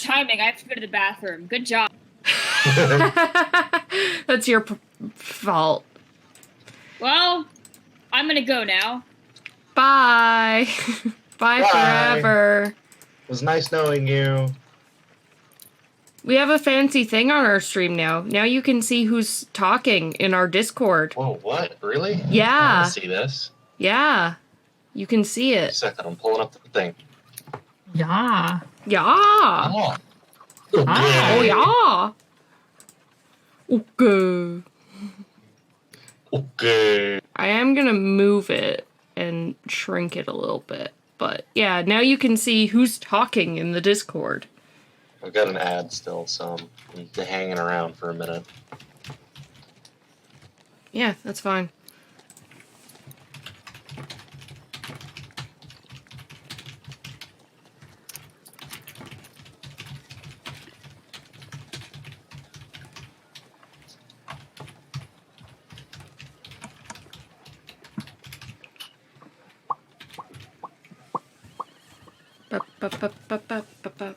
timing. I have to go to the bathroom. Good job. That's your fault. Well, I'm gonna go now. Bye. Bye forever. It was nice knowing you. We have a fancy thing on our stream now. Now you can see who's talking in our Discord. Whoa, what? Really? Yeah. I want to see this. Yeah. You can see Wait a it. second, I'm pulling up the thing. Yeah. Yeah. Oh. Oh, yeah. Okay. Okay. I am gonna move it and shrink it a little bit. But yeah, now you can see who's talking in the Discord. I've got an ad still, so I'm hanging around for a minute. Yeah, that's fine. Ba-ba-ba-ba-ba-ba-ba.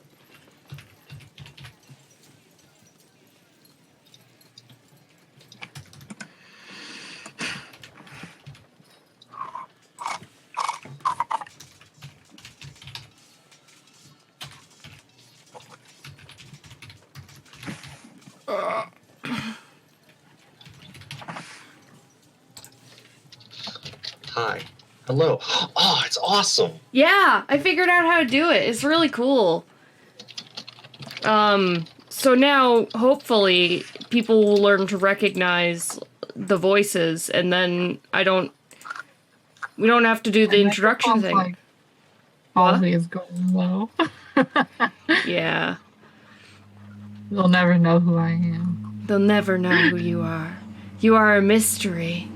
Hi. Hello. Oh, it's awesome. Yeah, I figured out how to do it. It's really cool. So now, hopefully, people will learn to recognize the voices, and then we don't have to do the introduction thing. Like, Halsey is going low. Yeah. They'll never know who I am. They'll never know who you are. You are a mystery.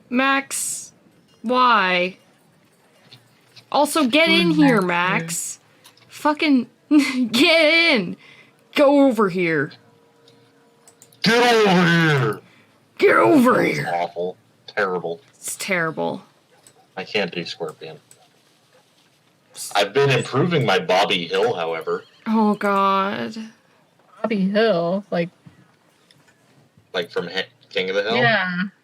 Max, why? Also, get in here, Max. Fucking get in. Go over here. Get over here! Get over It's here. awful. Terrible. It's terrible. I can't do Scorpion. I've been improving my Bobby Hill, however. Oh, God. Bobby Hill, like From King of the Hill.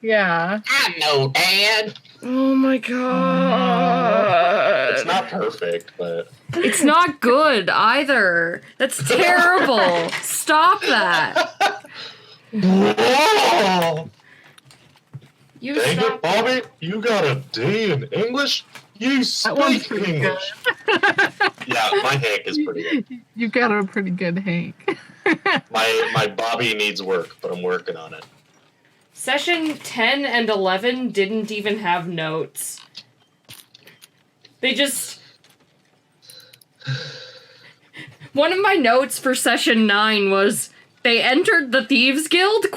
yeah. I know, Dad. Oh, my God. It's not perfect, but It's not good either. That's terrible. Stop that. whoa! You Dang stop. it, Bobby! You got a D in English. You That one's speak pretty English. Yeah, my Hank is pretty good. You got a pretty good Hank. My Bobby needs work, but I'm working on it. Session 10 and 11 didn't even have notes. They just... One of my notes for session 9 was, they entered the Thieves Guild? ?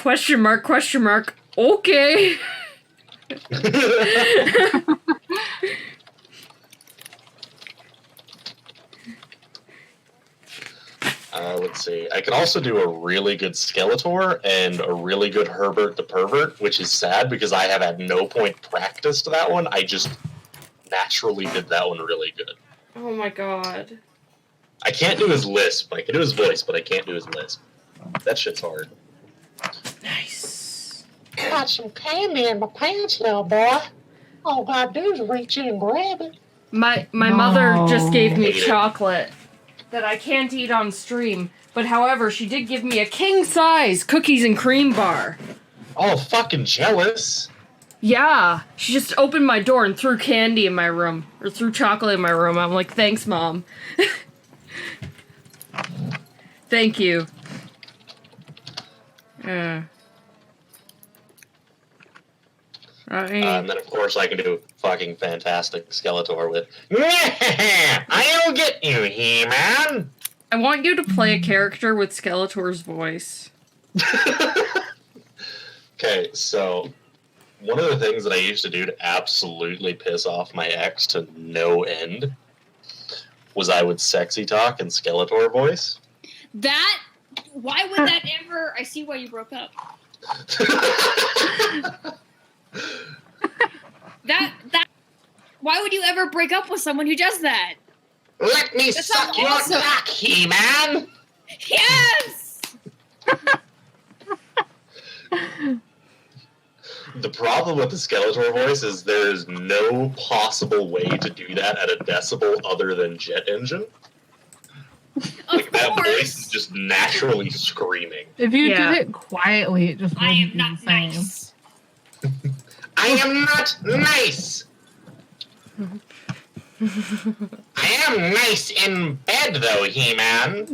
Okay. Let's see. I can also do a really good Skeletor and a really good Herbert the Pervert, which is sad because I have at no point practiced that one. I just naturally did that one really good. Oh my god. I can't do his lisp. I can do his voice, but I can't do his lisp. That shit's hard. Nice. Got some candy in my pants now, boy. All I gotta do is reach in and grab it. My mother just gave me Hate it. chocolate that I can't eat on stream, but however, she did give me a king-size cookies and cream bar. Oh, fucking jealous. Yeah, she just opened my door and threw candy in my room, or threw chocolate in my room. I'm like, thanks, Mom. Thank you. And then, of course, I can do fucking fantastic Skeletor with, I'll get you, He-Man! I want you to play a character with Skeletor's voice. Okay, so one of the things that I used to do to absolutely piss off my ex to no end was I would sexy talk in Skeletor voice. Why would that ever? I see why you broke up. Why would you ever break up with someone who does that? Let me That suck sounds your awesome. cock, He-Man! Yes! The problem with the Skeletor voice is there's no possible way to do that at a decibel other than jet engine. Like, that voice is just naturally screaming. If you Yeah. did it quietly, it just I wouldn't am be not the same. nice. I am not nice! I am nice in bed, though, He-Man.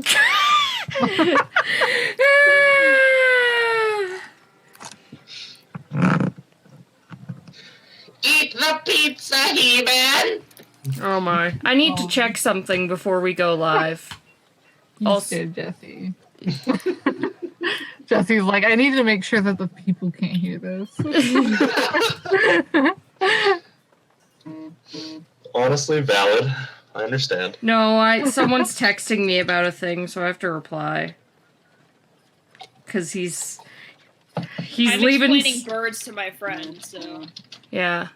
Eat the pizza, He-Man! Oh my. I need to check something before we go live. You Also- did, Jesse. Jesse's like, I need to make sure that the people can't hear this. Honestly, valid. I understand. No, someone's texting me about a thing, so I have to reply. Cause he's I'm leaving. explaining birds to my friend, so. Yeah.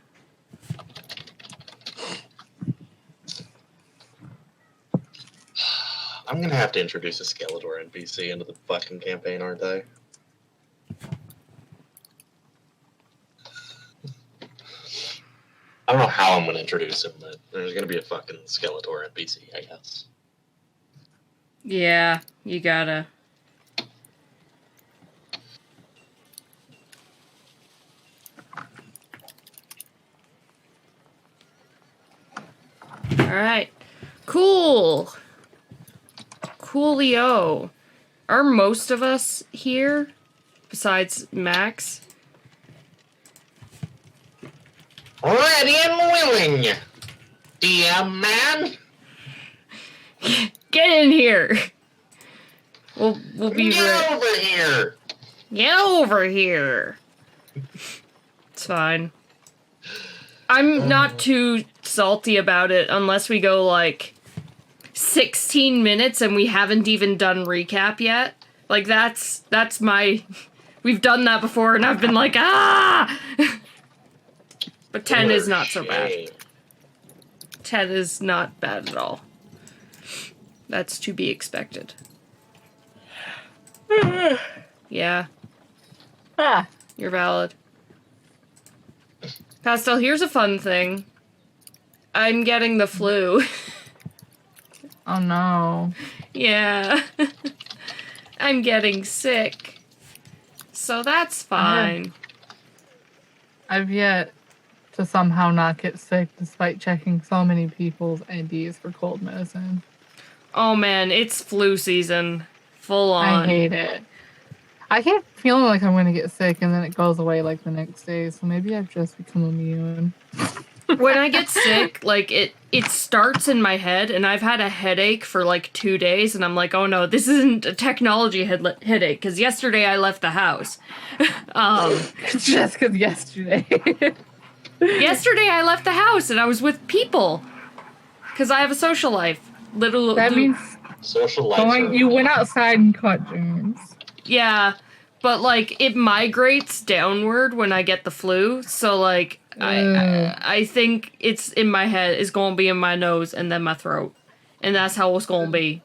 I'm gonna have to introduce a Skeletor NPC into the fucking campaign, aren't I? I don't know how I'm gonna introduce him, but there's gonna be a fucking Skeletor NPC, I guess. Yeah, you gotta. Alright. Cool. Coolio. Are most of us here? Besides Max? Ready and willing, DM man. Get in here! We'll be Get right. over here. Get over here! It's fine. I'm not too salty about it unless we go like 16 minutes and we haven't even done recap yet. Like that's my we've done that before and I've been like, ah! But 10 is not so bad. Shame. 10 is not bad at all. That's to be expected. Yeah, Ah, you're valid. Pastel, here's a fun thing. I'm getting the flu. oh no. Yeah. I'm getting sick. So that's fine. I've yet to somehow not get sick despite checking so many people's IDs for cold medicine. Oh man, it's flu season. Full on. I hate it. I keep feeling like I'm going to get sick and then it goes away like the next day, so maybe I've just become immune. When I get sick, like it starts in my head and I've had a headache for like 2 days and I'm like, oh no, this isn't a technology headache because yesterday I left the house. Just because yesterday. Yesterday I left the house and I was with people because I have a social life. That means Social life. you went outside and caught germs. Yeah, but like it migrates downward when I get the flu, so like I think it's in my head, it's gonna be in my nose and then my throat, and that's how it's gonna be.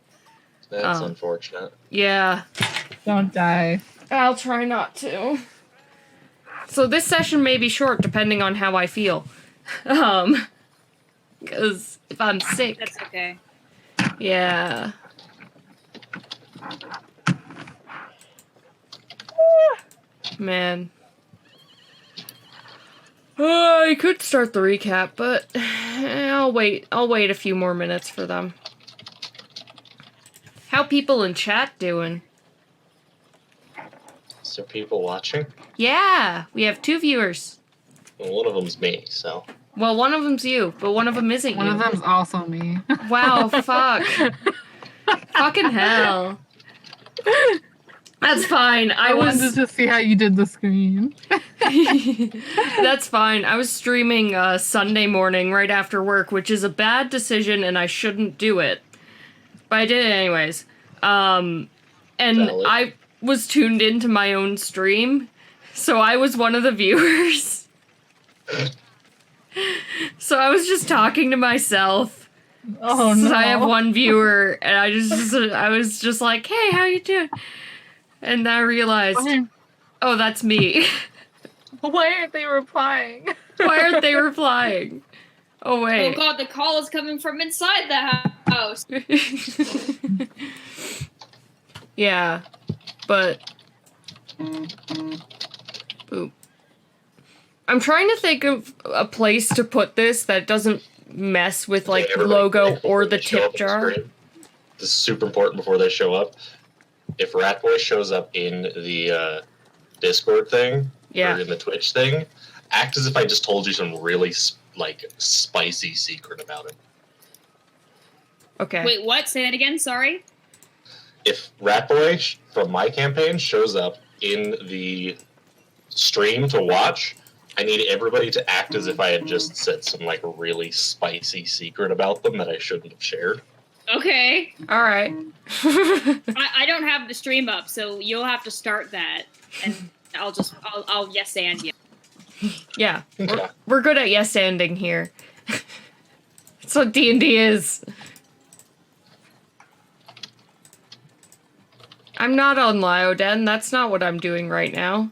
That's unfortunate. Yeah, Don't die. I'll try not to. So this session may be short depending on how I feel, because if I'm sick, That's okay. yeah. Man. I could start the recap, but I'll wait a few more minutes for them. How people in chat doing? Is there people watching? Yeah, we have 2 viewers. Well, one of them's me, so. Well, one of them's you, but one of them isn't One you. of them's also me. Wow, fuck. Fucking hell. That's fine. I wanted to see how you did the screen. That's fine. I was streaming Sunday morning right after work, which is a bad decision and I shouldn't do it. But I did it anyways. And Valid. I was tuned into my own stream, so I was one of the viewers. So I was just talking to myself. Oh So no! I have one viewer, and I was just like, "Hey, how you doing?" And I realized, oh, that's me. Why aren't they replying? Why aren't they replying? Oh Oh wait. god, the call is coming from inside the house. Yeah, but boop. I'm trying to think of a place to put this that doesn't mess with like Okay, everybody logo quick or before the they show tip up on the jar. screen. This is super important before they show up. If Ratboy shows up in the Discord thing, Yeah. or in the Twitch thing, act as if I just told you some really spicy secret about him. Okay. Wait, what? Say that again, sorry. If Ratboy from my campaign shows up in the stream to watch, I need everybody to act as if I had just said some like really spicy secret about them that I shouldn't have shared. Okay. All right. I don't have the stream up, so you'll have to start that. And I'll yes and you. Yeah. Okay. We're good at yes anding here. That's what D&D is. I'm not on Lyoden. That's not what I'm doing right now.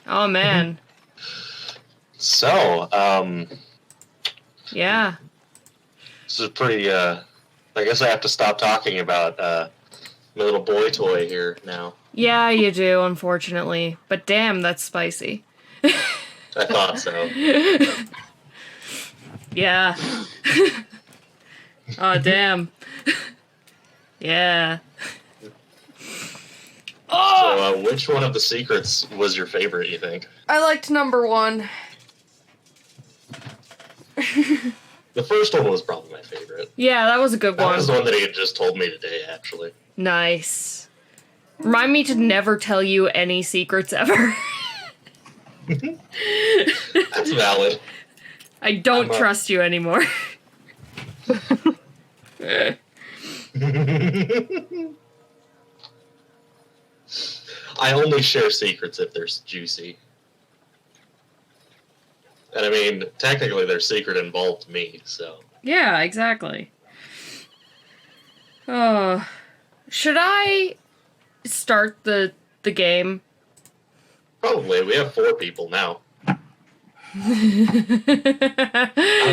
Oh man. So, Yeah. this is pretty. I guess I have to stop talking about my little boy toy here now. Yeah, you do, unfortunately. But damn, that's spicy. I thought so. Yeah. Oh, damn. Yeah. Oh! So, which one of the secrets was your favorite, you think? I liked number 1. The first one was probably my favorite. Yeah, that was a good That one. was the one that he had just told me today, actually. Nice. Remind me to never tell you any secrets ever. That's valid. I don't I'm, trust you anymore. I only share secrets if they're juicy. And I mean, technically their secret involved me, so. Yeah, exactly. Oh, should I start the game? Probably. We have 4 people now. I don't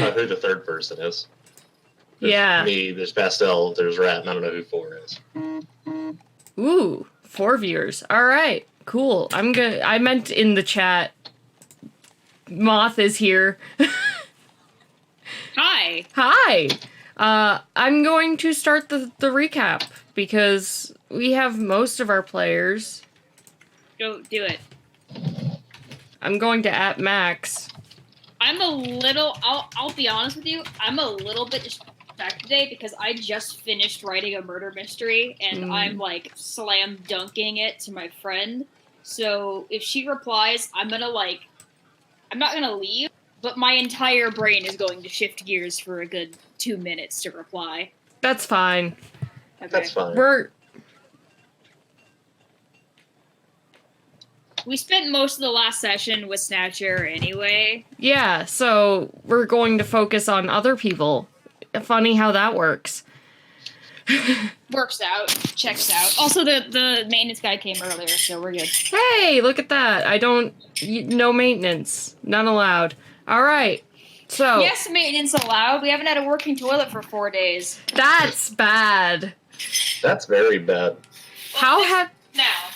know who the third person is. There's Yeah. me, there's Pastel, there's Rat, and I don't know who 4 is. Ooh, 4 viewers. All right, cool. I meant in the chat. Moth is here. Hi. Hi. I'm going to start the recap because we have most of our players. Go do it. I'm going to @Max. I'm a little. I'll be honest with you. I'm a little bit distracted today because I just finished writing a murder mystery and I'm like slam dunking it to my friend. So if she replies, I'm not gonna leave, but my entire brain is going to shift gears for a good 2 minutes to reply. That's fine. Okay. That's fine. We spent most of the last session with Snatcher anyway. Yeah, so we're going to focus on other people. Funny how that works. Works out. Checks out. Also, the maintenance guy came earlier, so we're good. Hey, look at that. No maintenance. None allowed. All right. So. Yes, maintenance allowed. We haven't had a working toilet for 4 days. That's bad. That's very bad. How have... Now.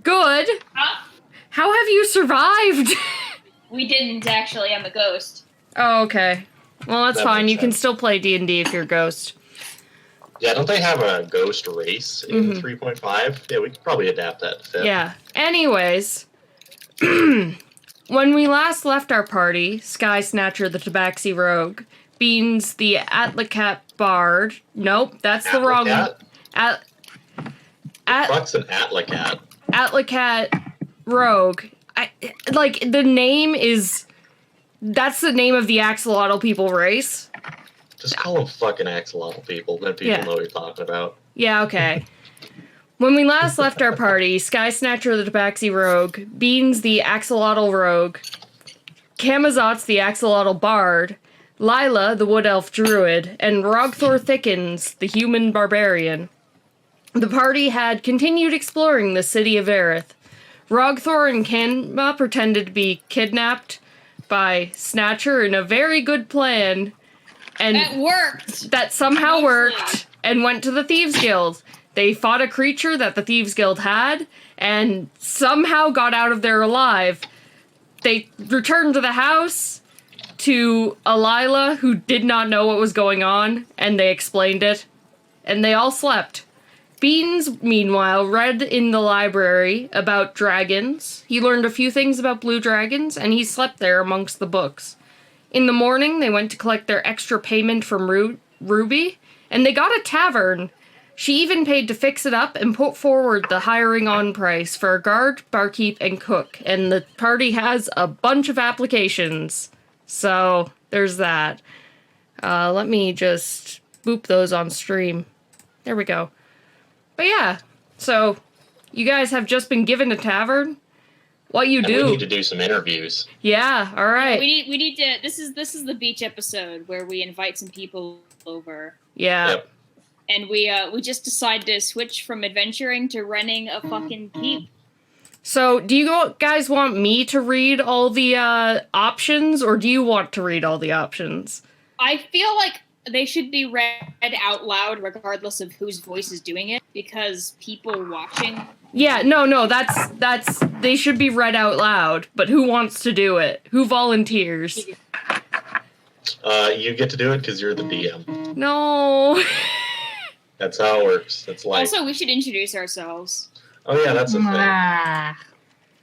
Good. Huh? How have you survived? We didn't, actually. I'm a ghost. Oh, okay. Well, that's That fine. makes You can sense. still play D&D if you're a ghost. Yeah, don't they have a ghost race in Mhm. 3.5? Yeah, we could probably adapt that to fit. Yeah. Anyways, when we last left our party, Sky Snatcher the Tabaxi Rogue, Beans the Atlacat Bard. Nope, that's the wrong one. Atlacat? Fuck's an Atlacat. Atlacat Rogue. The name is... That's the name of the axolotl people race. Just call them fucking axolotl people, then people know what you're talking about. Yeah, okay. When we last left our party, Sky Snatcher the Tabaxi Rogue, Beans the Axolotl Rogue, Camazotz the Axolotl Bard, Lila the Wood Elf Druid, and Rogthor Thickens the Human Barbarian. The party had continued exploring the city of Aerith. Rogthor and Kanma pretended to be kidnapped by Snatcher in a very good plan. And That worked! that somehow Mostly. worked and went to the Thieves Guild. They fought a creature that the Thieves Guild had and somehow got out of there alive. They returned to the house to Alila, who did not know what was going on, and they explained it. And they all slept. Beans, meanwhile, read in the library about dragons. He learned a few things about blue dragons, and he slept there amongst the books. In the morning, they went to collect their extra payment from Ruby, and they got a tavern. She even paid to fix it up and put forward the hiring on price for a guard, barkeep, and cook, and the party has a bunch of applications. So, there's that. Let me just boop those on stream. There we go. But yeah, so you guys have just been given a tavern. What you do? We need to do some interviews. Yeah, all right. We need to. This is the beach episode where we invite some people over. Yeah. Yep. And we just decided to switch from adventuring to renting a fucking keep. So, do you guys want me to read all the options, or do you want to read all the options? I feel like they should be read out loud regardless of whose voice is doing it, because people watching... Yeah, no, that's they should be read out loud, but who wants to do it? Who volunteers? You get to do it because you're the DM. No. That's how it works. It's like... Also, we should introduce ourselves. Oh yeah, that's a thing. Ah.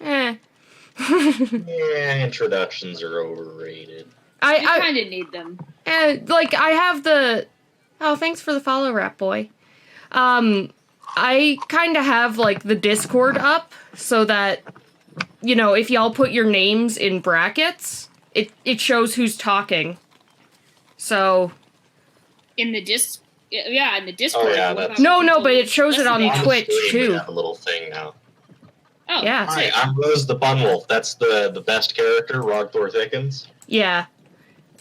Yeah, introductions are overrated. We I kind of need them. I have the... Oh, thanks for the follow, Rat Boy. I kind of have, the Discord up so that, if y'all put your names in brackets, it shows who's talking. So... In the in the Discord. Oh, yeah, what that's- about No, people- but it shows it on That's the Twitch, stream, we too. have a little thing now. Oh, Yeah. Hi, I'm Rose the Bunwolf. That's the best character, Rogthor Thickens. Yeah.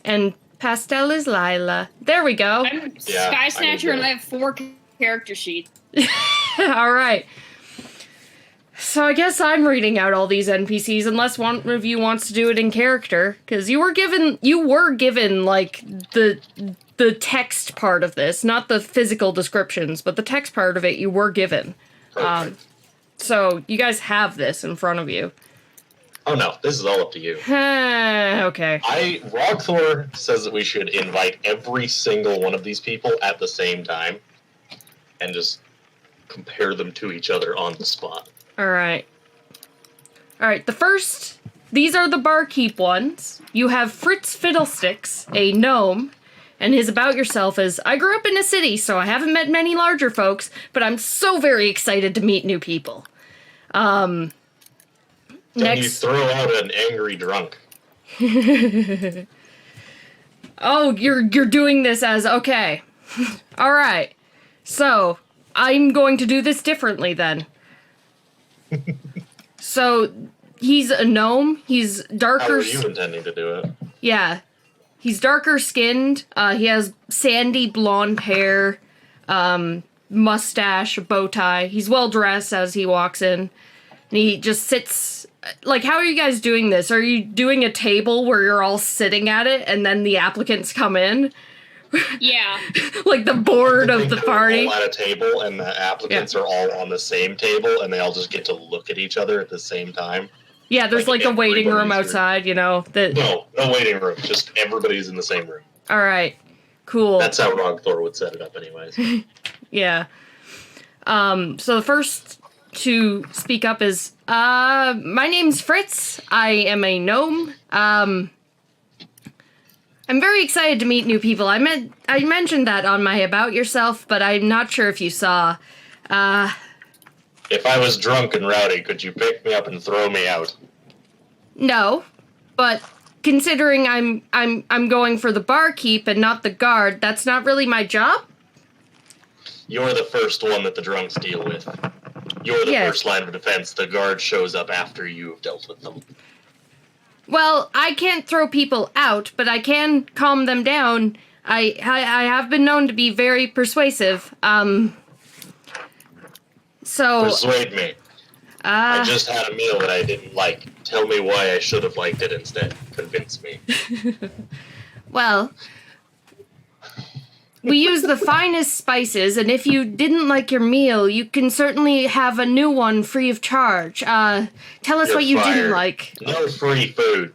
And Pastel is Lila. There we go. I'm Yeah, Sky I Snatcher need and to- I have 4 character sheets. All right. So I guess I'm reading out all these NPCs, unless one of you wants to do it in character, because you were given the text part of this, not the physical descriptions, but the text part of it you were given. Perfect. So you guys have this in front of you. Oh no, this is all up to you. Okay. Rogthor says that we should invite every single one of these people at the same time and just compare them to each other on the spot. All right. These are the barkeep ones. You have Fritz Fiddlesticks, a gnome, and his about yourself is, I grew up in a city, so I haven't met many larger folks, but I'm so very excited to meet new people. Then you Next. throw out an angry drunk. Oh, you're doing this as, okay. All right. So, I'm going to do this differently then. So, he's a gnome. He's How darker. are you intending to do it? Yeah. He's darker skinned. He has sandy blonde hair, mustache, a bow tie. He's well dressed as he walks in. And he just sits. How are you guys doing this? Are you doing a table where you're all sitting at it and then the applicants come in? Yeah. Like the board I of think the they're party? all at a table, and the applicants are all on the same table, and they all just get to look at each other at the same time. Yeah, there's like a waiting room everybody's outside, that. No waiting room. Just everybody's in the same room. All right. Cool. That's how Rogthor would set it up, anyways. Yeah. So the first to speak up is, my name's Fritz. I am a gnome. I'm very excited to meet new people. I mentioned that on my About Yourself, but I'm not sure if you saw. If I was drunk and rowdy, could you pick me up and throw me out? No, but considering I'm going for the barkeep and not the guard, that's not really my job. You're the first one that the drunks deal with. You're the Yes. first line of defense. The guard shows up after you've dealt with them. Well, I can't throw people out, but I can calm them down. I have been known to be very persuasive. So Persuade me. I just had a meal that I didn't like. Tell me why I should have liked it instead. Convince me. well, we use the finest spices, and if you didn't like your meal, you can certainly have a new one free of charge. Tell us You're what you didn't fired. like. No free food.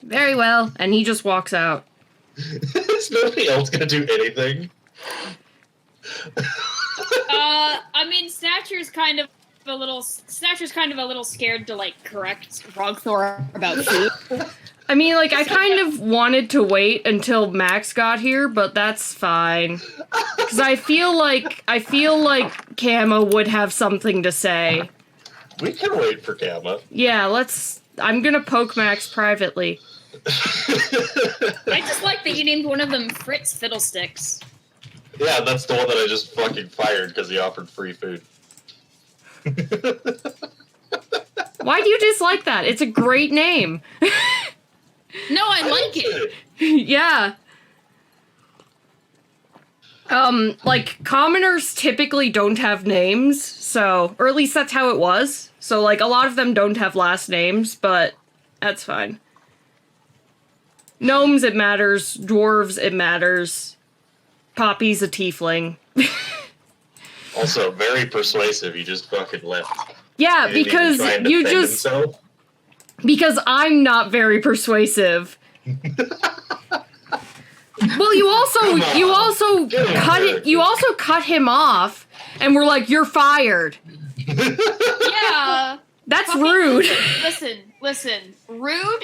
Very well, and he just walks out. Is nobody else gonna do anything? I mean, Snatcher's kind of a little scared to like correct Rogthor about food. I mean, like, I kind of wanted to wait until Max got here, but that's fine. Because I feel like Kama would have something to say. We can wait for Gamma. Yeah, I'm gonna poke Max privately. I just like that you named one of them Fritz Fiddlesticks. Yeah, that's the one that I just fucking fired because he offered free food. Why do you dislike that? It's a great name. No, I like it. Yeah. Like, commoners typically don't have names, so, or at least that's how it was. So, like, a lot of them don't have last names, but that's fine. Gnomes, it matters. Dwarves, it matters. Poppy's a tiefling. Also, very persuasive. You just fucking left. Yeah, He didn't even because try and you defend just... himself. Because I'm not very persuasive. Well, you also cut him off, and we're like, you're fired. Yeah. That's Fucking- rude. Listen. Rude,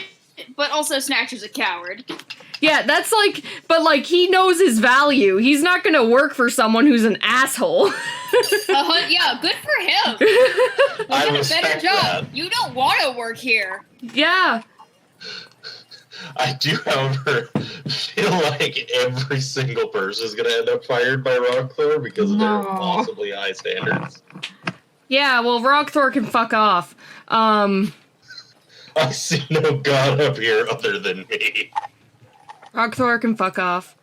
but also Snatcher's a coward. Yeah, that's like, but like, he knows his value. He's not gonna work for someone who's an asshole. Yeah, good for him. I Get a better respect job. that. You don't want to work here. Yeah. I do, however, feel like every single person is going to end up fired by Rockthor because of their No. impossibly high standards. Yeah, well, Rogthor can fuck off. I see no god up here other than me. Rogthor can fuck off.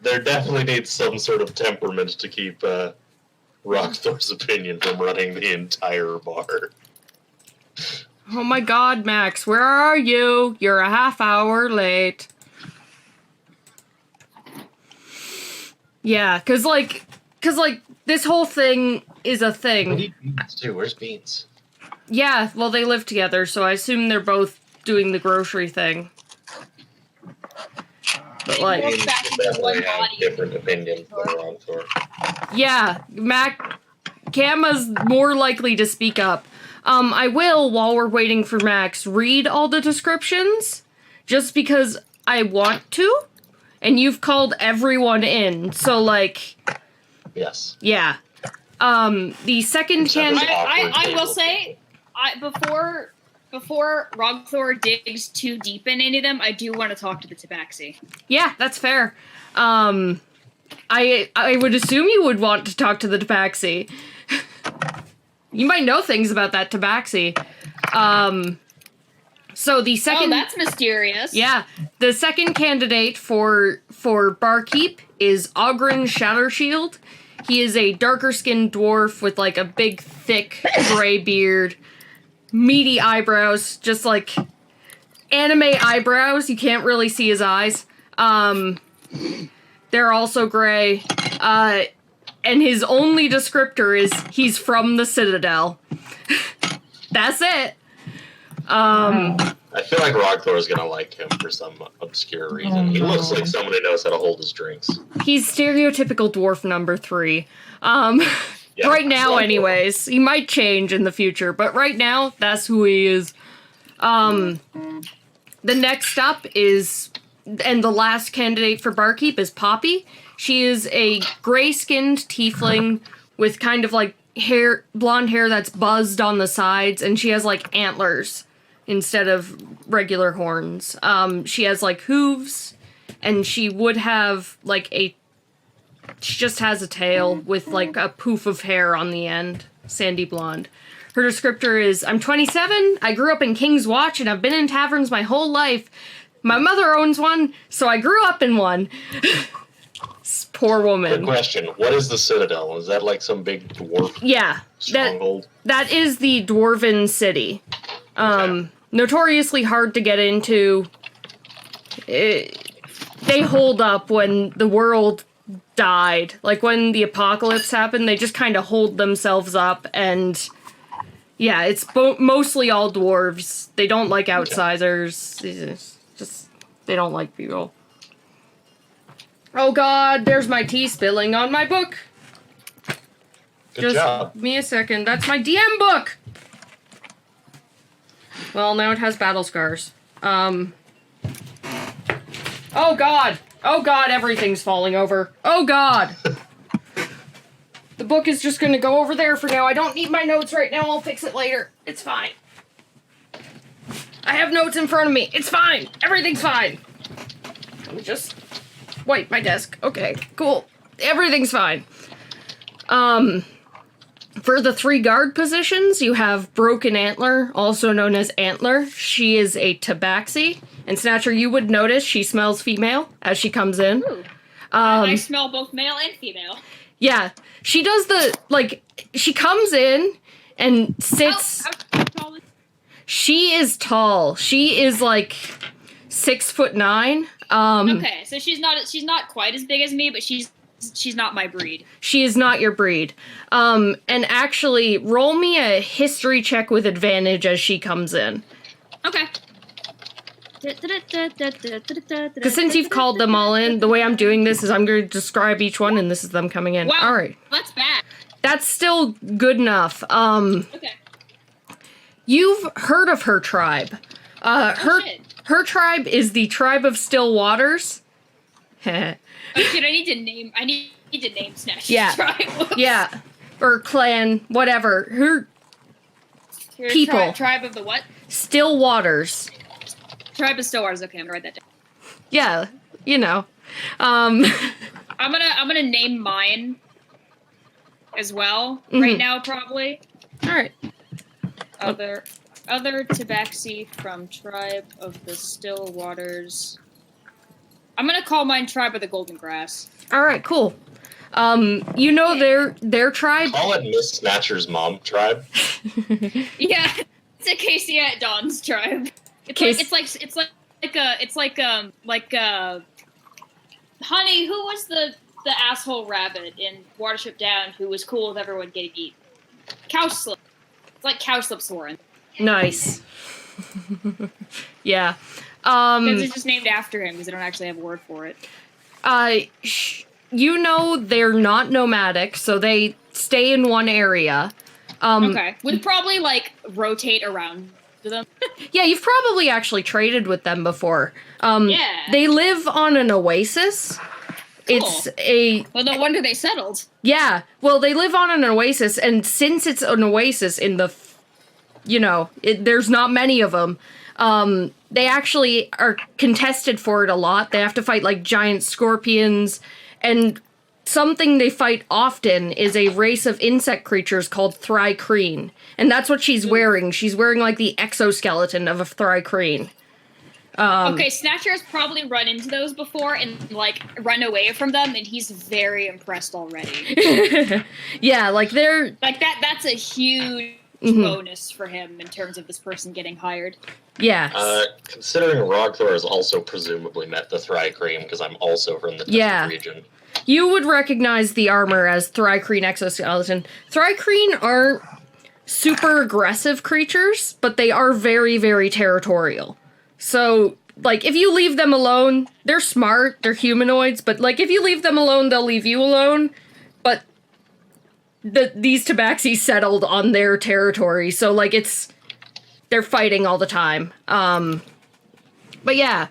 There definitely needs some sort of temperament to keep Rockthor's opinion from running the entire bar. Oh my god, Max, where are you? You're a half hour late. Yeah, cause this whole thing is a We thing. need Beans too. Where's Beans? Yeah, well, they live together, so I assume they're both doing the grocery thing. But like, Well, back into Definitely one have body. different opinions than Rockthor. yeah, Kama's more likely to speak up. I will, while we're waiting for Max, read all the descriptions, just because I want to, and you've called everyone in, so like, Yes. yeah. The second Except candidate... I will say, before Rogthor digs too deep in any of them, I do want to talk to the Tabaxi. Yeah, that's fair. I would assume you would want to talk to the Tabaxi. You might know things about that Tabaxi. So the second... Oh, that's mysterious. Yeah, the second candidate for barkeep is Ogren Shattershield. He is a darker-skinned dwarf with, like, a big, thick, gray beard, meaty eyebrows, just, like, anime eyebrows. You can't really see his eyes. They're also gray. And his only descriptor is he's from the Citadel. That's it. I feel like Rockthor is gonna like him for some obscure reason. He looks like someone who knows how to hold his drinks. He's stereotypical dwarf number 3. Yeah, Right now, Rockthor. anyways. He might change in the future, but right now, that's who he is. The next up is, and the last candidate for barkeep is Poppy. She is a gray-skinned tiefling with kind of like blonde hair that's buzzed on the sides, and she has like antlers instead of regular horns. She has like hooves, and she would have like she just has a tail with like a poof of hair on the end, sandy blonde. Her descriptor is, I'm 27, I grew up in King's Watch, and I've been in taverns my whole life. My mother owns one, so I grew up in one. Poor woman. Good question. What is the Citadel? Is that like some big dwarf stronghold? That is the Dwarven city. Okay. Notoriously hard to get into. They hold up when the world died. Like when the apocalypse happened, they just kind of hold themselves up, and yeah, it's mostly all dwarves. They don't like outsiders. They don't like people. Oh god, there's my tea spilling on my book. Good job. Give me a second. That's my DM book! Well, now it has battle scars. Oh god! Oh god, everything's falling over. Oh god! The book is just gonna go over there for now. I don't need my notes right now. I'll fix it later. It's fine. I have notes in front of me. It's fine. Everything's fine. Let me just wipe my desk. Okay, cool. Everything's fine. For the 3 guard positions, you have Broken Antler, also known as Antler. She is a tabaxi. And Snatcher, you would notice she smells female as she comes in. Ooh. I smell both male and female. Yeah. She does she comes in and sits... How tall is she is tall. She is like 6'9". okay, so she's not quite as big as me, but she's not my breed. She is not your breed. And actually, roll me a history check with advantage as she comes in. Okay. Because since you've called them all in, the way I'm doing this is I'm going to describe each one, and this is them coming in. Wow, all right. That's bad. That's still good enough. Okay. You've heard of her tribe. Her tribe is the Tribe of Still Waters. Oh shit! I need to name Snatch. Yeah. Tribe. Yeah, or clan, whatever. Her people. Tribe of the what? Still Waters. Tribe of Still Waters. Okay, I'm gonna write that down. Yeah, you know. I'm gonna name mine as well right now, probably. All right. Other tabaxi from Tribe of the Still Waters. I'm gonna call mine Tribe of the Golden Grass. All right, cool. You know their tribe. Call it Miss Snatcher's mom tribe. Yeah, it's a Casey at Dawn's tribe. It's like Honey, who was the asshole rabbit in Watership Down who was cool with everyone getting eaten? Cowslip. It's like Cowslip's Warren. Nice. Yeah. Because it's just named after him because they don't actually have a word for it. You know they're not nomadic, so they stay in one area. Okay. Would probably rotate around to them. Yeah, you've probably actually traded with them before. Yeah. They live on an oasis. Cool. Well, no wonder they settled. Yeah. Well, they live on an oasis, and since it's an oasis in the, there's not many of them. They actually are contested for it a lot. They have to fight giant scorpions, and something they fight often is a race of insect creatures called Thri-kreen. And that's what she's wearing. She's wearing the exoskeleton of a Thri-kreen. Okay, Snatcher has probably run into those before and run away from them, and he's very impressed already. Yeah, they're that's a huge bonus for him in terms of this person getting hired. Yeah. Considering Rogthor has also presumably met the Thri-kreen, because I'm also from the desert region. You would recognize the armor as Thri-kreen exoskeleton. Thri-kreen aren't super aggressive creatures, but they are very, very territorial. So, if you leave them alone, they're smart, they're humanoids, but, if you leave them alone, they'll leave you alone. But these tabaxi settled on their territory, so, they're fighting all the time. But yeah,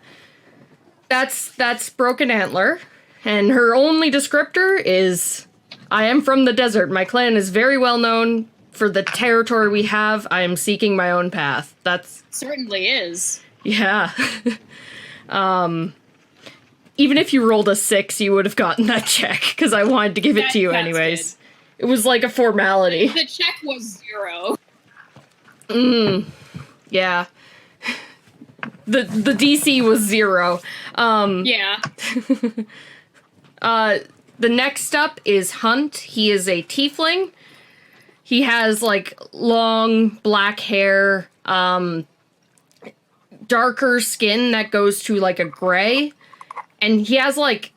that's Broken Antler. And her only descriptor is, I am from the desert. My clan is very well known for the territory we have. I am seeking my own path. That's... Certainly is. Yeah. Even if you rolled a 6, you would have gotten that check, because I wanted to give it to you That's anyways. good. It was like a formality. The check was 0. Yeah. The DC was 0. Yeah. The next up is Hunt. He is a tiefling. He has, like, long black hair, darker skin that goes to, like, a gray. And he has, like,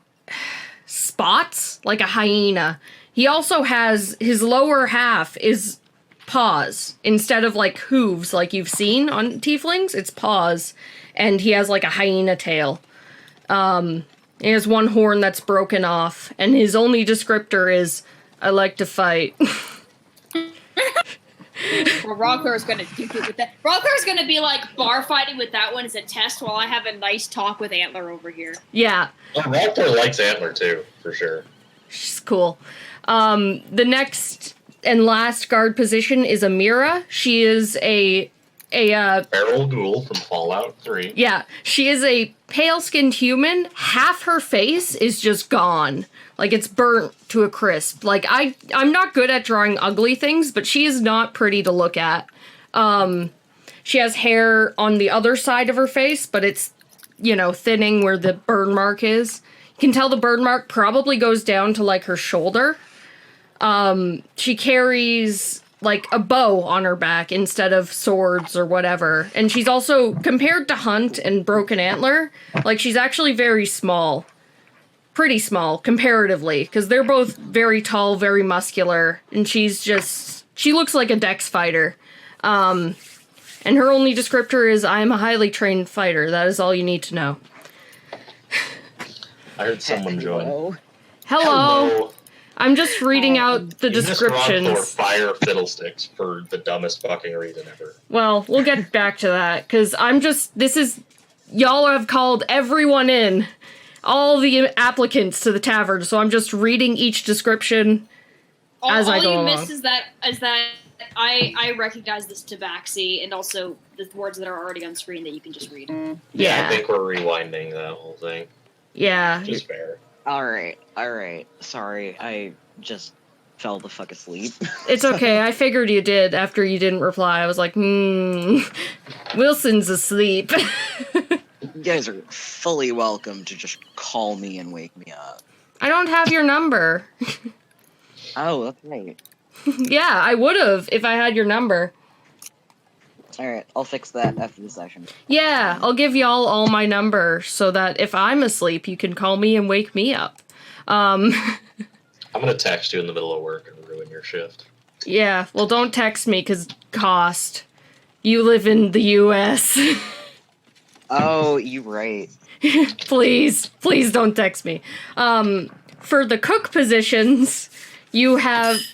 spots, like a hyena. He also has, his lower half is paws. Instead of, like, hooves, like you've seen on tieflings, it's paws. And he has, like, a hyena tail. He has one horn that's broken off. And his only descriptor is, I like to fight. Well, Rockler's gonna duke it with that. Rockler's gonna be like bar fighting with that one as a test while I have a nice talk with Antler over here. Yeah. Oh, Raptor likes Antler too, for sure. She's cool. The next and last guard position is Amira. She is a Feral Ghoul from Fallout 3. yeah, she is a pale-skinned human. Half her face is just gone. Like, it's burnt to a crisp. Like, I'm not good at drawing ugly things, but she is not pretty to look at. She has hair on the other side of her face, but it's, you know, thinning where the burn mark is. You can tell the burn mark probably goes down to, like, her shoulder. She carries, like, a bow on her back instead of swords or whatever. And she's also, compared to Hunt and Broken Antler, like, she's actually very small. Pretty small, comparatively, because they're both very tall, very muscular, and she looks like a dex fighter. And her only descriptor is, I am a highly trained fighter. That is all you need to know. I heard someone join. Hello. I'm just reading out the You missed descriptions. Rockthor fire fiddlesticks for the dumbest fucking reason ever. Well, we'll get back to that, because y'all have called everyone in. All the applicants to the tavern, so I'm just reading each description as I go along. All you missed is that I recognize this tabaxi and also the words that are already on screen that you can just read. Yeah. I think we're rewinding that whole thing. Yeah. Which is fair. Alright. Sorry, I just fell the fuck asleep. It's okay, I figured you did after you didn't reply. I was like, Wilson's asleep. You guys are fully welcome to just call me and wake me up. I don't have your number. Oh, that's right. Yeah, I would've if I had your number. Alright, I'll fix that after the session. Yeah, I'll give y'all all my number so that if I'm asleep, you can call me and wake me up. I'm gonna text you in the middle of work and ruin your shift. Yeah, well, don't text me, because cost. You live in the U.S. Oh, you right. Please don't text me. For the cook positions,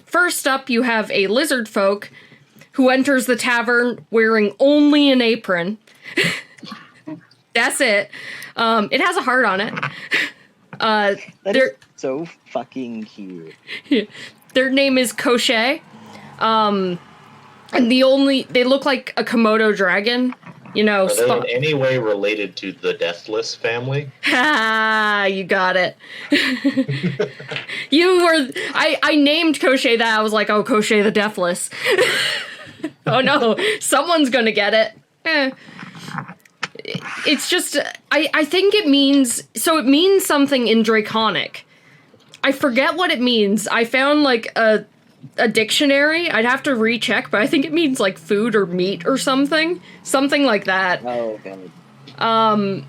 first up, you have a lizard folk who enters the tavern wearing only an apron. That's it. It has a heart on it. That is so fucking cute. Their name is Koshe. And they look like a Komodo dragon. You know, Are they in any way related to the Deathless family? Ha! You got it. I named Koshe that. I was like, oh, Koshe the Deathless. Oh no, someone's gonna get it. It's just, I think it means something in Draconic. I forget what it means. I found, like, a dictionary. I'd have to recheck, but I think it means, like, food or meat or something. Something like that. Oh, okay.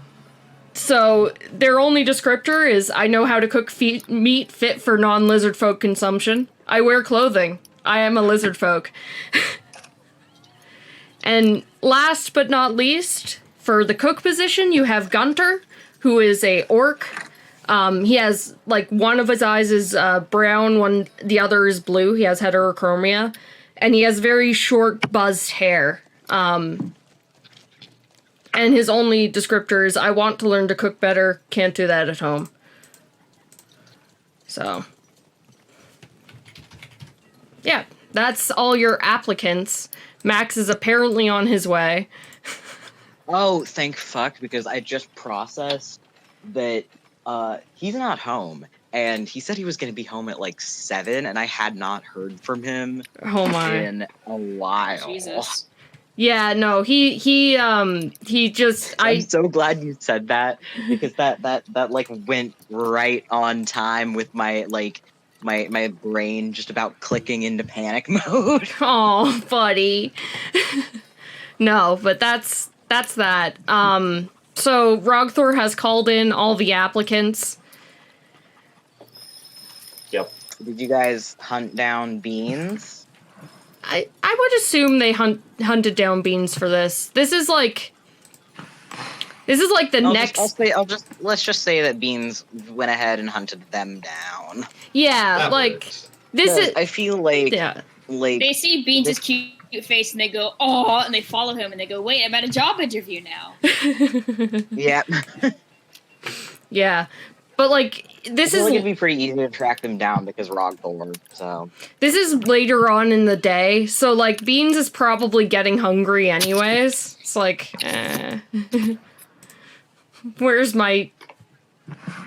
So their only descriptor is, I know how to cook meat fit for non-lizard folk consumption. I wear clothing. I am a lizard folk. And last but not least, for the cook position, you have Gunter, who is a orc. He has, like, one of his eyes is brown, the other is blue. He has heterochromia. And he has very short, buzzed hair. And his only descriptor is, I want to learn to cook better, can't do that at home. So, yeah, that's all your applicants. Max is apparently on his way. Oh, thank fuck, because I just processed that he's not home. And he said he was going to be home at like 7, and I had not heard from him Oh my. in a while. Jesus. Yeah, no, he just, I'm so glad you said that, because that like went right on time with my like my brain just about clicking into panic mode. oh, buddy. No, but that's that. So Rogthor has called in all the applicants. Yep. Did you guys hunt down Beans? I would assume they hunted down Beans for this. This is like the next. Let's just say that Beans went ahead and hunted them down. Yeah, That like works. this is. I feel like Yeah. They see Beans' cute face and they go, "Oh," and they follow him and they go, "Wait, I'm at a job interview now." yeah. Yeah, but like this I feel is like it'd be pretty easy to track them down because Rogthor. So this is later on in the day, so like Beans is probably getting hungry anyways. It's like, where's my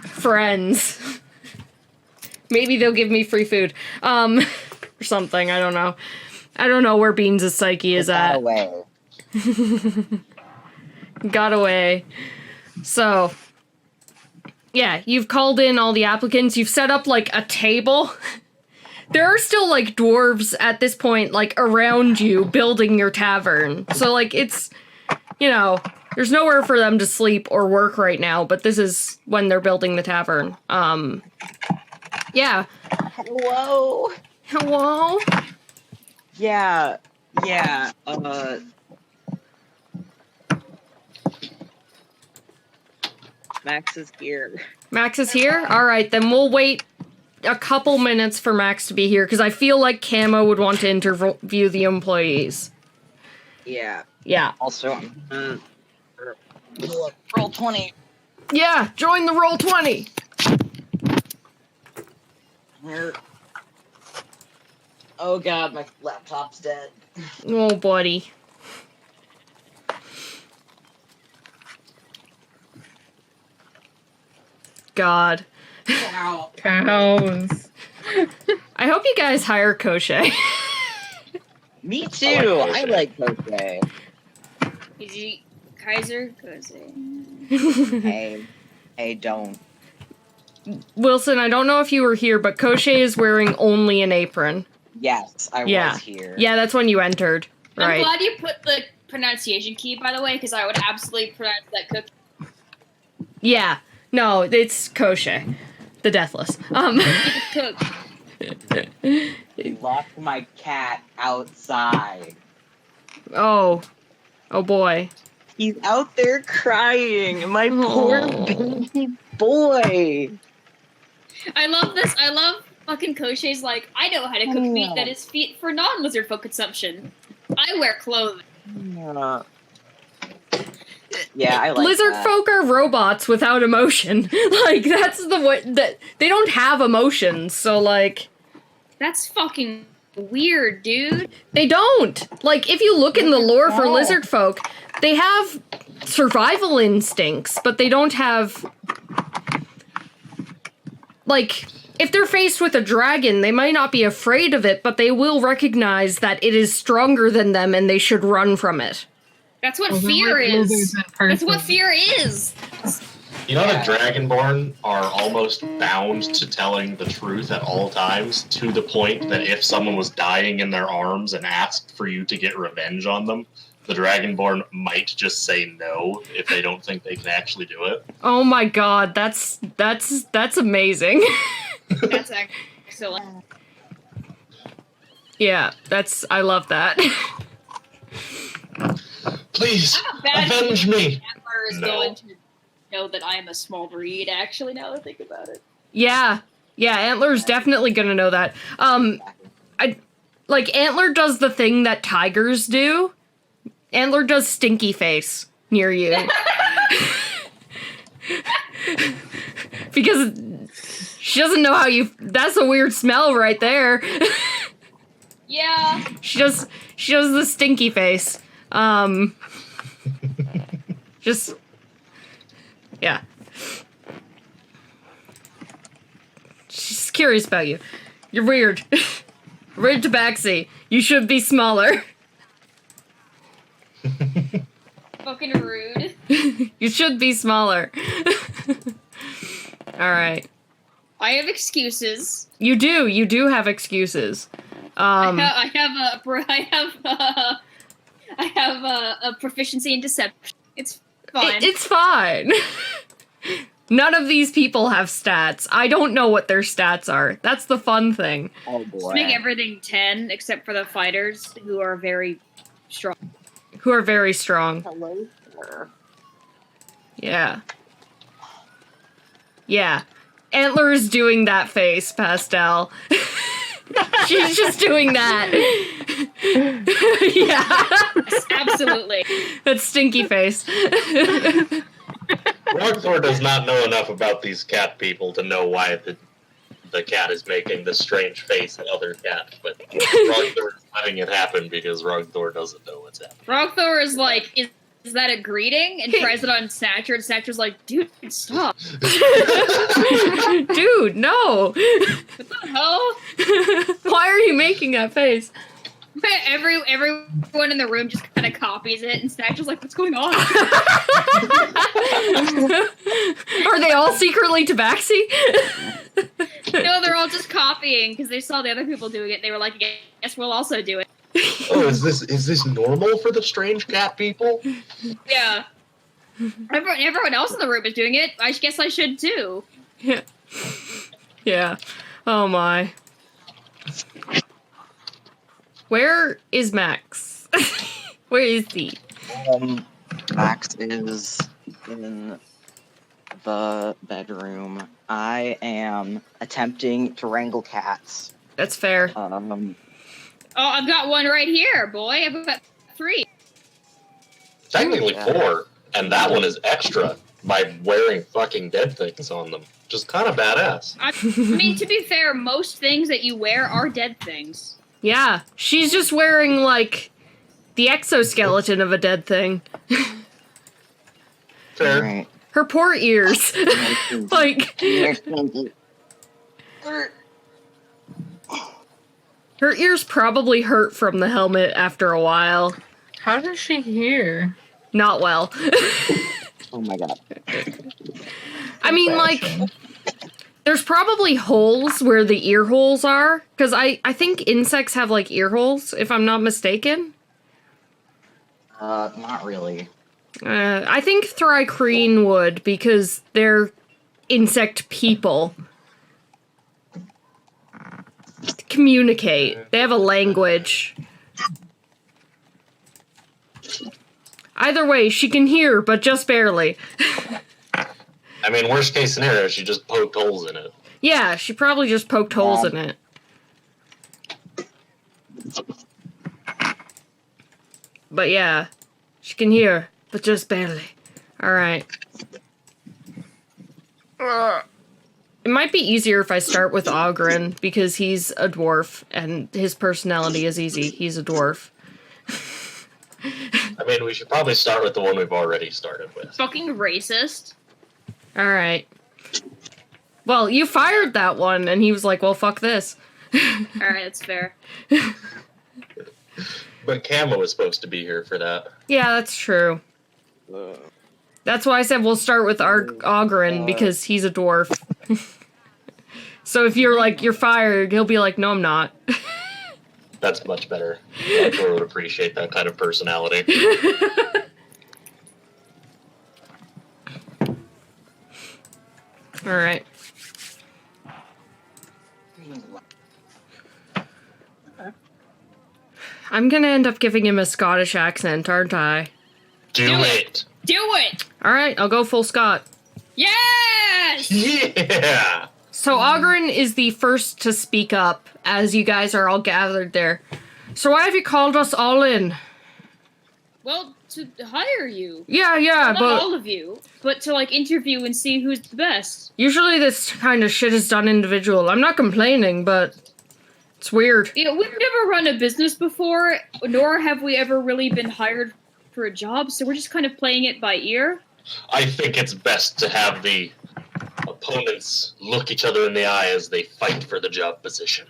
friends? Maybe they'll give me free food, or something. I don't know. I don't know where Beans' psyche is got at. away. Got away. So, yeah, you've called in all the applicants. You've set up, like, a table. There are still, like, dwarves at this point, like, around you building your tavern. So, like, it's, you know, there's nowhere for them to sleep or work right now, but this is when they're building the tavern. Yeah. Hello. Hello? Yeah. Max is here. Max is here? Alright, then we'll wait a couple minutes for Max to be here, because I feel like Camo would want to interview the employees. Yeah. Yeah. Also, roll 20. Yeah, join the Roll20! Where? Oh god, my laptop's dead. Oh, buddy. God. Wow. Cows. I hope you guys hire Koshe. Me too. I I like like Koshe. Is he Kaiser? Hey, don't. Wilson, I don't know if you were here, but Koshe is wearing only an apron. Yes, I Yeah. was here. Yeah, that's when you entered. I'm Right. glad you put the pronunciation key, by the way, because I would absolutely pronounce that cookie. Yeah. No, it's Koshe. The Deathless. Cook. Locked my cat outside. Oh. Oh, boy. He's out there crying. My poor Oh. baby boy. I love this. I love fucking Koshe's like, I know how to cook meat that is fit for non-lizard folk consumption. I wear clothes. Yeah, I like Lizard that. folk are robots without emotion. Like, that's the way that they don't have emotions, so like That's fucking weird, dude. they don't. Like, if you look in the lore for lizard folk, they have survival instincts, but they don't have like if they're faced with a dragon, they might not be afraid of it, but they will recognize that it is stronger than them and they should run from it. That's what Well, they're fear like is. lizards in That's what person. fear is. You know Yeah. the Dragonborn are almost bound to telling the truth at all times, to the point that if someone was dying in their arms and asked for you to get revenge on them, the Dragonborn might just say no if they don't think they can actually do it. Oh my god, that's amazing. That's excellent. Yeah, I love that. Please, I'm a bad avenge me! Antler is No. going to know that I am a small breed, actually, now that I think about it. Yeah, Antler's definitely gonna know that. Like, Antler does the thing that tigers do. Antler does stinky face near you. Because She doesn't know how you. That's a weird smell right there. Yeah. She does the stinky face. Just. Yeah. She's curious about you. You're weird. Weird tabaxi. You should be smaller. Fucking rude. You should be smaller. Alright. I have excuses. You do have excuses. I have a proficiency in deception. It's fine. It's fine. None of these people have stats. I don't know what their stats are. That's the fun thing. Oh Just boy. make everything 10 except for the fighters who are very strong. Who are very strong. Hello, sir. Yeah. Yeah. Antler's doing that face, Pastel. She's just doing that. Yeah. Absolutely. That stinky face. Rogthor does not know enough about these cat people to know why the cat is making this strange face at other cats, but Rogthor is letting it happen because Rogthor doesn't know what's happening. Rogthor is like, is that a greeting? And tries it on Snatcher, and Snatcher's like, dude, stop. Dude, no. What the hell? Why are you making that face? Everyone in the room just kind of copies it, and Snatcher's like, what's going on? Are they all secretly tabaxi? No, they're all just copying because they saw the other people doing it. And they were like, I guess we'll also do it. Oh, is this normal for the strange cat people? Yeah. Everyone else in the room is doing it. I guess I should too. Yeah. Yeah. Oh my. Where is Max? Where is he? Max is in the bedroom. I am attempting to wrangle cats. That's fair. Oh, I've got one right here, boy. I've got 3. Technically 4, and that one is extra by wearing fucking dead things on them. Just kind of badass. I mean, to be fair, most things that you wear are dead things. Yeah. She's just wearing, like, the exoskeleton of a dead thing. Fair. Alright. Her poor ears. Like, her ears probably hurt from the helmet after a while. How does she hear? Not well. Oh my god. I mean, like, there's probably holes where the ear holes are. Because I think insects have, like, ear holes, if I'm not mistaken. Not really. I think Thrycreen would, because they're insect people. Communicate. They have a language. Either way, she can hear, but just barely. I mean, worst case scenario, she just poked holes in it. Yeah, she probably just poked holes in it. But yeah, she can hear, but just barely. Alright. It might be easier if I start with Ogren, because he's a dwarf, and his personality is easy. He's a dwarf. I mean, we should probably start with the one we've already started with. Fucking racist. Alright. Well, you fired that one, and he was like, well, fuck this. Alright, that's fair. But Camo was supposed to be here for that. Yeah, that's true. That's why I said we'll start with Ogren, because he's a dwarf. So if you're like, you're fired, he'll be like, no, I'm not. That's much better. I would appreciate that kind of personality. Alright. I'm gonna end up giving him a Scottish accent, aren't I? Do it! Do it! Alright, I'll go full Scot. Yes! Yeah! So Ogren is the first to speak up as you guys are all gathered there. So why have you called us all in? Well, to hire you. Yeah, Not but all of you, but to like interview and see who's the best. usually this kind of shit is done individual. I'm not complaining, but it's weird. You know, we've never run a business before, nor have we ever really been hired for a job, so we're just kind of playing it by ear. I think it's best to have the opponents look each other in the eye as they fight for the job position.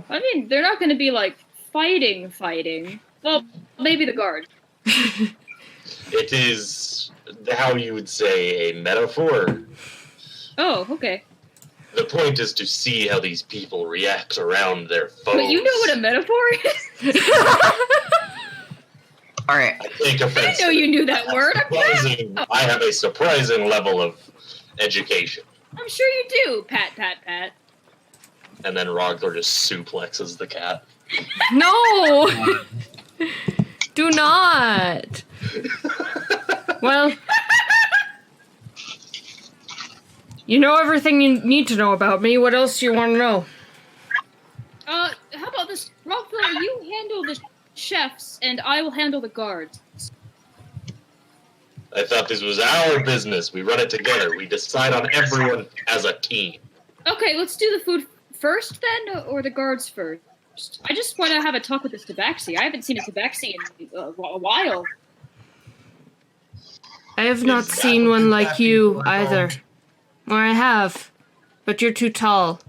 I mean, they're not going to be like fighting. Well, maybe the guard. It is how you would say a metaphor. Oh, okay. The point is to see how these people react around their foes. But you know what a metaphor is? All right. I take I offense. didn't know you knew that word. I have a surprising level of education. I'm sure you do. Pat, pat, pat. And then Rogler just suplexes the cat. No! Do not! Well, you know everything you need to know about me. What else do you want to know? How about this? Rockville, you handle the chefs, and I will handle the guards. I thought this was our business. We run it together. We decide on everyone as a team. Okay, let's do the food first then, or the guards first? I just want to have a talk with this tabaxi. I haven't seen a tabaxi in a while. I have not seen one like you either. Or I have, but you're too tall.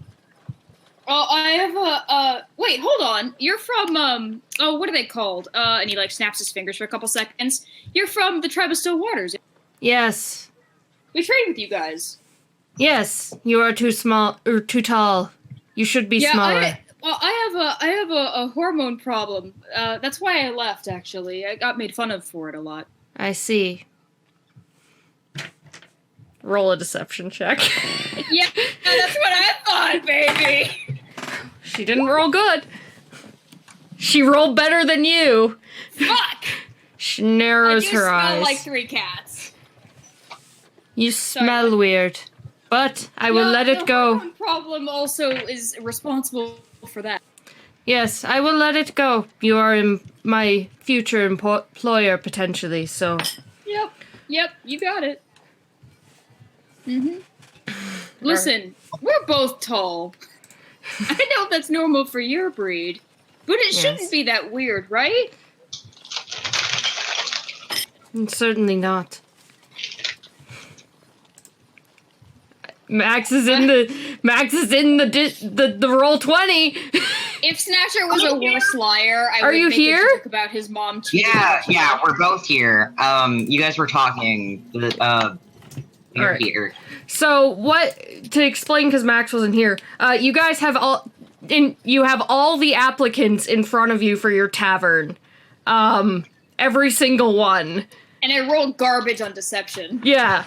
Oh, I have wait, hold on. You're from, oh, what are they called? And he, like, snaps his fingers for a couple seconds. You're from the Tribe of Still Waters. Yes. We trained with you guys. Yes, you are too small, or too tall. You should be smaller. I have a hormone problem. That's why I left, actually. I got made fun of for it a lot. I see. Roll a deception check. Yeah, that's what I thought, baby. She didn't roll good. She rolled better than you. Fuck! She narrows I do her smell eyes. like 3 cats. You smell weird. But I will let it The go. hormone problem also is responsible for that. Yes, I will let it go. You are my future employer, potentially, so... Yep, you got it. Listen, we're both tall. I know that's normal for your breed, but it shouldn't be that weird, right? Certainly not. Max is in the roll 20. If Snatcher was a worse liar, I Are would you make here? a joke about his mom cheating. Yeah, we're both here. You guys were talking. You're Alright. here. So to explain, because Max wasn't here, you guys have all the applicants in front of you for your tavern. Every single one. And I rolled garbage on deception. Yeah.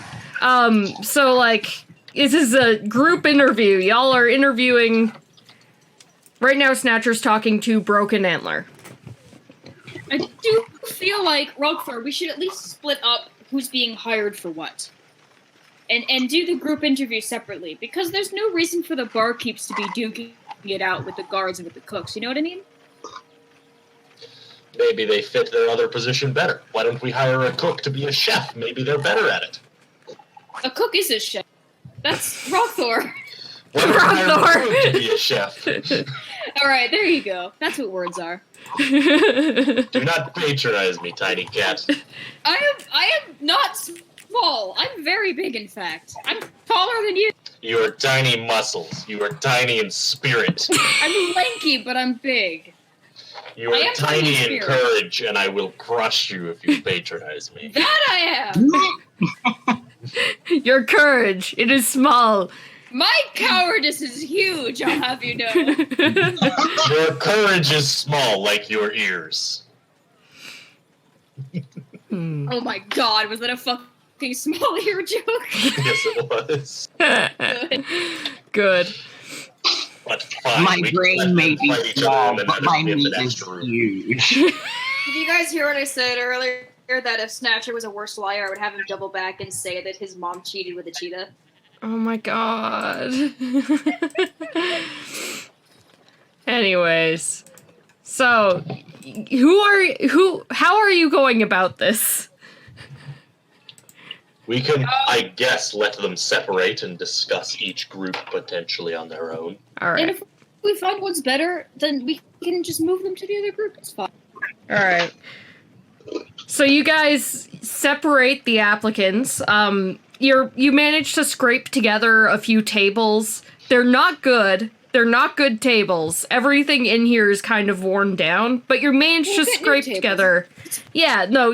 So like, this is a group interview. Y'all are interviewing. Right now, Snatcher's talking to Broken Antler. I do feel like, Rogfar, we should at least split up who's being hired for what. And do the group interview separately, because there's no reason for the barkeeps to be duking it out with the guards and with the cooks, you know what I mean? Maybe they fit their other position better. Why don't we hire a cook to be a chef? Maybe they're better at it. A cook is a chef. That's Rothor. Why don't we hire a cook to be a chef? Alright, there you go. That's what words are. Do not patronize me, tiny cat. I am not small. I'm very big, in fact. I'm taller than you. You are tiny muscles. You are tiny in spirit. I'm lanky, but I'm big. You I are am tiny tiny in in spirit. courage, and I will crush you if you patronize me. That I am. Your courage, it is small. My cowardice is huge, I'll have you know. Your courage is small, like your ears. Oh my god, was that a fucking small ear joke? Yes, it was. Good. But fine. My we can let brain them may be fight each other small, in the but my in the meat next is room. huge. Did you guys hear what I said earlier? That if Snatcher was a worse liar, I would have him double back and say that his mom cheated with a cheetah. Oh my god. Anyways. So, how are you going about this? We can, I guess, let them separate and discuss each group potentially on their own. All And right. if we find one's better, then we can just move them to the other group. It's fine. All right. So you guys separate the applicants. You managed to scrape together a few tables. They're not good. They're not good tables. Everything in here is kind of worn down, but you managed We'll to get new scrape tables. together. Yeah, no,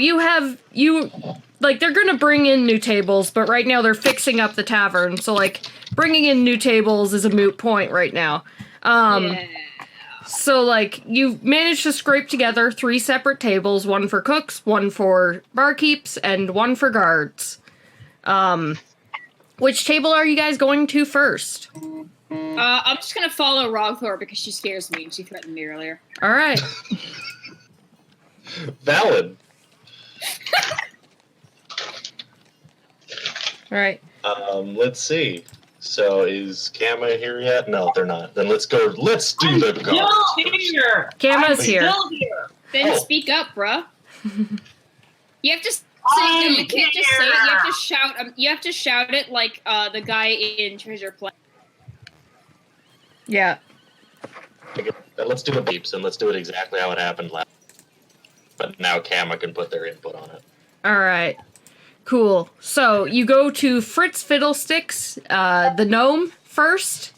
they're gonna bring in new tables, but right now they're fixing up the tavern, so, like, bringing in new tables is a moot point right now. Yeah. So, like, you've managed to scrape together 3 separate tables, one for cooks, one for barkeeps, and one for guards. Which table are you guys going to first? I'm just gonna follow Rogthor because she scares me and she threatened me earlier. All right. Valid. All right. Let's see. So is Kama here yet? No, they're not. Then let's go. Let's do the guards. here. Kama's here. here. Then Oh. speak up, bruh. You have to say it. You can't just say it. You have to shout. You have to shout it like the guy in Treasure Planet. Yeah. Let's do the beeps and let's do it exactly how it happened last. But now Kama can put their input on it. All right. Cool. So you go to Fritz Fiddlesticks, the gnome, first.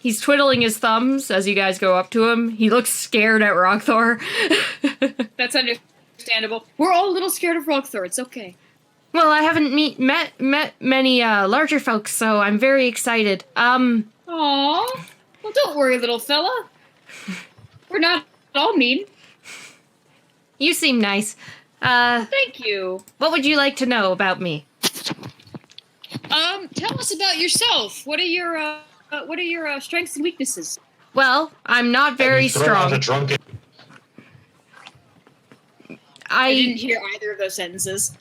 He's twiddling his thumbs as you guys go up to him. He looks scared at Rockthor. That's understandable. We're all a little scared of Rogthor. It's okay. Well, I haven't met many larger folks, so I'm very excited. Aww. Well, don't worry, little fella. We're not all mean. You seem nice. Thank you. What would you like to know about me? Tell us about yourself. What are your strengths and weaknesses? Well, I'm not very And throw out a strong. drunken. I didn't hear either of those sentences.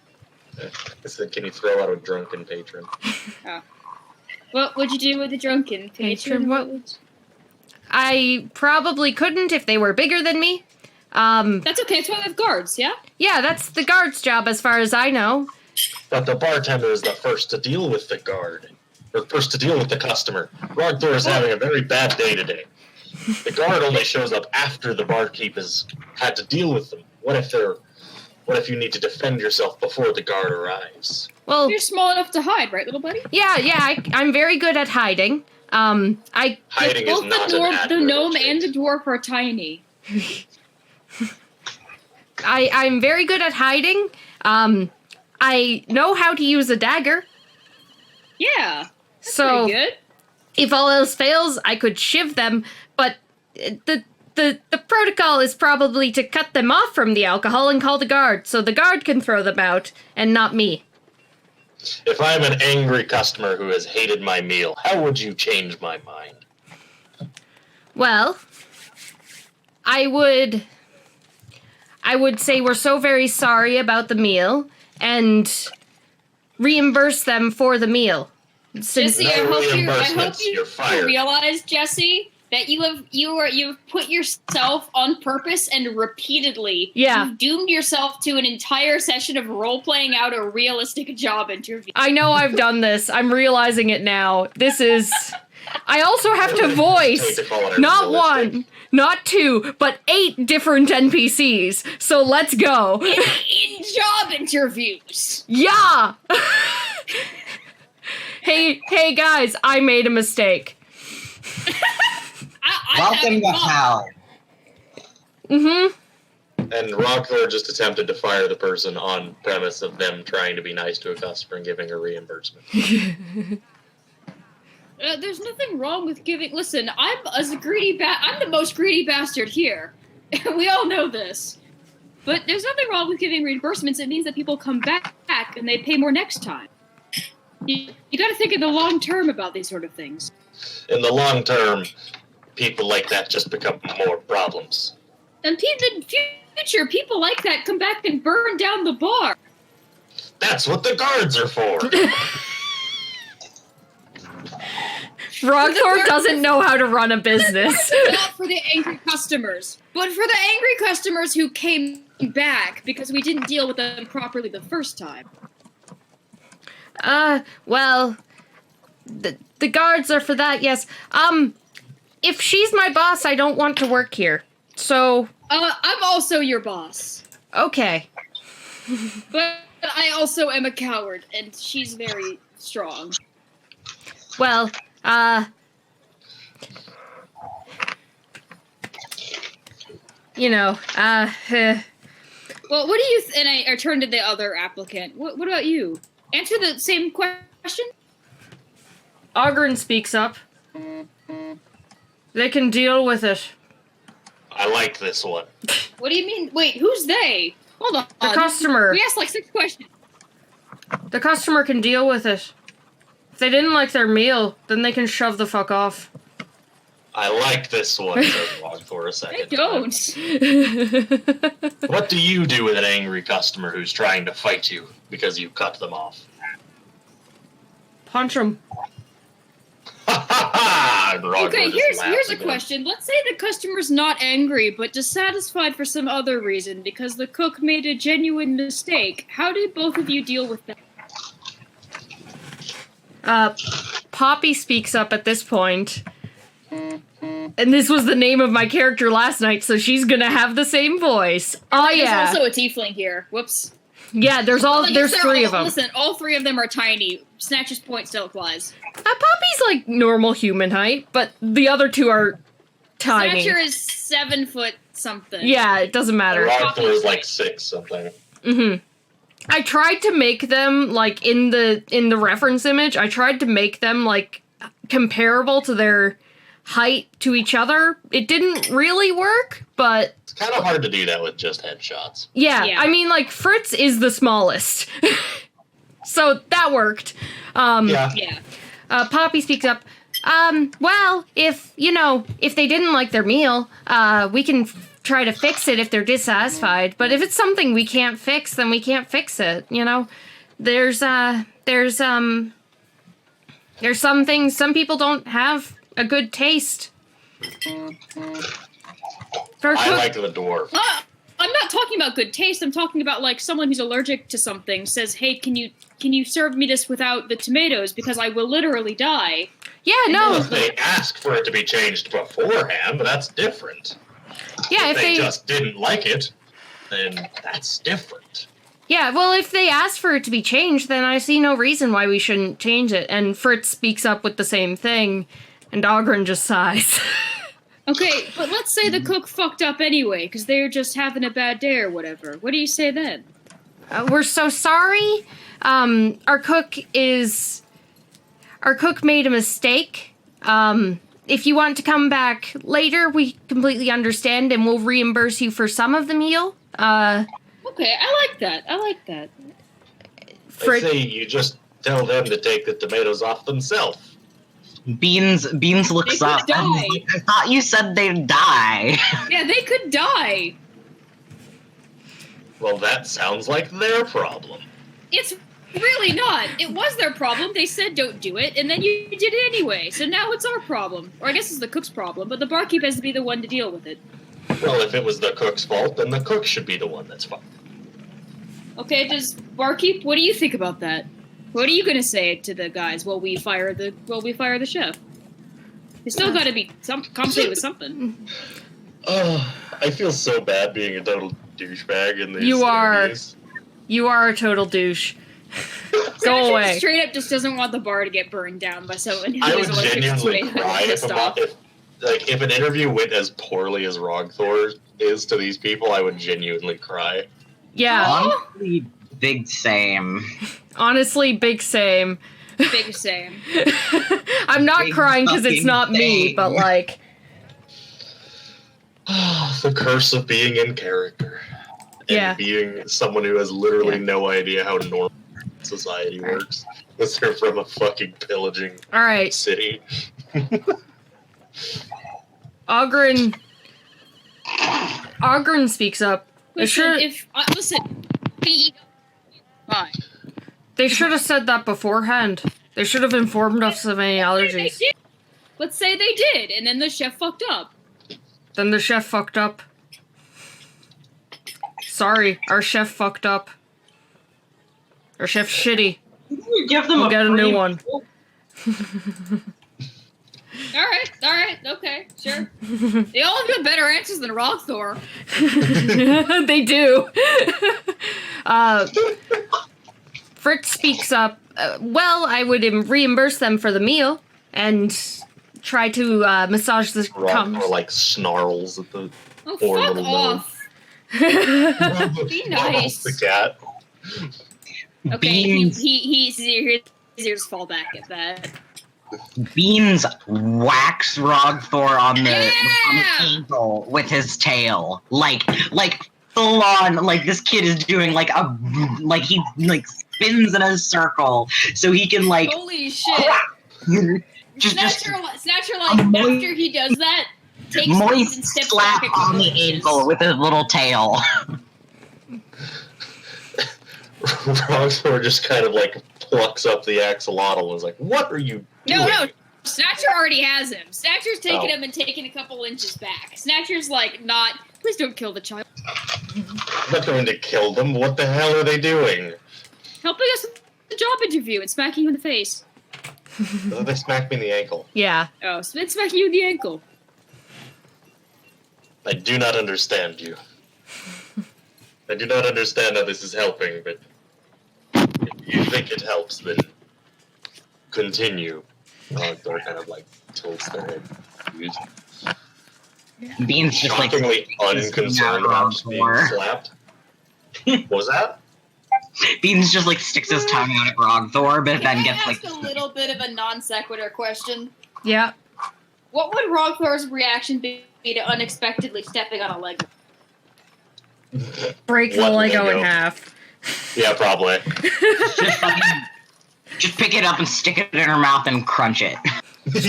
I said, can you throw out a drunken patron? What would you do with a drunken patron? What- I probably couldn't if they were bigger than me. That's okay. That's why we have guards. Yeah. Yeah, that's the guard's job as far as I know. But the bartender is the first to deal with the guard. Or first to deal with the customer. Rogthor is having a very bad day today. The guard only shows up after the barkeep has had to deal with them. What if you need to defend yourself before the guard arrives? Well, You're small enough to hide, right, little buddy? I'm very good at hiding. Hiding is Both not the an admirable gnome trait. and the dwarf are tiny. I'm very good at hiding. I know how to use a dagger. Yeah. That's So pretty good. if all else fails, I could shiv them, but the protocol is probably to cut them off from the alcohol and call the guard, so the guard can throw them out, and not me. If I'm an angry customer who has hated my meal, how would you change my mind? Well, I would say we're so very sorry about the meal, and reimburse them for the meal. Since Jesse, No I hope reimbursements, you you're fired. realize, Jesse, that you've put yourself on purpose and repeatedly. Yeah. You've doomed yourself to an entire session of role playing out a realistic job interview. I know I've done this. I'm realizing it now. This is... I also have to voice not one, not 2, but 8 different NPCs. So let's go. in job interviews. Yeah! Hey guys, I made a mistake. I Welcome to hell. Mm-hmm. And Rogthor just attempted to fire the person on premise of them trying to be nice to a customer and giving a reimbursement. There's nothing wrong with giving. Listen, I'm the most greedy bastard here. We all know this. But there's nothing wrong with giving reimbursements. It means that people come back and they pay more next time. You got to think in the long term about these sort of things. In the long term, people like that just become more problems. And in the future, people like that come back and burn down the bar. That's what the guards are for. Rogthor doesn't know how to run a business. Not for the angry customers, but for the angry customers who came back because we didn't deal with them properly the first time. Well, the guards are for that, yes. If she's my boss, I don't want to work here. So... I'm also your boss. Okay. But I also am a coward, and she's very strong. Well, you know, Well, what do you... and I turned to the other applicant. What about you? Answer the same question? Ogren speaks up. They can deal with it. I like this one. What do you mean? Wait, who's they? Hold on. The customer. We asked like 6 questions. The customer can deal with it. If they didn't like their meal, then they can shove the fuck off. I like this one, says Log for a I second. don't. What do you do with an angry customer who's trying to fight you because you cut them off? Punch him. Okay, here's a question. Let's say the customer's not angry, but dissatisfied for some other reason because the cook made a genuine mistake. How did both of you deal with that? Poppy speaks up at this point. And this was the name of my character last night, so she's gonna have the same voice. Oh, yeah. There's also a tiefling here. Whoops. Yeah, there's 3 of them. Listen, all 3 of them are tiny. Snatch's point still applies. Poppy's like normal human height, but the other 2 are tiny. Snatcher is 7 foot something. Yeah, it doesn't matter. Rogthor is like 6 something. Mm-hmm. I tried to make them, like, in the reference image, I tried to make them, like, comparable to their height to each other. It didn't really work, but... It's kind of hard to do that with just headshots. Yeah, I mean, like, Fritz is the smallest. So that worked. Yeah. Poppy speaks up. Well, if they didn't like their meal, we can try to fix it if they're dissatisfied. But if it's something we can't fix, then we can't fix it, you know? There's some things, some people don't have a good taste. I like the dwarf. I'm not talking about good taste. I'm talking about like someone who's allergic to something says, "Hey, can you serve me this without the tomatoes because I will literally die." Yeah, no. Well, if they ask for it to be changed beforehand, that's different. Yeah, if they just didn't like it, then that's different. Yeah, well, if they ask for it to be changed, then I see no reason why we shouldn't change it. And Fritz speaks up with the same thing, and Ogren just sighs. Okay, but let's say the cook fucked up anyway, because they're just having a bad day or whatever. What do you say then? We're so sorry. Our cook made a mistake. If you want to come back later, we completely understand, and we'll reimburse you for some of the meal. Okay, I like that. I say you just tell them to take the tomatoes off themselves. Beans looks They up. could die. I thought you said they'd die. Yeah, they could die. Well, that sounds like their problem. It's really not. It was their problem. They said don't do it, and then you did it anyway. So now it's our problem. Or I guess it's the cook's problem, but the barkeep has to be the one to deal with it. Well, if it was the cook's fault, then the cook should be the one that's fault. Okay, barkeep, what do you think about that? What are you gonna say to the guys while we fire the chef? They still gotta be compensated with something. Oh, I feel so bad being a total douchebag in these You are. interviews. You are a total douche. Go away. Straight up just doesn't want the bar to get burned down by someone who I is would allergic to genuinely tomato. cry if an interview went as poorly as Rogthor is to these people. I would genuinely cry. Yeah. Honestly, big same. Honestly, big same. Big same. I'm not Big crying because it's fucking not me, same. but like... The curse of being in character. And Yeah. being someone who has literally no idea how normal society works. Unless they're from a fucking pillaging Alright. city. Ogren speaks up. Listen, fine. They should have said that beforehand. They should have informed us of any allergies. Let's say they did, and then the chef fucked up. Then the chef fucked up. Sorry, our chef fucked up. Our chef's shitty. Give them We'll get a new one. Alright, okay, sure. They all have better answers than Rockthor. They do. Fritz speaks up. Well, I would reimburse them for the meal and try to massage the Rockthor like snarls at the Oh, poor fuck little off. gnome. Be nice. The cat. Okay, Beans. his ears fall back at that. Beans whacks Rogthor on the Yeah! ankle with his tail, like full on. Like this kid is doing he spins in a circle so he can like Holy shit. Snatcher, like, after he does that, takes things and moist steps slap back a couple on the inches. ankle with his little tail. Rockthor just kind of like plucks up the axolotl and is like, "What are you doing?" No, Snatcher already has him. Snatcher's taking Oh. him and taking a couple inches back. Snatcher's like, not, please don't kill the child. I'm not going to kill them. What the hell are they doing? Helping us with the job interview and smacking you in the face. They smacked me in the ankle. Yeah. Oh, it's smacking you in the ankle. I do not understand you. I do not understand how this is helping, but if you think it helps, then continue. Rockthor kind of like tilts their head. confused. Beans just like Shockingly unconcerned about just being slapped. What was that? Beans just like sticks his tongue out at Rogthor, but then Can I gets ask like a little bit of a non sequitur question? Yeah. What would Rogthor's reaction be to unexpectedly stepping on a leg? Break the What Lego in Lego? half. Yeah, probably. just fucking just pick it up and stick it in her mouth and crunch it.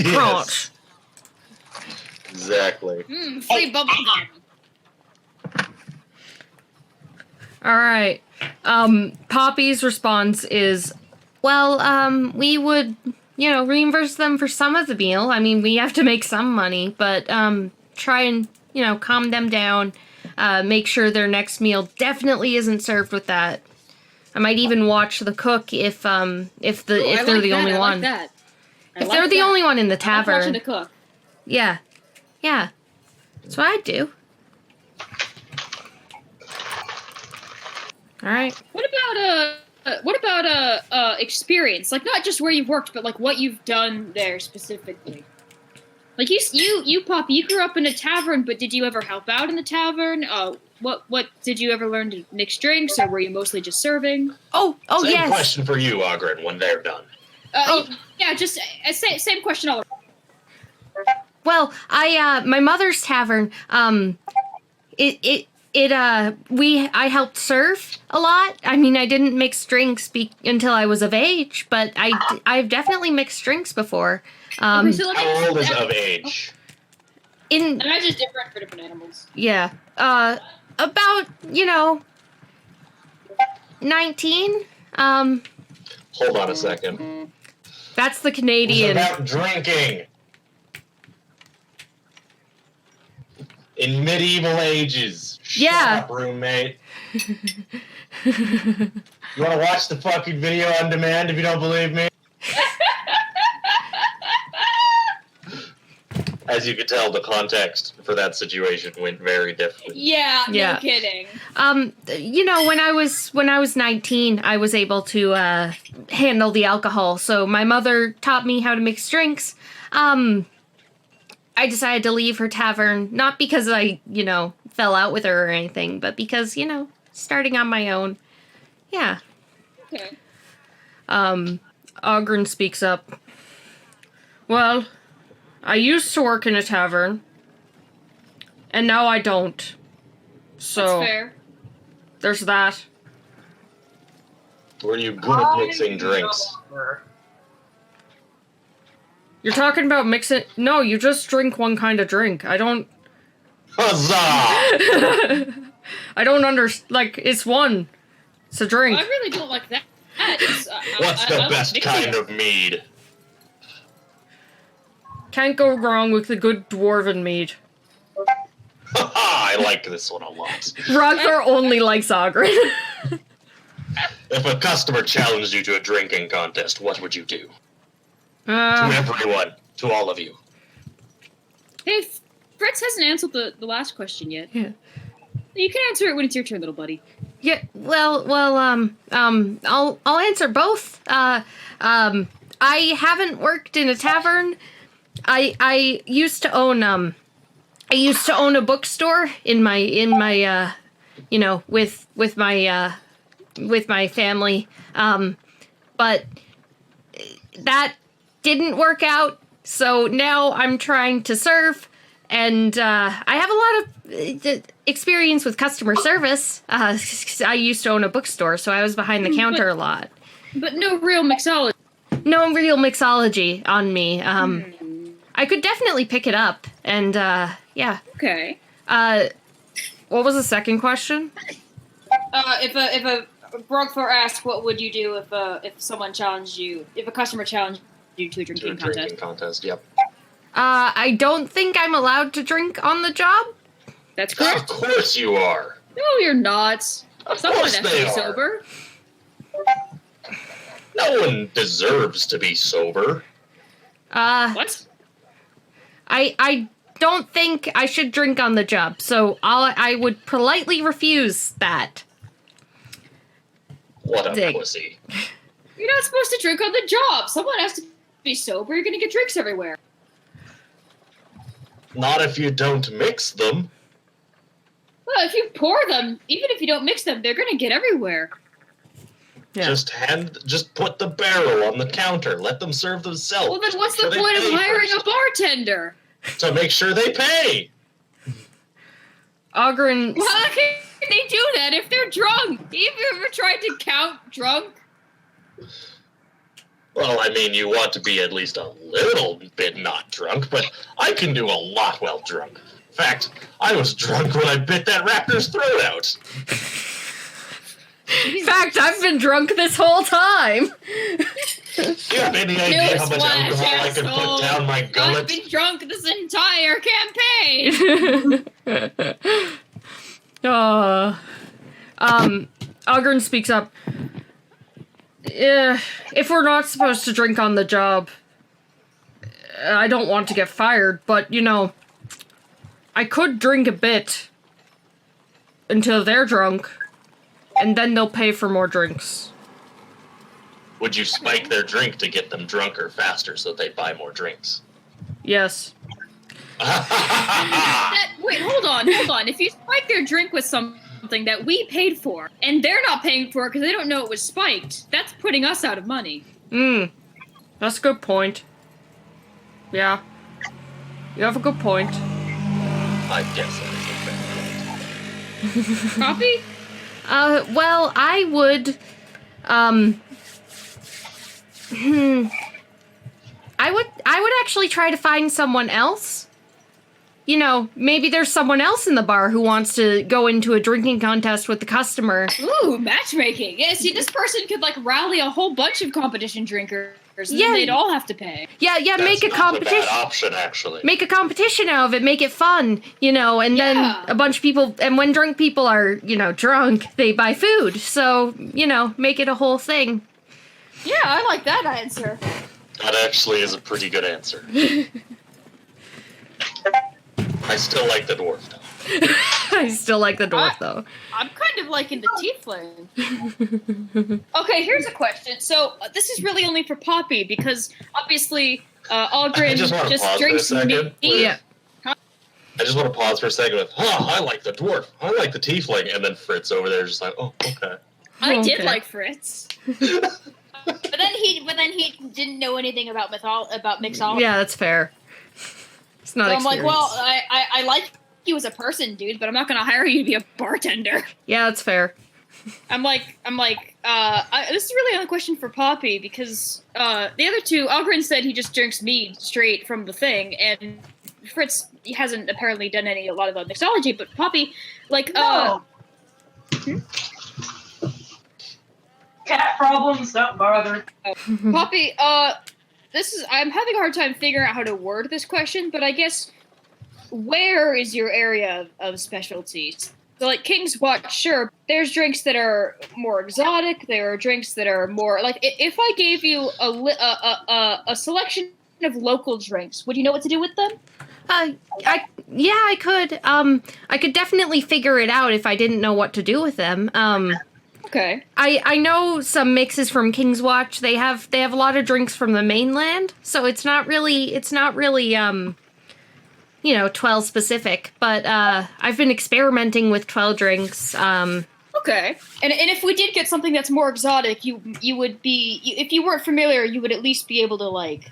Crunch. Exactly. Free bubble gum. All right. Poppy's response is, well, we would, reimburse them for some of the meal. I mean, we have to make some money, but try and, calm them down. Make sure their next meal definitely isn't served with that. I might even watch the cook if they're the only one. If they're the only one in the I like watching tavern. the cook. Yeah. Yeah. That's what I do. All right. What about experience? Like not just where you've worked, but like what you've done there specifically. Like you Poppy, you grew up in a tavern, but did you ever help out in the tavern? What did you ever learn to mix drinks, or were you mostly just serving? Oh, Same yes. question for you, Ogren, when they're done. Yeah, just same question all around. Well, my mother's tavern, I helped serve a lot. I mean, I didn't mix drinks until I was of age, but I've definitely mixed drinks before. Okay, so let me How old is just- of age? In Imagine it's different for different animals. yeah, about 19. Hold on a second. That's the It's Canadian. about drinking. In medieval ages. Yeah. Shut up, roommate. You want to watch the fucking video on demand if you don't believe me? As you could tell, the context for that situation went very differently. Yeah, Yeah. no kidding. When I was 19, I was able to handle the alcohol. So my mother taught me how to mix drinks. I decided to leave her tavern, not because I, fell out with her or anything, but because, starting on my own. Yeah. Okay. Ogren speaks up. Well, I used to work in a tavern, and now I don't. So, That's fair. there's that. Were you good at mixing drinks? You're talking about mixing... No, you just drink one kind of drink. I don't... Huzzah! I don't it's one. It's a drink. I really don't like that. What's the I like best mixing kind it. of mead? Can't go wrong with the good dwarven mead. I like this one a lot. Ragnar only likes Ogren. If a customer challenged you to a drinking contest, what would you do? To everyone, to all of you. Hey, Fritz hasn't answered the last question yet. Yeah. You can answer it when it's your turn, little buddy. Yeah, I'll answer both. I haven't worked in a tavern. I used to own a bookstore in my with my family. But that didn't work out. So now I'm trying to serve, and I have a lot of experience with customer service. I used to own a bookstore, so I was behind the counter a lot. But no real mixology. No real mixology on me. I could definitely pick it up, and yeah. Okay. What was the second question? If a Brogthor asked, what would you do if someone challenged you, if a customer challenged you to a drinking contest? Drinking contest, yep. I don't think I'm allowed to drink on the job. That's Of correct. course you are. No, you're not. Someone course has to they be are. sober. No one deserves to be sober. What? I don't think I should drink on the job, so I would politely refuse that. What a Dick. pussy. You're not supposed to drink on the job. Someone has to be sober. You're gonna get drinks everywhere. Not if you don't mix them. Well, if you pour them, even if you don't mix them, they're gonna get everywhere. Yeah. Just put the barrel on the counter. Let them serve themselves. Well, then what's Make the sure point they of pay hiring a first. bartender? To make sure they pay. Ogren. Well, how can they do that if they're drunk? Have you ever tried to count drunk? Well, I mean, you want to be at least a little bit not drunk, but I can do a lot while drunk. In fact, I was drunk when I bit that raptor's throat out. In fact, I've been drunk this whole time. Do you have any idea how much Newsflash, alcohol I can asshole. put down my I've gullet? been drunk this entire campaign. Ogren speaks up. If we're not supposed to drink on the job, I don't want to get fired, but, I could drink a bit until they're drunk, and then they'll pay for more drinks. Would you spike their drink to get them drunker faster so they buy more drinks? Yes. Wait, hold on. If you spike their drink with something that we paid for, and they're not paying for it because they don't know it was spiked, that's putting us out of money. That's a good point. Yeah. You have a good point. I guess that is a fair point. Copy? Well, I would, I would actually try to find someone else. Maybe there's someone else in the bar who wants to go into a drinking contest with the customer. Ooh, matchmaking. Yeah, see, this person could, rally a whole bunch of competition drinkers, and Yeah. then they'd all have to pay. Yeah, That's make a not competition. a bad option, actually. Make a competition out of it, make it fun, and then Yeah. a bunch of people, and when drunk people are, drunk, they buy food. So, make it a whole thing. Yeah, I like that answer. That actually is a pretty good answer. I still like the dwarf, though. I still like the dwarf, though. I'm kind of liking the tiefling. Okay, here's a question. So, this is really only for Poppy, because obviously, Aldrin I just want to pause for a drinks second. meat. Yeah. I just want to pause for a second with, I like the dwarf. I like the tiefling. And then Fritz over there is just like, oh, okay. I did Okay. like Fritz. But then he didn't know anything about mixology. Yeah, that's fair. It's not So I'm like, experienced. well, I like you as a person, dude, but I'm not gonna hire you to be a bartender. Yeah, that's fair. This is really only a question for Poppy, because the other two, Algren said he just drinks mead straight from the thing, and Fritz hasn't apparently done a lot of the mixology, but Poppy, No. Cat problems, don't bother. Poppy, I'm having a hard time figuring out how to word this question, but I guess where is your area of specialties? So, like King's Watch, sure. There's drinks that are more exotic. There are drinks that are more like. If I gave you a selection of local drinks, would you know what to do with them? I could. I could definitely figure it out if I didn't know what to do with them. Okay. I know some mixes from King's Watch. They have a lot of drinks from the mainland, so it's not really 12 specific, but I've been experimenting with 12 drinks. Okay. And if we did get something that's more exotic, you would be if you weren't familiar, you would at least be able to like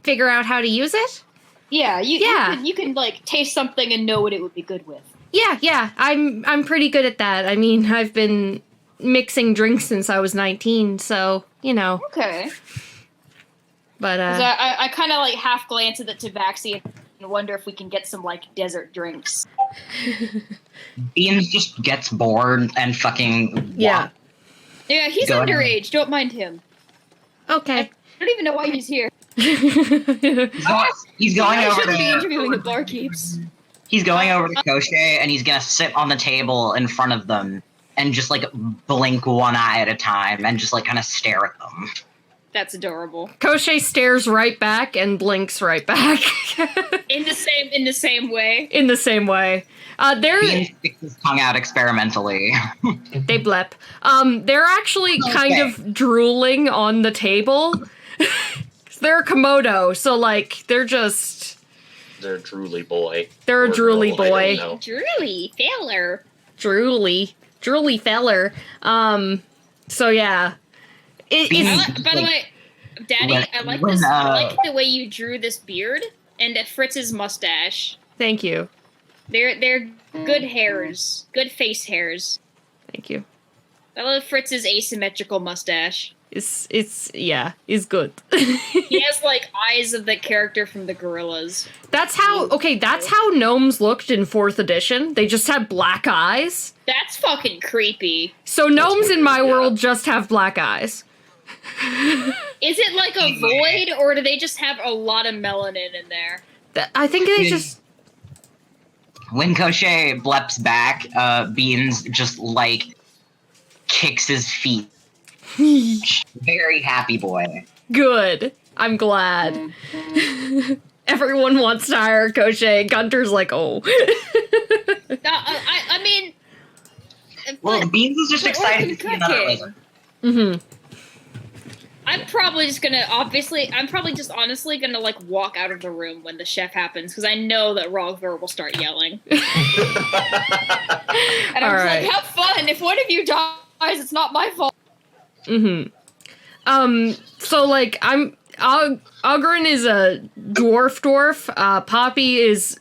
figure out how to use it? Yeah, you can like taste something and know what it would be good with. Yeah, I'm pretty good at that. I mean, I've been mixing drinks since I was 19, so, Okay. But, I kind of like half glance at the tabaxi and wonder if we can get some like desert drinks. Beans just gets bored and fucking yeah. Yeah, he's Go ahead. underage. Don't mind him. Okay. I don't even know why he's here. He's going I over shouldn't be to interviewing the barkeeps. he's going over to Koshe and he's gonna sit on the table in front of them and just like blink one eye at a time and just like kind of stare at them. That's adorable. Koshe stares right back and blinks right back. In the same way. In the same way. Beans sticks his tongue out experimentally. They blep. They're actually kind of drooling on the table. They're a Komodo, so like they're a drooly boy. They're a Or drooly girl, I boy. don't know. Drooly feller. Drooly feller. So yeah. By the way, Daddy, I like this. I like the way you drew this beard and Fritz's mustache. Thank you. They're good hairs, good face hairs. Thank you. I love Fritz's asymmetrical mustache. It's good. He has like eyes of the character from the Gorillas. That's how gnomes looked in 4th edition. They just had black eyes. That's fucking creepy. So gnomes weird, in my yeah. world just have black eyes. Is it like a void, or do they just have a lot of melanin in there? I think they just... When Koshe bleps back, Beans just like kicks his feet. Very happy boy. Good. I'm glad. Everyone wants to hire Koshe. Gunter's like, oh. I mean... Well, but- Beans is just but excited Orphan to see another cooking. lizard. Mm-hmm. I'm probably just honestly gonna like walk out of the room when the chef happens, because I know that Rogver will start yelling. And I'm All just right. like, have fun. If one of you dies, it's not my fault. Mm-hmm. So like Ogren is a dwarf. Poppy is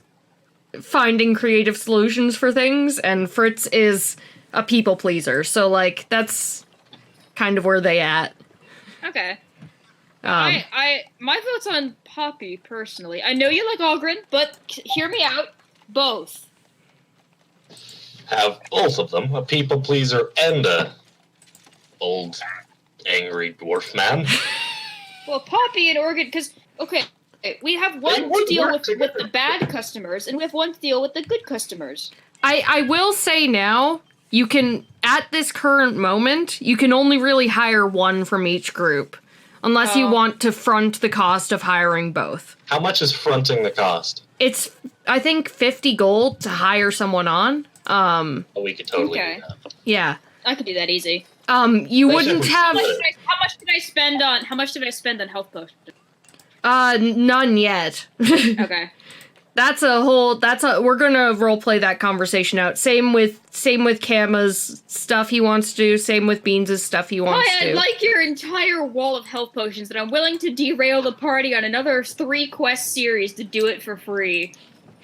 finding creative solutions for things, and Fritz is a people pleaser. So like that's kind of where they at. Okay. My vote's on Poppy personally. I know you like Ogren, but hear me out. Both. Have both of them, a people pleaser and a old angry dwarf man. Well, Poppy and Organ, because okay, we have one to would deal work with together. the bad customers, and we have one to deal with the good customers. I will say now, you can, at this current moment, you can only really hire one from each group. Unless you want to front the cost of hiring both. How much is fronting the cost? It's, I think, 50 gold to hire someone on. Oh, we could totally Okay. do that. Yeah. I could do that easy. You wouldn't have... How much did I spend on health potions? None yet. Okay. We're gonna roleplay that conversation out. Same with Kama's stuff he wants to do, same with Beans' stuff he wants to I'd do. like your entire wall of health potions, and I'm willing to derail the party on another 3 quest series to do it for free.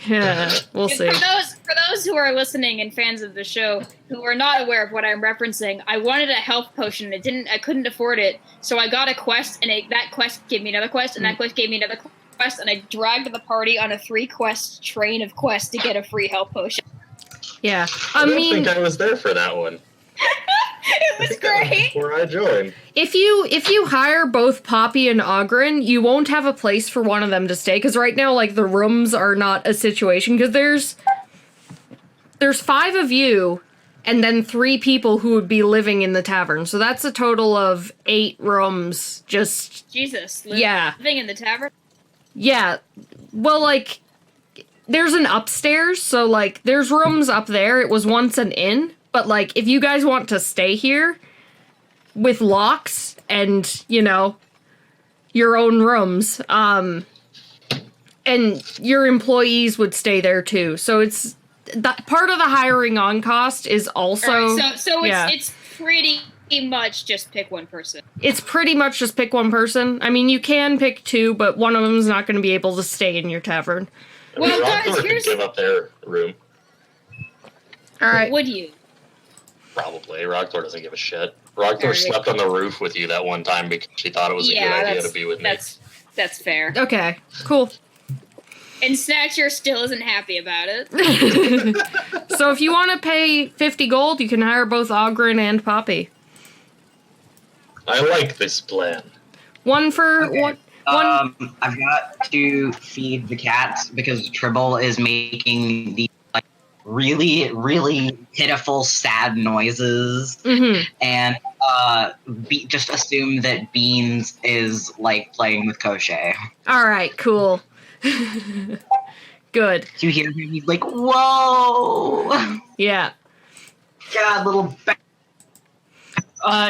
Yeah, we'll see. For those who are listening and fans of the show who are not aware of what I'm referencing, I wanted a health potion and I couldn't afford it, so I got a quest, and that quest gave me another quest, and that quest gave me another quest, and I dragged the party on a 3 quest train of quests to get a free health potion. Yeah. I don't think I was there for that one. It was great. Before I joined. If you hire both Poppy and Ogren, you won't have a place for one of them to stay, because right now, like, the rooms are not a situation, because there's 5 of you, and then 3 people who would be living in the tavern, so that's a total of 8 rooms, just... Jesus. Yeah. Living in the tavern? Yeah. Well, like, there's an upstairs, so, like, there's rooms up there. It was once an inn, but, like, if you guys want to stay here with locks and, you know, your own rooms, and your employees would stay there too. So it's that part of the hiring on cost is also Alright, so it's pretty much just pick one person. It's pretty much just pick one person. I mean, you can pick 2, but one of them is not going to be able to stay in your tavern. Well, guys, Rockthor could give up their room. All right. Would you? Probably. Rockthor doesn't give a shit. Rockthor slept on the roof with you that one time because she thought it was a good idea to be with me. That's fair. Okay. Cool. And Snatcher still isn't happy about it. So if you want to pay 50 gold, you can hire both Ogren and Poppy. I like this plan. One for Okay. one. I've got to feed the cats because Tribble is making the like really, really pitiful, sad noises, and just assume that Beans is like playing with Crochet. All right. Cool. Good. You hear him? He's like, "Whoa, Yeah. God, little."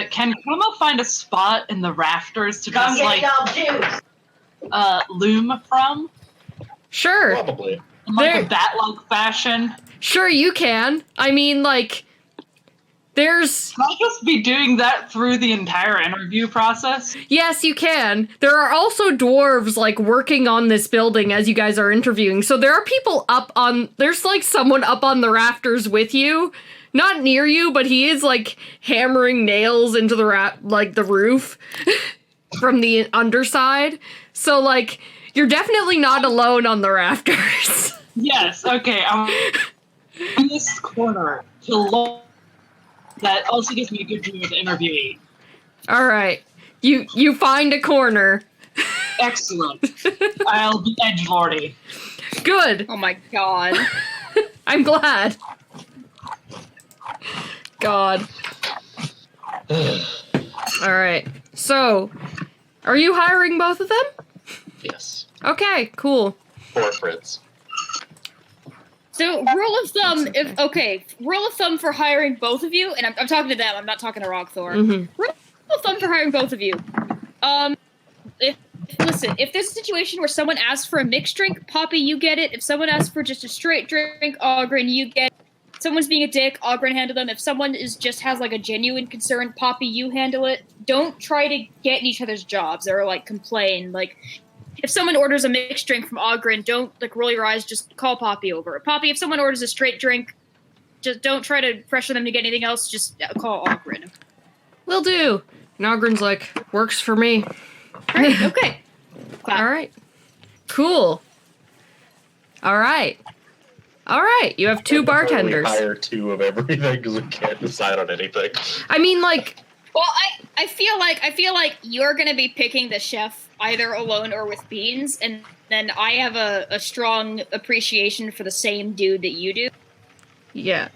Can Kuma find a spot in the rafters to Come just get like y'all juice. loom from Sure. Probably. in like There- a bat-like fashion? Sure, you can. I mean, like, there's... Can I just be doing that through the entire interview process? Yes, you can. There are also dwarves, like, working on this building as you guys are interviewing. So there are people up on... There's, like, someone up on the rafters with you. Not near you, but he is, like, hammering nails into the the roof from the underside. So, like, you're definitely not alone on the rafters. Yes, okay. I'm in this corner to look. That also gives me a good view of the interviewee. All right. You find a corner. Excellent. I'll be edgelordy. Good. Oh my god. I'm glad. God. All right. So, are you hiring both of them? Yes. Okay, cool. Poor Fritz. So, rule of thumb for hiring both of you, and I'm talking to them, I'm not talking to Rockthor. Mhm. Rule of thumb for hiring both of you. If there's a situation where someone asks for a mixed drink, Poppy, you get it. If someone asks for just a straight drink, Ogren, you get it. If someone's being a dick, Ogren, handle them. If someone has like a genuine concern, Poppy, you handle it. Don't try to get in each other's jobs or like complain. Like, if someone orders a mixed drink from Ogren, don't like roll your eyes, just call Poppy over. Poppy, if someone orders a straight drink, just don't try to pressure them to get anything else, just call Ogren. Will do. And Ogren's like, works for me. Great, okay. Clap. All right. Cool. All right. All right. You have 2 bartenders. We hire 2 of everything because we can't decide on anything. I mean, like, Well, I feel like you're gonna be picking the chef either alone or with Beans, and then I have a strong appreciation for the same dude that you do. yeah.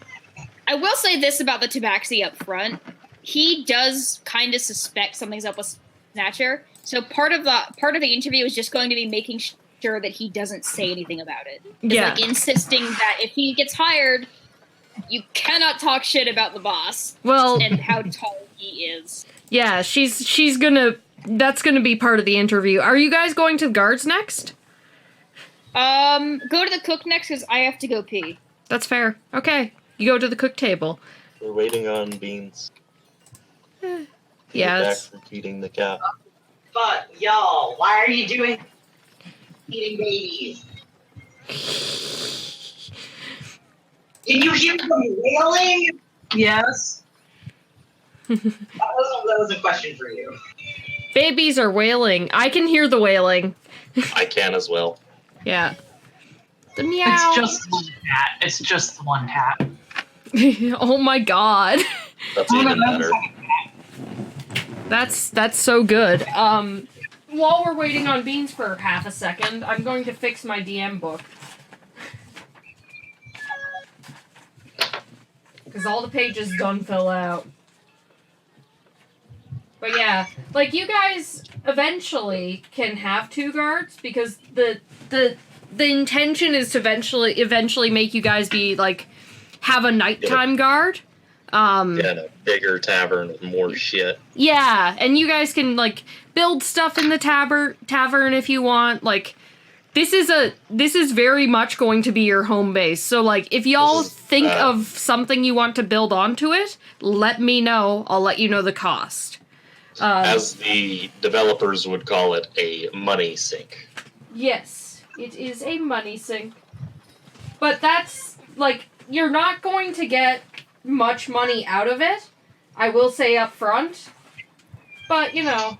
I will say this about the Tabaxi up front. He does kind of suspect something's up with Snatcher. So part of the interview is just going to be making sure that he doesn't say anything about it. It's Yeah. like insisting that if he gets hired, you cannot talk shit about the boss Well, and how tall he is. yeah, she's gonna... That's gonna be part of the interview. Are you guys going to the guards next? Go to the cook next because I have to go pee. That's fair. Okay. You go to the cook table. We're waiting on Beans. Yeah, Back that's... from feeding the cat. But y'all, why are you doing eating babies? Did you hear them wailing? Yes. That was a question for you. Babies are wailing. I can hear the wailing. I can as well. Yeah. The It's meow. just one cat. It's just one cat. Oh my god. That's even better. That's so good. While we're waiting on Beans for half a second, I'm going to fix my DM book. Because all the pages done fell out. But yeah, like, you guys eventually can have 2 guards, because the intention is to eventually make you guys be, like, have a nighttime guard. Yeah, in a bigger tavern with more shit. Yeah, and you guys can, like, build stuff in the tavern if you want. Like, this is very much going to be your home base. So, like, if y'all think of something you want to build onto it, let me know. I'll let you know the cost. As the developers would call it, a money sink. Yes, it is a money sink. But that's, like, you're not going to get much money out of it, I will say up front. But, you know.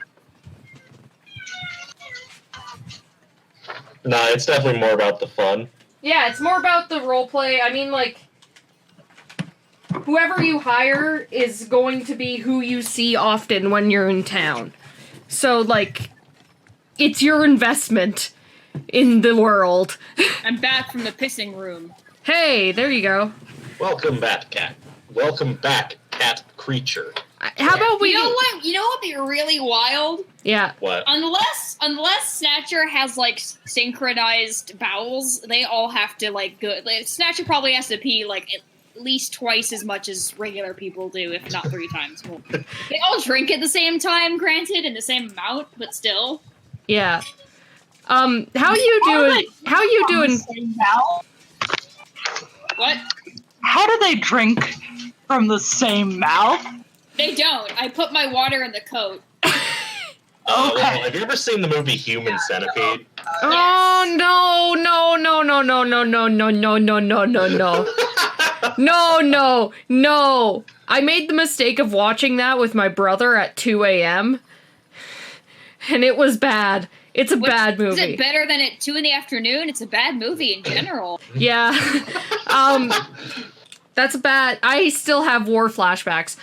Nah, it's definitely more about the fun. Yeah, it's more about the roleplay. I mean, like, whoever you hire is going to be who you see often when you're in town. So, like, it's your investment in the world. I'm back from the pissing room. Hey, there you go. Welcome back, cat. Welcome back, cat creature. How about we... You know what? You know what would be really wild? Yeah. What? Unless Snatcher has, like, synchronized bowels, they all have to, like, go... Like, Snatcher probably has to pee, like, at least twice as much as regular people do, if not 3 times more. They all drink at the same time, granted, in the same amount, but still. Yeah. How you doing? How you doing? What? How do they drink from the same mouth? They don't. I put my water in the coat. Well, have you ever seen the movie Human Centipede? Oh, no. I made the mistake of watching that with my brother at 2 a.m. And it was bad. It's a bad movie. Is it better than at 2 in the afternoon? It's a bad movie in general. Yeah. That's bad. I still have war flashbacks.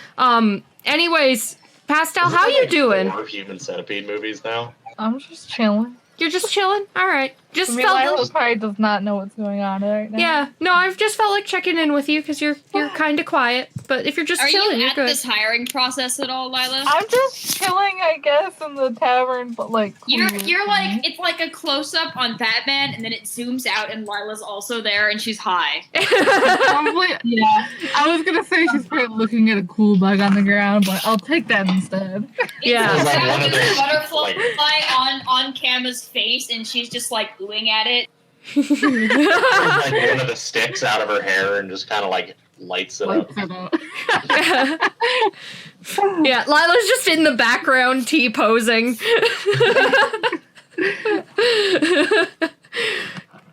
Anyways, Pastel, how you doing? 4 Human Centipede movies now. I'm just chilling. You're just chilling? Alright. Just felt Lila probably does not know what's going on right now. Yeah, no, I've just felt like checking in with you because you're kind of quiet. But if you're just chilling, you you're good. this hiring process at all, Lila? I'm just chilling, I guess, in the tavern, but like You're like, it's like a close up on Batman, and then it zooms out, and Lila's also there, and she's high. probably, yeah. I was gonna say she's probably looking at a cool bug on the ground, but I'll take that instead. Yeah. It's like one of a those, butterfly on Kama's face, and she's just like oohing at it. Like one of the sticks out of her hair and just kind of like lights it up. Yeah, Lila's just in the background T-posing.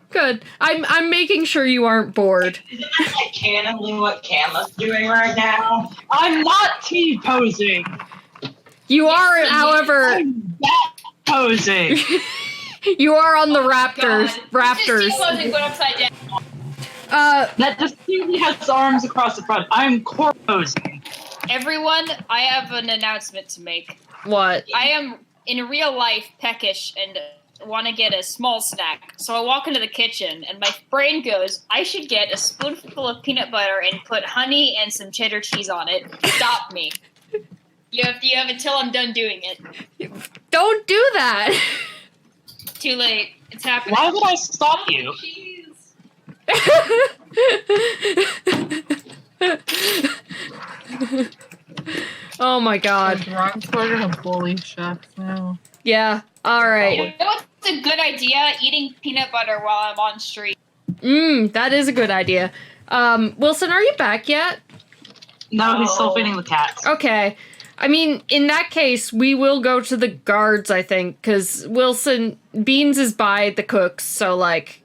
Good. I'm making sure you aren't bored. Isn't that like canonically what Kama's doing right now? I'm not T-posing. You are, however... I'm bat posing. You are on the rafters. Just T-posing, but upside down. That distinctly has arms across the front. I'm core posing. Everyone, I have an announcement to make. What? I am, in real life, peckish and want to get a small snack. So I walk into the kitchen, and my brain goes, I should get a spoonful of peanut butter and put honey and some cheddar cheese on it. Stop me. You have until I'm done doing it. Don't do that! Too late. It's happening. Why would I stop you? Oh my god. We're gonna bully chefs now. Yeah, alright. You know what's a good idea? Eating peanut butter while I'm on stream. That is a good idea. Wilson, are you back yet? No, he's still feeding the cats. Okay. I mean, in that case, we will go to the guards, I think, because Beans is by the cooks, so, like,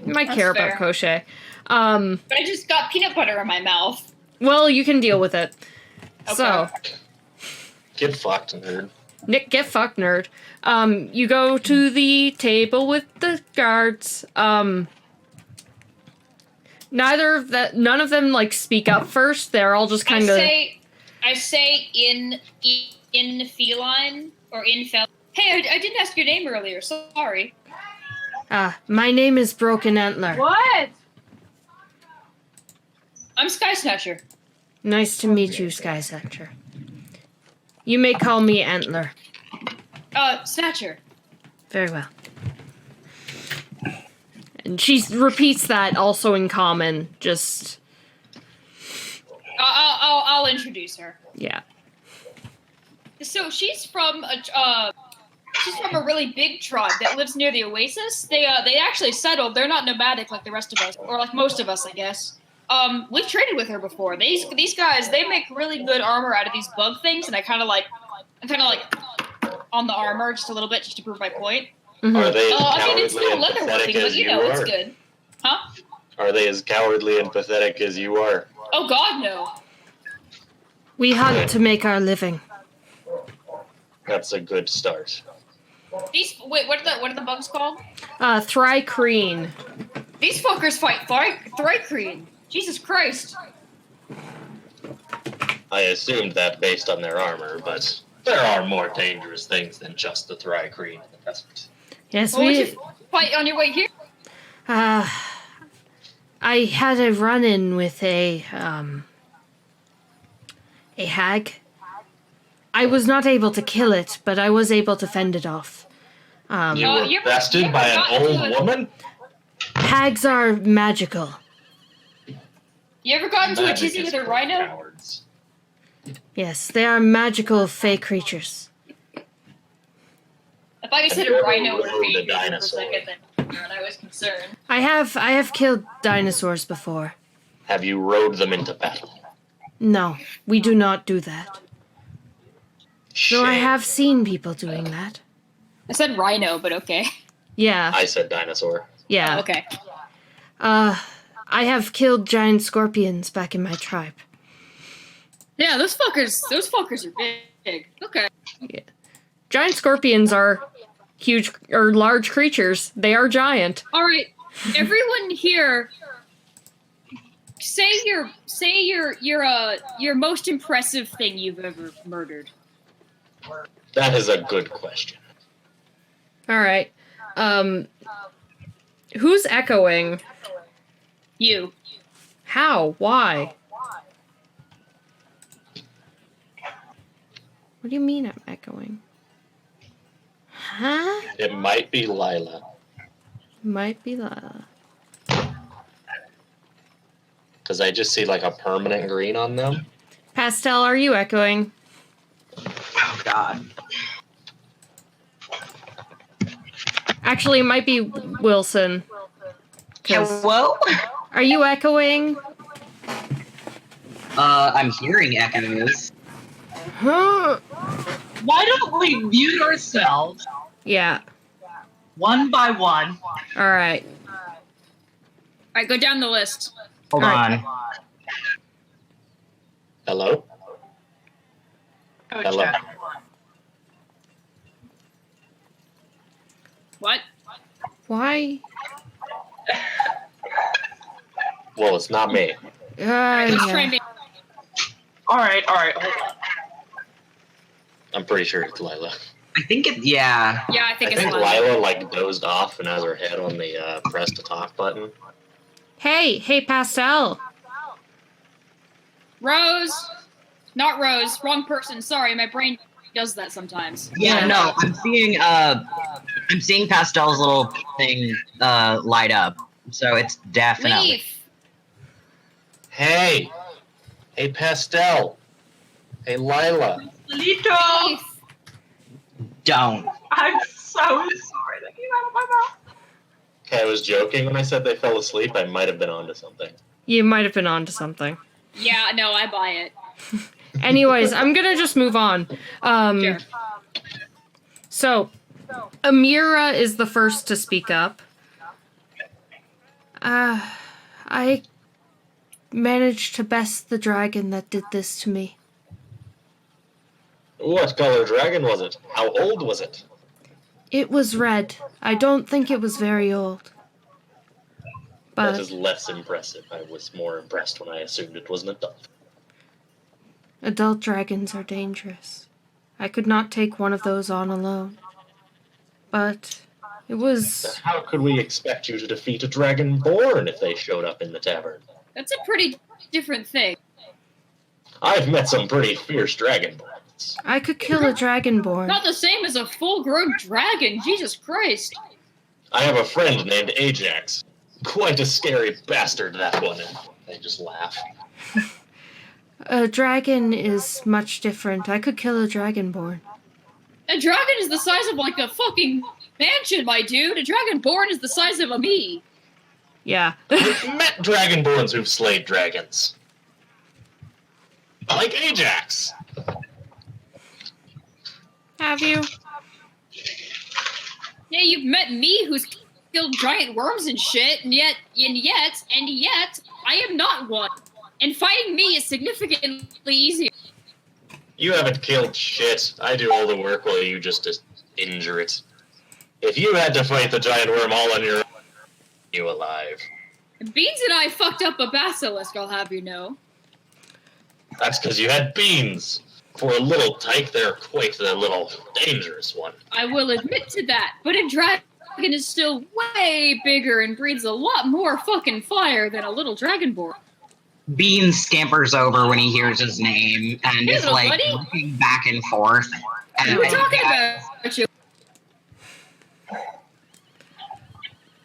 you might care fair. about Koshe. But I just got peanut butter in my mouth. Well, you can deal with it. Okay. So, Get fucked, nerd. Nick, get fucked, nerd. You go to the table with the guards. None of them like speak up first. They're all just kind of. I say in feline or in fel. Hey, I didn't ask your name earlier. Sorry. My name is Broken Antler. What? I'm Sky Snatcher. Nice to meet you, Sky Snatcher. You may call me Antler. Snatcher. Very well. And she repeats that also in common, just... I'll introduce her. Yeah. So she's from a really big tribe that lives near the oasis. They actually settled. They're not nomadic like the rest of us, or like most of us, I guess. We've traded with her before. These guys, they make really good armor out of these bug things, and I'm kind of like on the armor just a little bit just to prove my point. Mm-hmm. Are they as I mean, it's cowardly still and pathetic leatherworking, but as you you know, it's are? good. Huh? Are they as cowardly and pathetic as you are? Oh God, no. We hunt to make our living. That's a good start. What are the bugs called? Thrycreen. These fuckers fight Thrycreen. Jesus Christ. I assumed that based on their armor, but there are more dangerous things than just the Thrycreen in the desert. Yes, What would you fight on your way here? I had a run-in with a hag. I was not able to kill it, but I was able to fend it off. You were you ever- bested you ever by an gotten old to a- woman? Hags are magical. You ever gotten to a Magic tizzy is with a for rhino? cowards. Yes, they are magical fey creatures. I thought you said Have you a ever rhino was rode a being for a dinosaur? second, and I was concerned. I have killed dinosaurs before. Have you rode them into battle? No, we do not do that. Though I Shame. have seen people doing that. I said rhino, but okay. Yeah, I said dinosaur. yeah. Okay. I have killed giant scorpions back in my tribe. Yeah, those fuckers are big. Okay. Giant scorpions are huge or large creatures. They are giant. All right, everyone here, say your most impressive thing you've ever murdered. That is a good question. All right. Who's echoing? You. How? Why? What do you mean I'm echoing? Huh? It might be Lila. Might be Lila. Because I just see like a permanent green on them. Pastel, are you echoing? Oh God. Actually, it might be Wilson. 'Cause- Hello? Are you echoing? I'm hearing echoes. Huh? Why don't we mute ourselves Yeah. one by one? All right. All right, go down the list. Hold All right. on. Hello? Go Hello. check. What? Why? Well, it's not me. Let's try Yeah. and make. All right, hold on. I'm pretty sure it's Lila. I think it. Yeah. Yeah, I think I it's think Lila. Lila like dozed off and has her head on the press to talk button. Hey, Pastel. Rose, not Rose. Wrong person. Sorry, my brain does that sometimes. Yeah. No, I'm seeing Pastel's little thing light up. So it's definitely. Leaf. Hey! Hey, Pastel! Hey, Lila! Lito! Leaf. Don't. I'm so sorry that came out of my mouth. Okay, I was joking when I said they fell asleep. I might have been onto something. You might have been onto something. Yeah, no, I buy it. Anyways, I'm gonna just move on. Sure. So, Amira is the first to speak up. I managed to best the dragon that did this to me. What color dragon was it? How old was it? It was red. I don't think it was very old. But That is less impressive. I was more impressed when I assumed it was an adult. adult dragons are dangerous. I could not take one of those on alone. But it Then was... how could we expect you to defeat a dragonborn if they showed up in the tavern? That's a pretty different thing. I've met some pretty fierce dragonborns. I could kill a dragonborn. Not the same as a full-grown dragon. Jesus Christ. I have a friend named Ajax. Quite a scary bastard, that one. And they just laugh. A dragon is much different. I could kill a dragonborn. A dragon is the size of like a fucking mansion, my dude. A dragonborn is the size of a me. Yeah. I've met dragonborns who've slayed dragons. Like Ajax. Have you? Yeah, you've met me who's killed giant worms and shit, and yet, I am not one. And fighting me is significantly easier. You haven't killed shit. I do all the work while you just injure it. If you had to fight the giant worm all on your own, you alive. Beans and I fucked up a basilisk, I'll have you know. That's because you had beans. For a little tyke, they're quite the little dangerous one. I will admit to that, but a dragon is still way bigger and breathes a lot more fucking fire than a little dragonborn. Bean scampers over when he hears his name and Hey, is little like buddy. looking back and forth. And We're talking about you.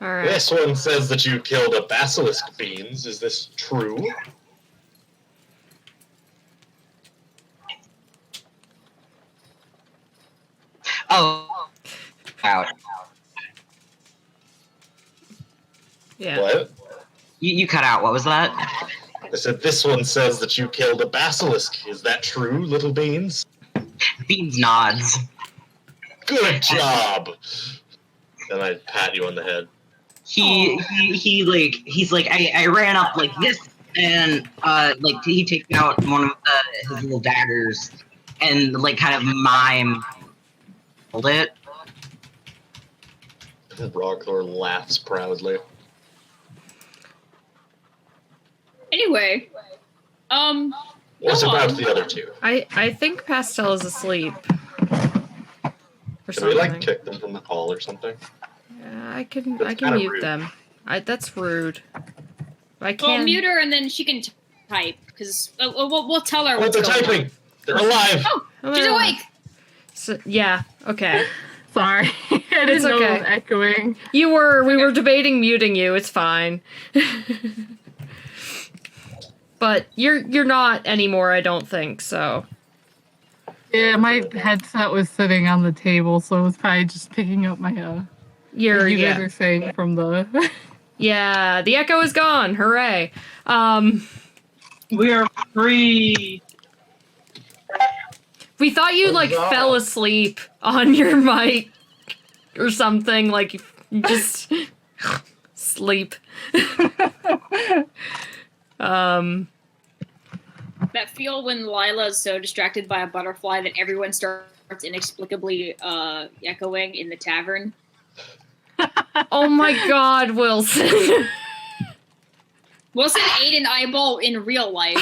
Alright. This one says that you killed a basilisk, Beans. Is this true? Oh, wow. Yeah. What? You cut out. What was that? I said this one says that you killed a basilisk. Is that true, little Beans? Beans nods. Good job! Then I pat you on the head. He's like I ran up like this and like he takes out one of his little daggers and like kind of mime hold it. Rockthor laughs proudly. Anyway, What go about on. the other two? I think Pastel is asleep. Or Can we like something. kick them from the call or something? Yeah, I can That's can kinda mute rude. them. That's rude. I Well, can't. mute her and then she can type, because we'll tell her Oh, what's they're going typing! on. They're alive! Oh, she's awake! So, yeah. Okay. Sorry, I didn't It's know it okay. was echoing. We were debating muting you. It's fine. But you're not anymore. I don't think so. Yeah, my headset was sitting on the table, so it was probably just picking up my You're you guys yeah. are saying from the. Yeah. The echo is gone. Hooray. We are free. We thought you like Huzzah. fell asleep on your mic or something. Like you just sleep. That feel when Lila is so distracted by a butterfly that everyone starts inexplicably echoing in the tavern. Oh my God, Wilson. Wilson ate an eyeball in real life.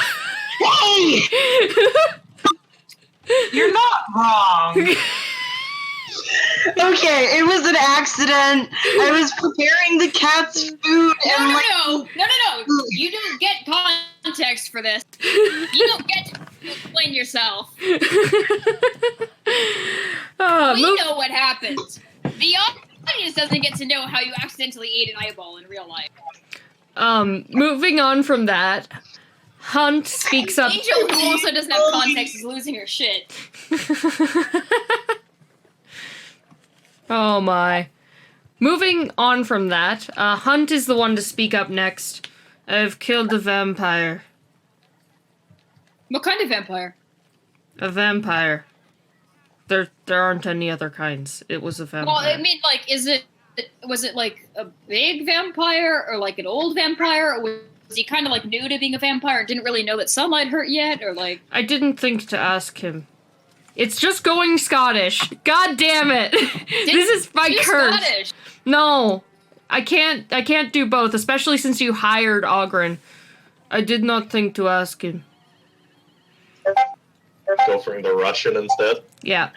Hey! You're not wrong. Okay, it was an accident. I was preparing the cat's food and like No. You don't get context for this. You don't get to explain yourself. We know what happened. The audience doesn't get to know how you accidentally ate an eyeball in real life. Moving on from that, Hunt speaks up. Angel, who also doesn't have context, is losing her shit. Oh my. Moving on from that, Hunt is the one to speak up next. I've killed a vampire. What kind of vampire? A vampire. There aren't any other kinds. It was a vampire. Well, I mean, like, was it like a big vampire or like an old vampire, or was he kind of like new to being a vampire and didn't really know that sunlight hurt yet, or like? I didn't think to ask him. It's just going Scottish. God damn it. This is my She's curse. Scottish. No. I can't do both, especially since you hired Ogren. I did not think to ask him. Go for the Russian instead. Yeah.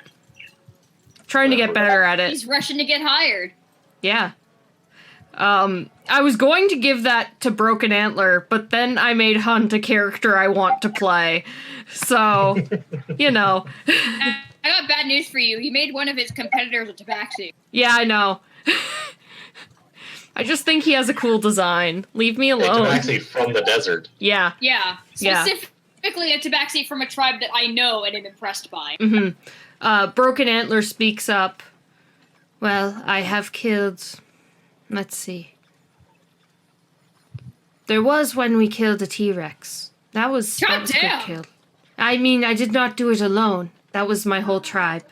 Trying to get better at it. He's rushing to get hired. Yeah. I was going to give that to Broken Antler, but then I made Hunt a character I want to play. So, you know. I got bad news for you. He made one of his competitors a tabaxi. Yeah, I know. I just think he has a cool design. Leave me alone. Hey, tabaxi from the desert. Yeah. Yeah. Yeah. Specifically a tabaxi from a tribe that I know and am impressed by. Mm-hmm. Broken Antler speaks up. Well, I have killed... Let's see. There was when we killed a T-Rex. That was a good kill. I mean, I did not do it alone. That was my whole tribe.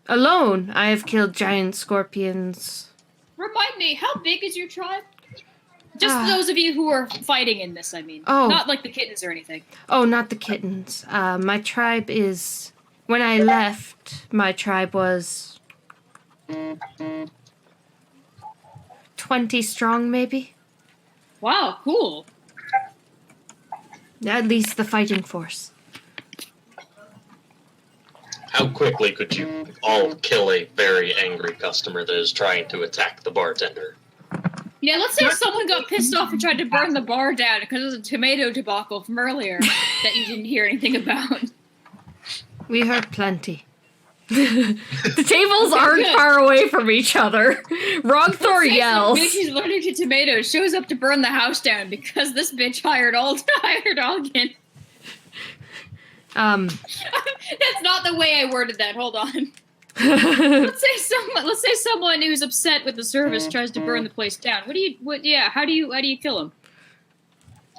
Alone, I have killed giant scorpions. Remind me, how big is your tribe? Just those of you who are fighting in this, I mean. Oh. Not like the kittens or anything. Oh, not the kittens. My tribe is... When I left, my tribe was... 20 strong, maybe? Wow, cool. At least the fighting force. How quickly could you all kill a very angry customer that is trying to attack the bartender? Yeah, let's say someone got pissed off and tried to burn the bar down because of the tomato debacle from earlier that you didn't hear anything about. We heard plenty. The tables aren't far away from each other. Rogthor yells. She's allergic to tomatoes. Shows up to burn the house down because this bitch hired Ogden. That's not the way I worded that. Hold on. Let's say someone who's upset with the service tries to burn the place down. How do you kill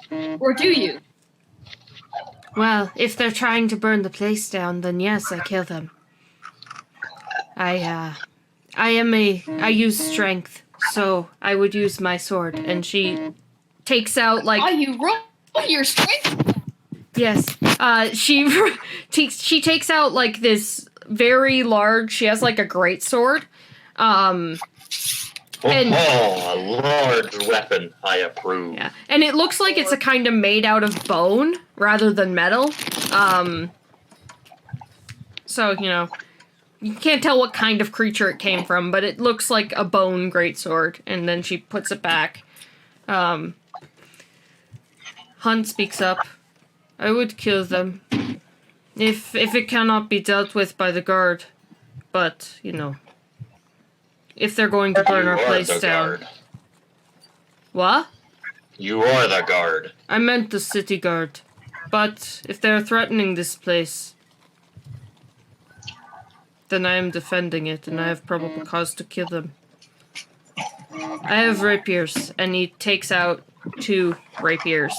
him? Or do you? Well, if they're trying to burn the place down, then yes, I kill them. I use strength, so I would use my sword, and she takes out, like... Oh, you roll your strength? Yes. She takes out, like, this very large... She has, like, a greatsword. And... a large weapon. I approve. Yeah. And it looks like it's a kind of made out of bone, rather than metal. So, you know... You can't tell what kind of creature it came from, but it looks like a bone greatsword, and then she puts it back. Hunt speaks up. I would kill them. If it cannot be dealt with by the guard. But, you know. If they're going to burn our place down. Guard. What? You are the guard. I meant the city guard. But if they're threatening this place... then I am defending it, and I have probable cause to kill them. I have rapiers, and he takes out 2 rapiers.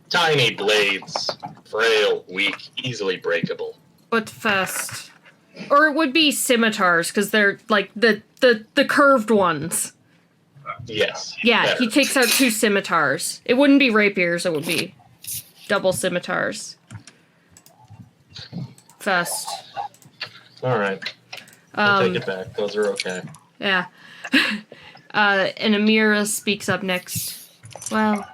Tiny blades. Frail, weak, easily breakable. But fast. Or it would be scimitars, because they're, like, the curved ones. Yes. Yeah, better. he takes out 2 scimitars. It wouldn't be rapiers, it would be double scimitars. Fast. Alright. I'll take it back. Those are okay. Yeah. And Amira speaks up next. Well,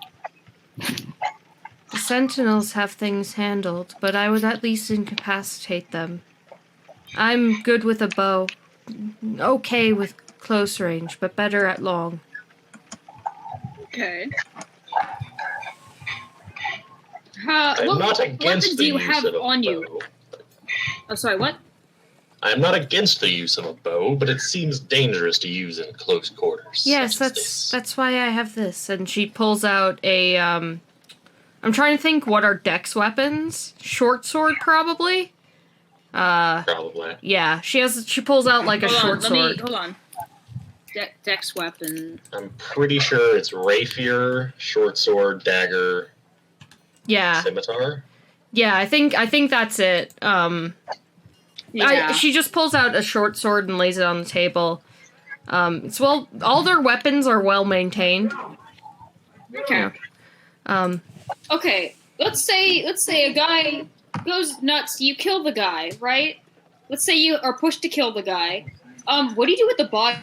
the Sentinels have things handled, but I would at least incapacitate them. I'm good with a bow. Okay with close range, but better at long. Okay. I'm what not weapons against do the you use have of a on you? bow. Oh, sorry, what? I'm not against the use of a bow, but it seems dangerous to use in close quarters. Yes, such as this. that's why I have this. And she pulls out a, I'm trying to think what are Dex weapons. Short sword, probably? Probably. Yeah, she pulls out like a short sword. Hold on. Dex weapon. I'm pretty sure it's rapier, short sword, dagger, Yeah. scimitar. Yeah, I think that's it. Yeah. She just pulls out a short sword and lays it on the table. All their weapons are well maintained. Okay. Yeah. Okay. Let's say a guy goes nuts. You kill the guy, right? let's say you are pushed to kill the guy. What do you do with the body?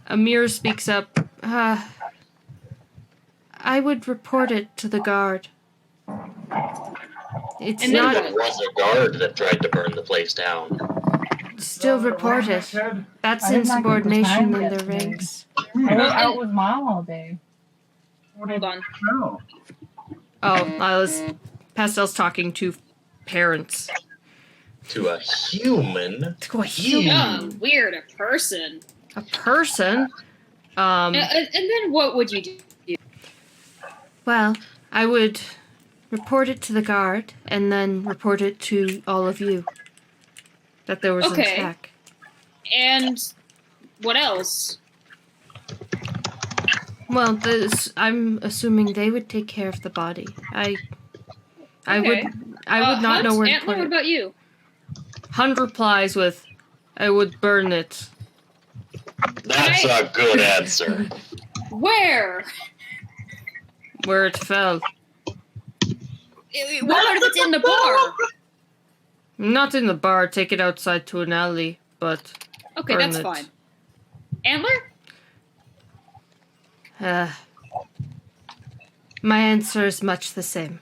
Amir speaks up. I would report it to the guard. It's And then not... There was a guard that tried to burn the place down. Still report it. That's I did not get the insubordination time in their yesterday. ranks. I was out with Mom all day. Hold on. No. Oh, Pastel's talking to parents. To a human. To a human. Weird, a person. A person? And then what would you do? Well, I would report it to the guard and then report it to all of you. That there was an Okay. attack. And what else? Well, I'm assuming they would take care of the body. I Okay. would not know where to Antler, put what it. about you? Hunt replies with, I would burn it. That's a good answer. Where? Where it fell. What if it's in the bar? Not in the bar, take it outside to an alley, but... Okay, burn that's it. fine. Antler? My answer is much the same.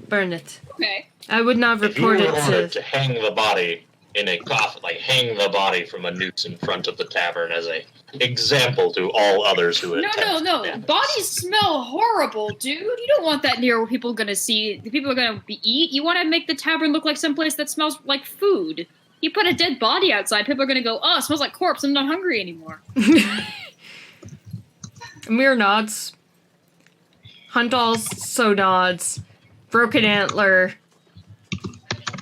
Burn it. Okay. I would not If you report were it ordered to... to hang the body in a coffin, like hang the body from a noose in front of the tavern as a example to all others who No. attempt. Bodies smell horrible, dude. You don't want that near where people are gonna see. The people are gonna eat. You want to make the tavern look like someplace that smells like food. You put a dead body outside, people are gonna go, "Oh, it smells like corpse. I'm not hungry anymore." Amir nods. Hunt also nods. Broken Antler.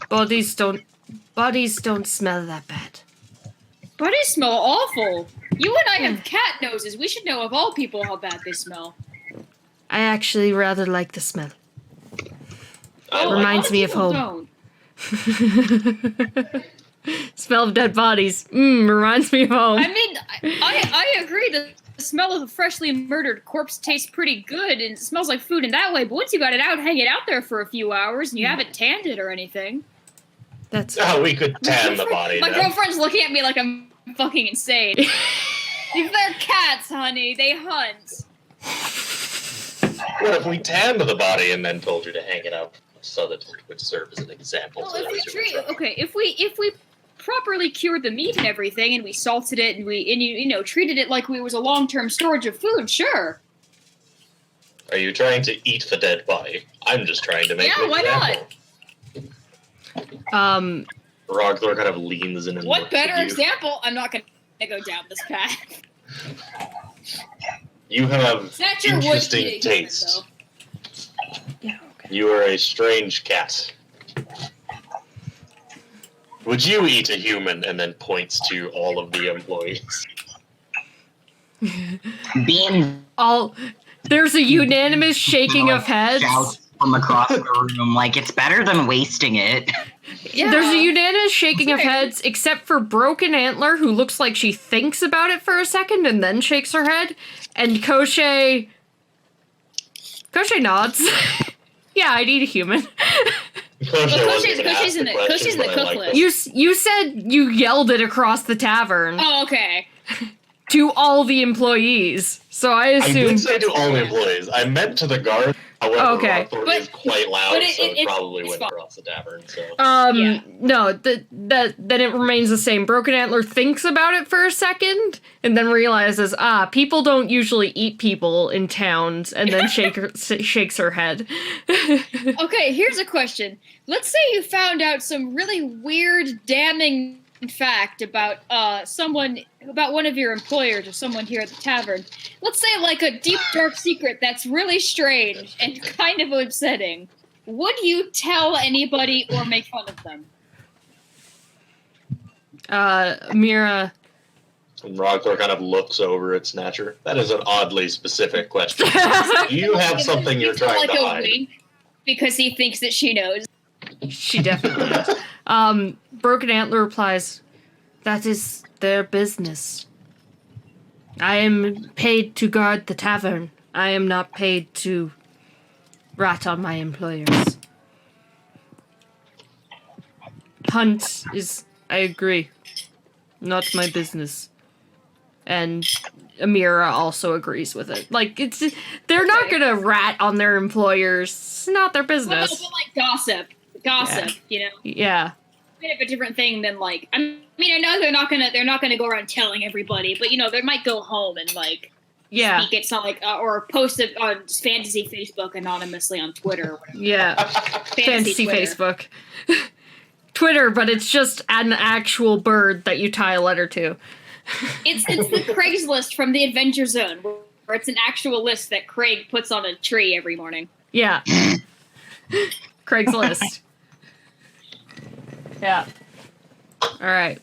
Bodies don't smell that bad. Bodies smell awful. You and I have cat noses. We should know of all people how bad they smell. I actually rather like the smell. I Oh, like Reminds a lot me of people home. don't. Smell of dead bodies. Reminds me of home. I mean, I agree. The smell of a freshly murdered corpse tastes pretty good and it smells like food in that way. But once you got it out, hang it out there for a few hours, and you haven't tanned it or anything. That's Oh, we could tan the body. My then. girlfriend's looking at me like I'm fucking insane. They're cats, honey. They hunt. What if we tanned the body and then told you to hang it up so that it would serve as an example Well, to if we those who would try? okay, if we properly cured the meat and everything, and we salted it, and you treated it like we was a long-term storage of food, sure. Are you trying to eat the dead body? I'm just trying to make Yeah, an why example. not? Rogthor kind of leans in and What looks better at you. example? I'm not gonna go down this path. You have Snatcher would interesting eat a human, taste. yeah, okay. You are a strange cat. Would you eat a human? And then points to all of the employees. Bean There's a unanimous shaking of heads. shouts from across the room, like, it's better than wasting it. Yeah. There's a unanimous shaking of Fair. heads, except for Broken Antler, who looks like she thinks about it for a second and then shakes her head. And Koshe nods. Yeah, I'd eat a human. Koshe's in the cook list. You said you yelled it across the tavern Oh, okay. to all the employees, so I I assumed. did say to all the employees. I meant to the guard. However, Okay. Rogthor But- is quite loud, but so it it's probably went fine. across the tavern. So Yeah. No, then it remains the same. Broken Antler thinks about it for a second, and then realizes, people don't usually eat people in towns, and then shakes her head. Okay, here's a question. Let's say you found out some really weird, damning fact about about one of your employers or someone here at the tavern. Let's say like a deep, dark secret that's really strange and kind of upsetting. Would you tell anybody or make fun of them? Mira. and Rogthor kind of looks over at Snatcher. That is an oddly specific question. Do you have something you're trying like to a hide? wink because he thinks that she knows. She definitely does. Broken Antler replies, that is their business. I am paid to guard the tavern. I am not paid to rat on my employers. Hunt is, I agree, not my business. And Amira also agrees with it. Like, they're not gonna rat on their employers. It's not their business. Well, but like gossip, you know. Yeah. Bit of a different thing than like. I mean, I know they're not gonna go around telling everybody, but you know, they might go home and like. Yeah. Speak it, it's not like or post it on fantasy Facebook anonymously on Twitter. Or whatever. Yeah. Fantasy Facebook. Twitter, but it's just an actual bird that you tie a letter to. It's the Craigslist from the Adventure Zone, where it's an actual list that Craig puts on a tree every morning. Yeah. Craigslist. Yeah. All right.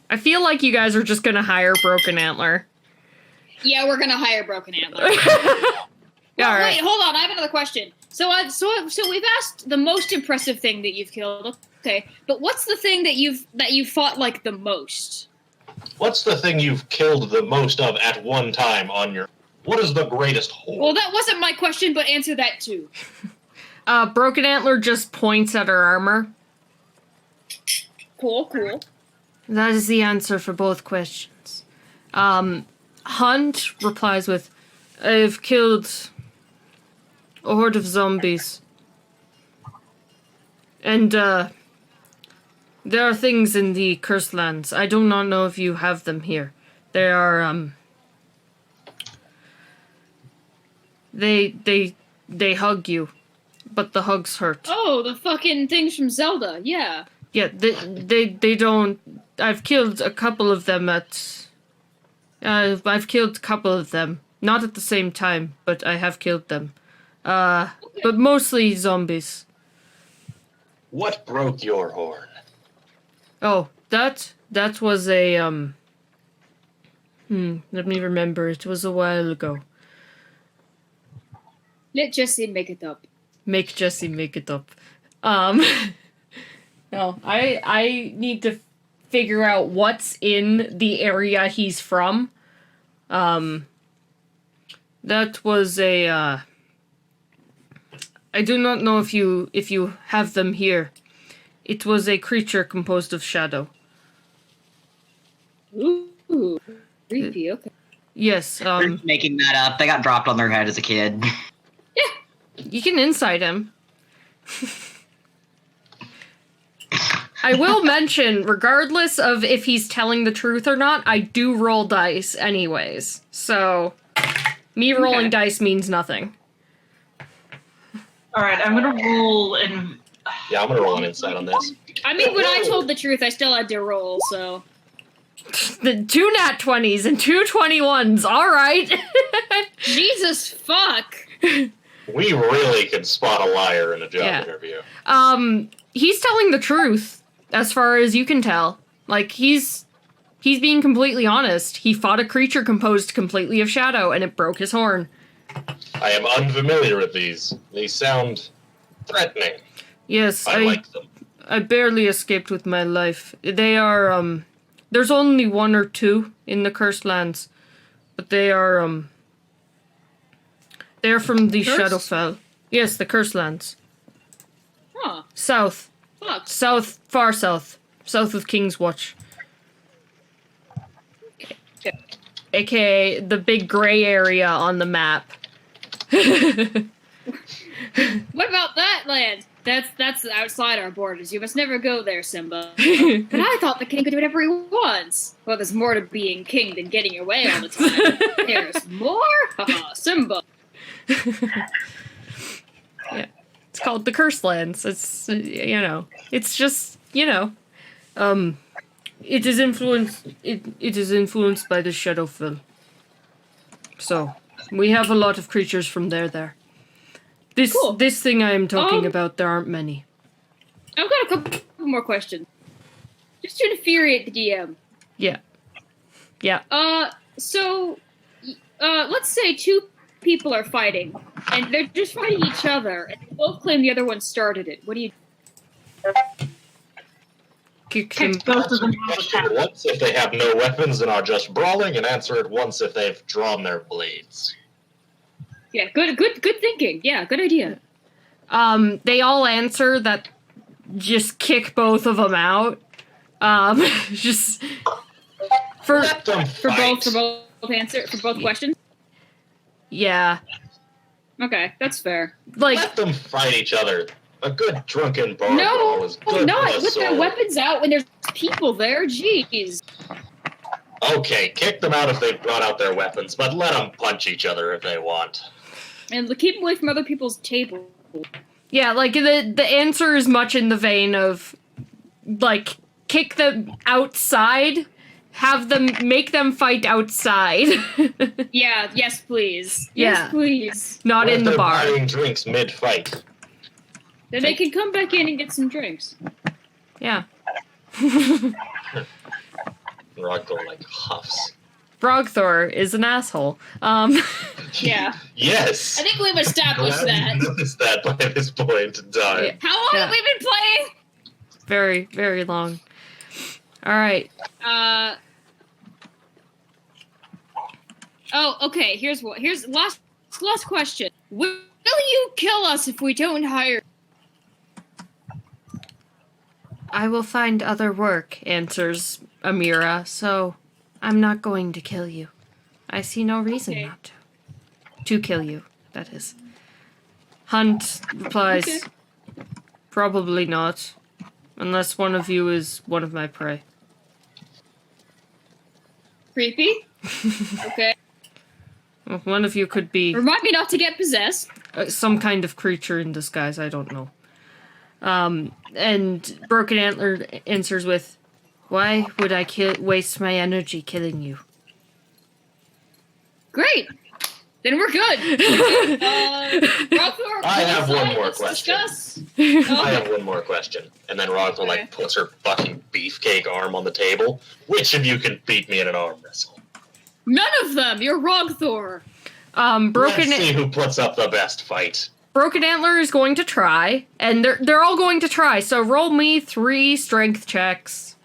I feel like you guys are just gonna hire Broken Antler. Yeah, we're gonna hire Broken Antler. All right. Wait, hold on. I have another question. So we've asked the most impressive thing that you've killed. Okay, but what's the thing that you fought like the most? What's the thing you've killed the most of at one time on your... What is the greatest horde? Well, that wasn't my question, but answer that too. Broken Antler just points at her armor. Cool. That is the answer for both questions. Hunt replies with, I've killed a horde of zombies. And, there are things in the Cursed Lands. I do not know if you have them here. They are, They hug you, but the hugs hurt. Oh, the fucking things from Zelda, yeah. Yeah, they don't... I've killed a couple of them I've killed a couple of them. Not at the same time, but I have killed them. But mostly zombies. What broke your horn? Oh, that was a, let me remember. It was a while ago. Let Jesse make it up. Make Jesse make it up. No, I need to figure out what's in the area he's from. That was a, I do not know if you have them here. It was a creature composed of shadow. Ooh, creepy, okay. Yes, They're making that up. They got dropped on their head as a kid. you can insight him. I will mention, regardless of if he's telling the truth or not, I do roll dice anyways. So, me rolling dice means nothing. All right, I'm gonna roll and. Yeah, I'm gonna roll an insight on this. I mean, when I told the truth, I still had to roll, so. The 2 nat 20s and 2 21s, alright. Jesus fuck! We really could spot a liar in a job interview. He's telling the truth, as far as you can tell. Like, he's being completely honest. He fought a creature composed completely of shadow, and it broke his horn. I am unfamiliar with these. They sound threatening. Yes, I like them. I barely escaped with my life. They are, there's only 1 or 2 in the Cursed Lands, but they are from the Shadowfell. Yes, the Cursed Lands. Huh. South. Fuck. South, far south. South of King's Watch. Okay. AKA the big gray area on the map. What about that land? That's outside our borders. You must never go there, Simba. But I thought the king could do whatever he wants. Well, there's more to being king than getting your way all the time. There's more? Haha, Simba. Yeah. It's called the Cursed Lands. It's, it's just, it is influenced by the Shadowfell. So, we have a lot of creatures from there. This thing I am talking about, there aren't many. I've got a couple more questions. Just to infuriate the DM. Yeah. So, let's say 2 people are fighting, and they're just fighting each other, and they both claim the other one started it. What do you do? Kick him. Both of them have Question it attack. once if they have no weapons and are just brawling, and answer it once if they've drawn their blades. Yeah, good thinking. Yeah, good idea. They all answer that just kick both of them out. Just for Let them fight. for both questions. yeah, Okay, that's fair. like Let them fight each other. A good drunken bar No, brawl is good not for the with their soul. weapons out when there's people there. Jeez. Okay, kick them out if they've brought out their weapons, but let them punch each other if they want. And keep them away from other people's table. yeah, like the answer is much in the vein of like kick them outside, make them fight outside. Yeah, yes, please. Yeah. Yes, please. Not What in if the they're bar. buying drinks mid-fight? Then they can come back in and get some drinks. Yeah. Rogthor like huffs. Brogthor is an asshole. Yeah. Yes. I think we've established Glad that. you noticed that by this point in time. Yeah. How long have we been playing? Very, very long. All right. Oh, okay. Here's last question. Will you kill us if we don't hire? I will find other work, answers Amira, so I'm not going to kill you. I see no reason Okay. not to. To kill you, that is. Hunt replies, Okay. probably not, unless one of you is one of my prey. Creepy. Okay. One of you could be Remind me not to get possessed. some kind of creature in disguise, I don't know. And Broken Antler answers with, why would I waste my energy killing you? Great. Then we're good. I have one more question. I have one more question. And then Rogthor Okay. like puts her fucking beefcake arm on the table. Which of you can beat me in an arm wrestle? None of them. You're Rogthor. Broken Let's see who puts up the best fight. Broken Antler is going to try, and they're all going to try. So roll me 3 strength checks.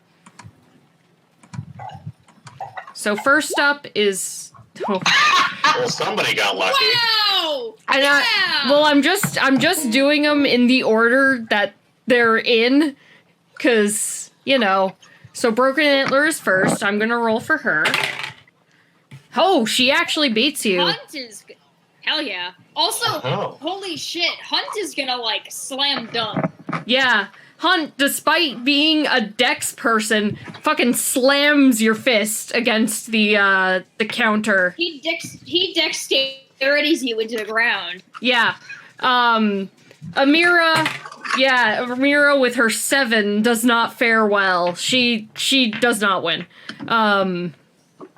So first up is Well, somebody got lucky. Wow. I'm just doing them in the order that they're in, cause So Broken Antler is first. I'm gonna roll for her. Oh, she actually beats you. Hunt is. Hell yeah. Also, Oh. holy shit, Hunt is gonna slam dunk. Yeah. Hunt, despite being a dex person, fucking slams your fist against the counter. He dexterities you into the ground. Yeah. Amira with her 7 does not fare well. She does not win.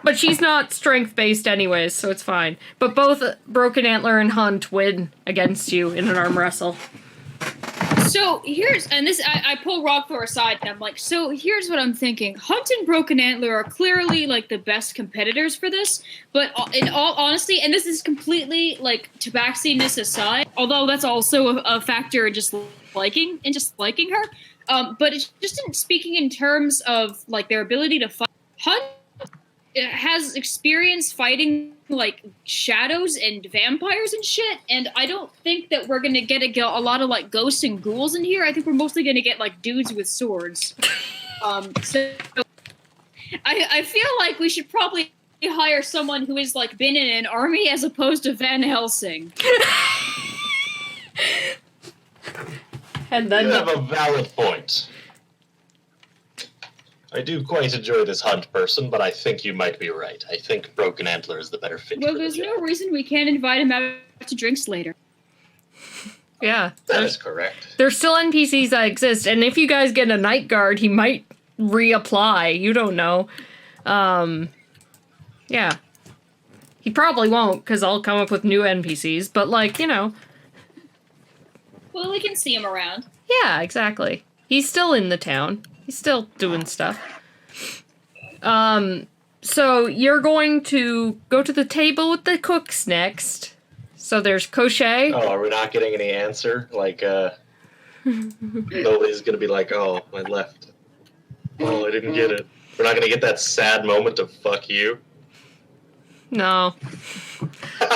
But she's not strength-based anyways, so it's fine. But both Broken Antler and Hunt win against you in an arm wrestle. So I pull Rogthor aside and I'm like, so here's what I'm thinking. Hunt and Broken Antler are clearly the best competitors for this, but in all honesty, and this is completely tabaxiness aside, although that's also a factor in just liking her. But it's just speaking in terms of their ability to fight. Hunt has experience fighting shadows and vampires and shit, and I don't think that we're gonna get a lot of ghosts and ghouls in here. I think we're mostly gonna get dudes with swords. So I feel like we should probably hire someone who has been in an army as opposed to Van Helsing. And then You have a valid point. I do quite enjoy this Hunt person, but I think you might be right. I think Broken Antler is the better fit. Well, for the there's no job. reason we can't invite him out to drinks later. yeah, That is correct. there's still NPCs that exist, and if you guys get a night guard, he might reapply. You don't know. Yeah. He probably won't, because I'll come up with new NPCs, but Well, we can see him around. Yeah, exactly. He's still in the town. He's still doing stuff. So you're going to go to the table with the cooks next. So there's Cochet. Oh, are we not getting any answer? Nobody's gonna be like, oh, I left. Oh, I didn't get it. We're not gonna get that sad moment of fuck you. No.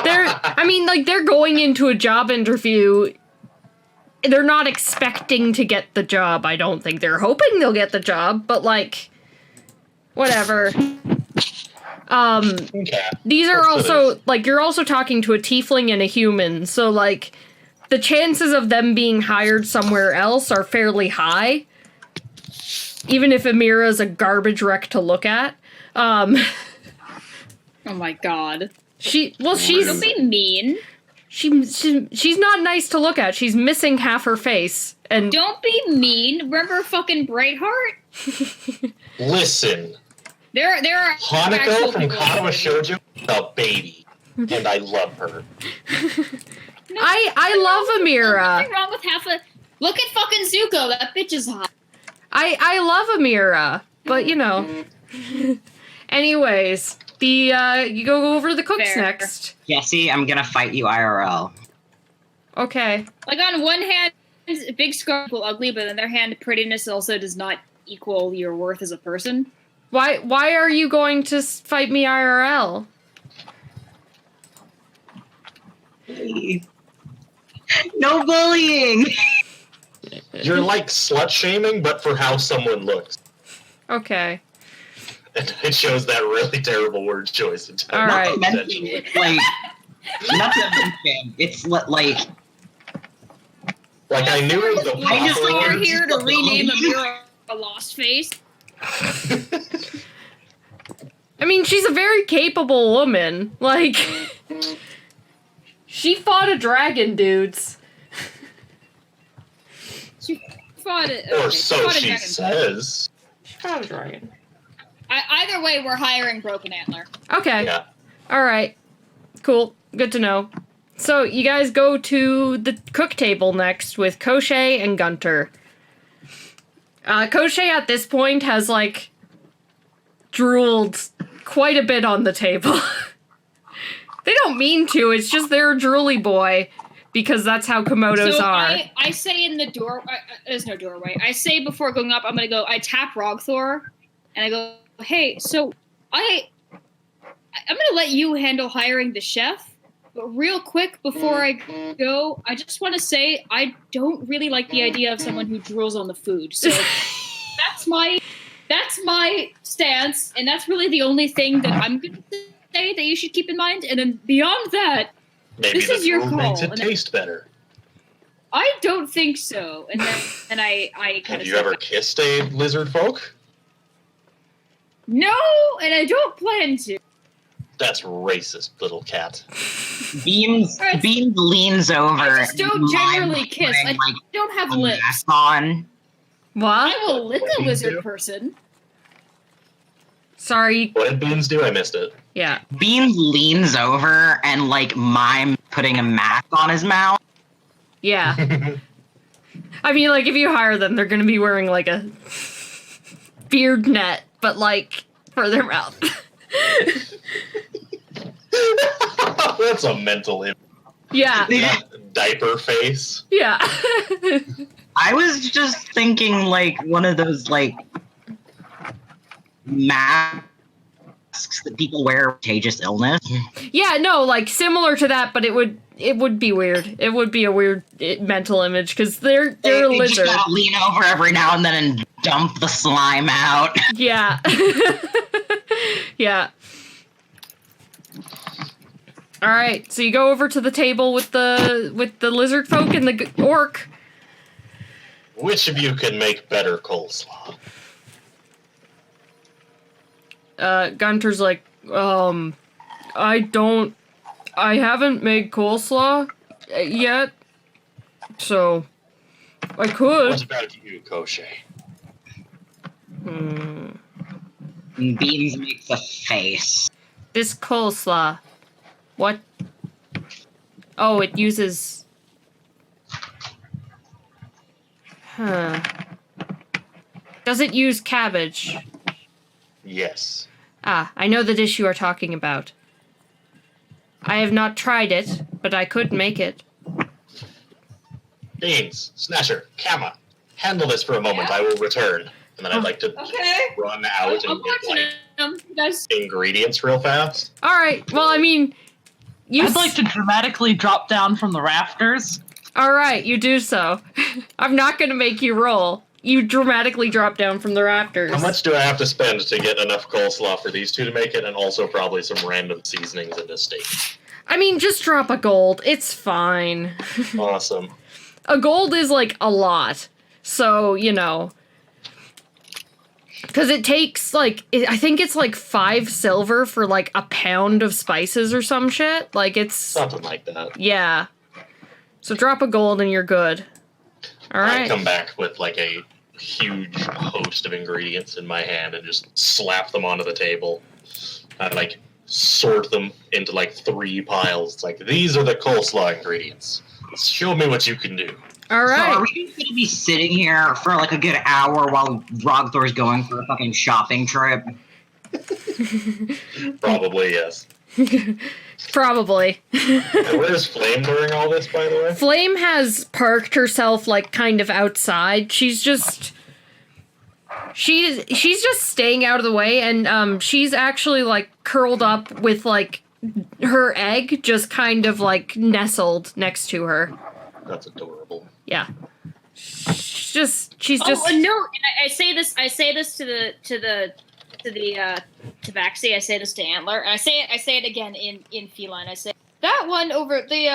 They're going into a job interview they're not expecting to get the job. I don't think they're hoping they'll get the job, but like, whatever. Okay. These are That's also like you're also talking to a tiefling and a human, so like the chances of them being hired somewhere else are fairly high. Even if Amira's a garbage wreck to look at. Oh my god. She's Don't be mean. she's not nice to look at. She's missing half her face. And Don't be mean. Remember fucking Brightheart? Listen, There are Hanako actual from people Kanawa like Shoujo, the baby, and I love her. No, I love Amira. Nothing wrong with half a. Look at fucking Zuko. That bitch is hot. I love Amira, but you know. Anyways, you go over the cooks Fair. next. Jesse, I'm gonna fight you IRL. Okay. Like on one hand, big scar equal ugly, but on the other hand, prettiness also does not equal your worth as a person. Why are you going to fight me IRL? No bullying! You're like slut shaming, but for how someone looks. Okay. And it shows that really terrible word choice. All right. Like, not to mention, it's like I knew the I just proper like you're words, here to but rename Amira a lost face. I mean, she's a very capable woman. Like, she fought a dragon, dudes. She fought it. Or okay, so fought a she dragon. says. She fought a dragon. Either way, we're hiring Broken Antler. Okay. Yeah. All right. Cool. Good to know. So you guys go to the cook table next with Koshé and Gunter. Koshé at this point has like drooled quite a bit on the table. They don't mean to. It's just they're a drooly boy because that's how Komodos So are. I say in the door. There's no doorway. I say before going up, I'm gonna go. I tap Rogthor, and I go, "Hey, so I'm gonna let you handle hiring the chef, but real quick before I go, I just want to say I don't really like the idea of someone who drools on the food. So that's my stance, and that's really the only thing that I'm gonna say that you should keep in mind. And then beyond that, Maybe this the is your food call. makes it And then- taste better. I don't think so. And then I kind Have of you ever kissed a lizard folk? no, and I don't plan to. That's racist, little cat. Beans leans over. I just don't generally mimes kiss. putting, I don't have a lips. mask on. What? I will lick a Beans lizard do? person. Sorry. What did Beans do? I missed it. Yeah. Beans leans over and like mime putting a mask on his mouth. Yeah. I mean, like, if you hire them, they're gonna be wearing, like, a beard net, but, like, for their mouth. That's a mental image. Yeah. Diaper face. Yeah. I was just thinking like one of those like masks that people wear for contagious illness. Yeah, no, like, similar to that, but it would be weird. It would be a weird mental image, because they're a They lizard. just gotta lean over every now and then and dump the slime out. Yeah. Yeah. All right, so you go over to the table with the lizard folk and the orc. Which of you can make better coleslaw? Gunter's like, I haven't made coleslaw yet, so I could. What about you, Koshé? And Beans makes a face. This coleslaw. What? Oh, it uses... Huh. Does it use cabbage? Yes. Ah, I know the dish you are talking about. I have not tried it, but I could make it. Beans, Snatcher, Kama, handle this for a moment. I will return. And then I'd like to Okay. run out I'm and get watching like them. You guys. ingredients real fast. All right. Well, I mean, I'd like to dramatically drop down from the rafters Alright, you do so. I'm not gonna make you roll. You dramatically drop down from the rafters. How much do I have to spend to get enough coleslaw for these two to make it, and also probably some random seasonings in this steak? I mean, just drop a gold. It's fine. Awesome. A gold is, like, a lot. So, you know. Because it takes, like, I think it's, like, 5 silver for, like, a pound of spices or some shit. Like, it's... Something like that. Yeah. So drop a gold and you're good. I Alright. come back with, like, a huge host of ingredients in my hand and just slap them onto the table. I, like, sort them into, like, 3 piles. It's like, these are the coleslaw ingredients. Show me what you can do. Alright. So are we just gonna be sitting here for like a good hour while Rogthor's going for a fucking shopping trip? Probably, yes. Probably. And where's Flame during all this, by the way? Flame has parked herself, like, kind of outside. She's just staying out of the way, and she's actually, like, curled up with, like, her egg just kind of, like, nestled next to her. That's adorable. Yeah. She's just Oh, no, and I say this to Tabaxi, I say this to Antler, and I say it again in feline. I say that one over the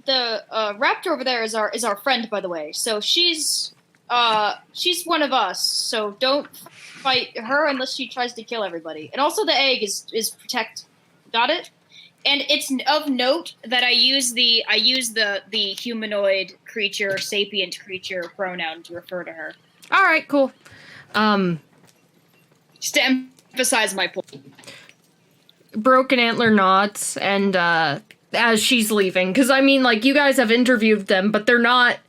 raptor over there is our friend, by the way. So she's one of us. So don't fight her unless she tries to kill everybody. And also the egg is protect. Got it? And it's of note that I use the humanoid creature, sapient creature pronoun to refer to her. Alright, cool. Just to emphasize my point. Broken Antler nods, and as she's leaving, because I mean, like, you guys have interviewed them, but they're not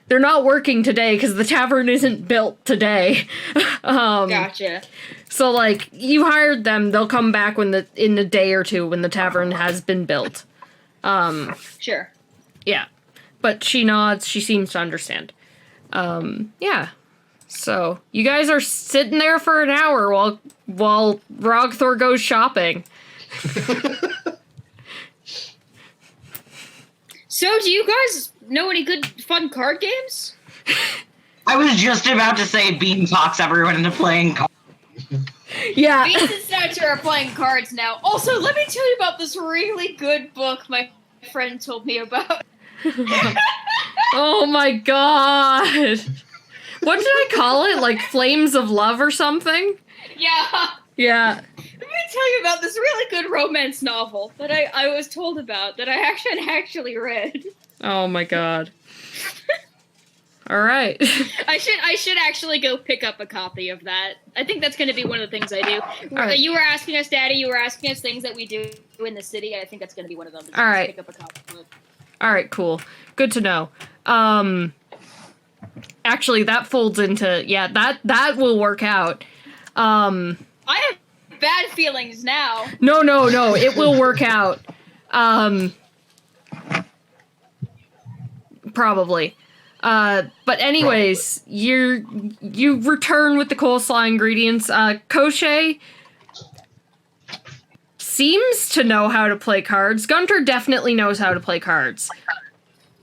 working today because the tavern isn't built today. Gotcha. So, like, you hired them; they'll come back in a day or two when the tavern has been built. Sure. Yeah, but she nods. She seems to understand. Yeah. So you guys are sitting there for an hour while Rogthor goes shopping. So, do you guys know any good fun card games? I was just about to say Bean talks everyone into playing cards. Yeah. Beans and Snatcher are playing cards now. Also, let me tell you about this really good book my friend told me about. Oh my god. What did I call it? Like Flames of Love or something? Yeah. Yeah. Let me tell you about this really good romance novel that I was told about that I actually read. Oh my god. All right. I should actually go pick up a copy of that. I think that's going to be one of the things I do. right. You were asking us, Daddy. You were asking us things that we do in the city. I think that's going to be one of them. All right. Pick up a copy of it. All right, cool. Good to know. Actually, that folds into that will work out. I have bad feelings now. No, it will work out. Probably. But anyways, you return with the coleslaw ingredients. Koshe seems to know how to play cards. Gunter definitely knows how to play cards.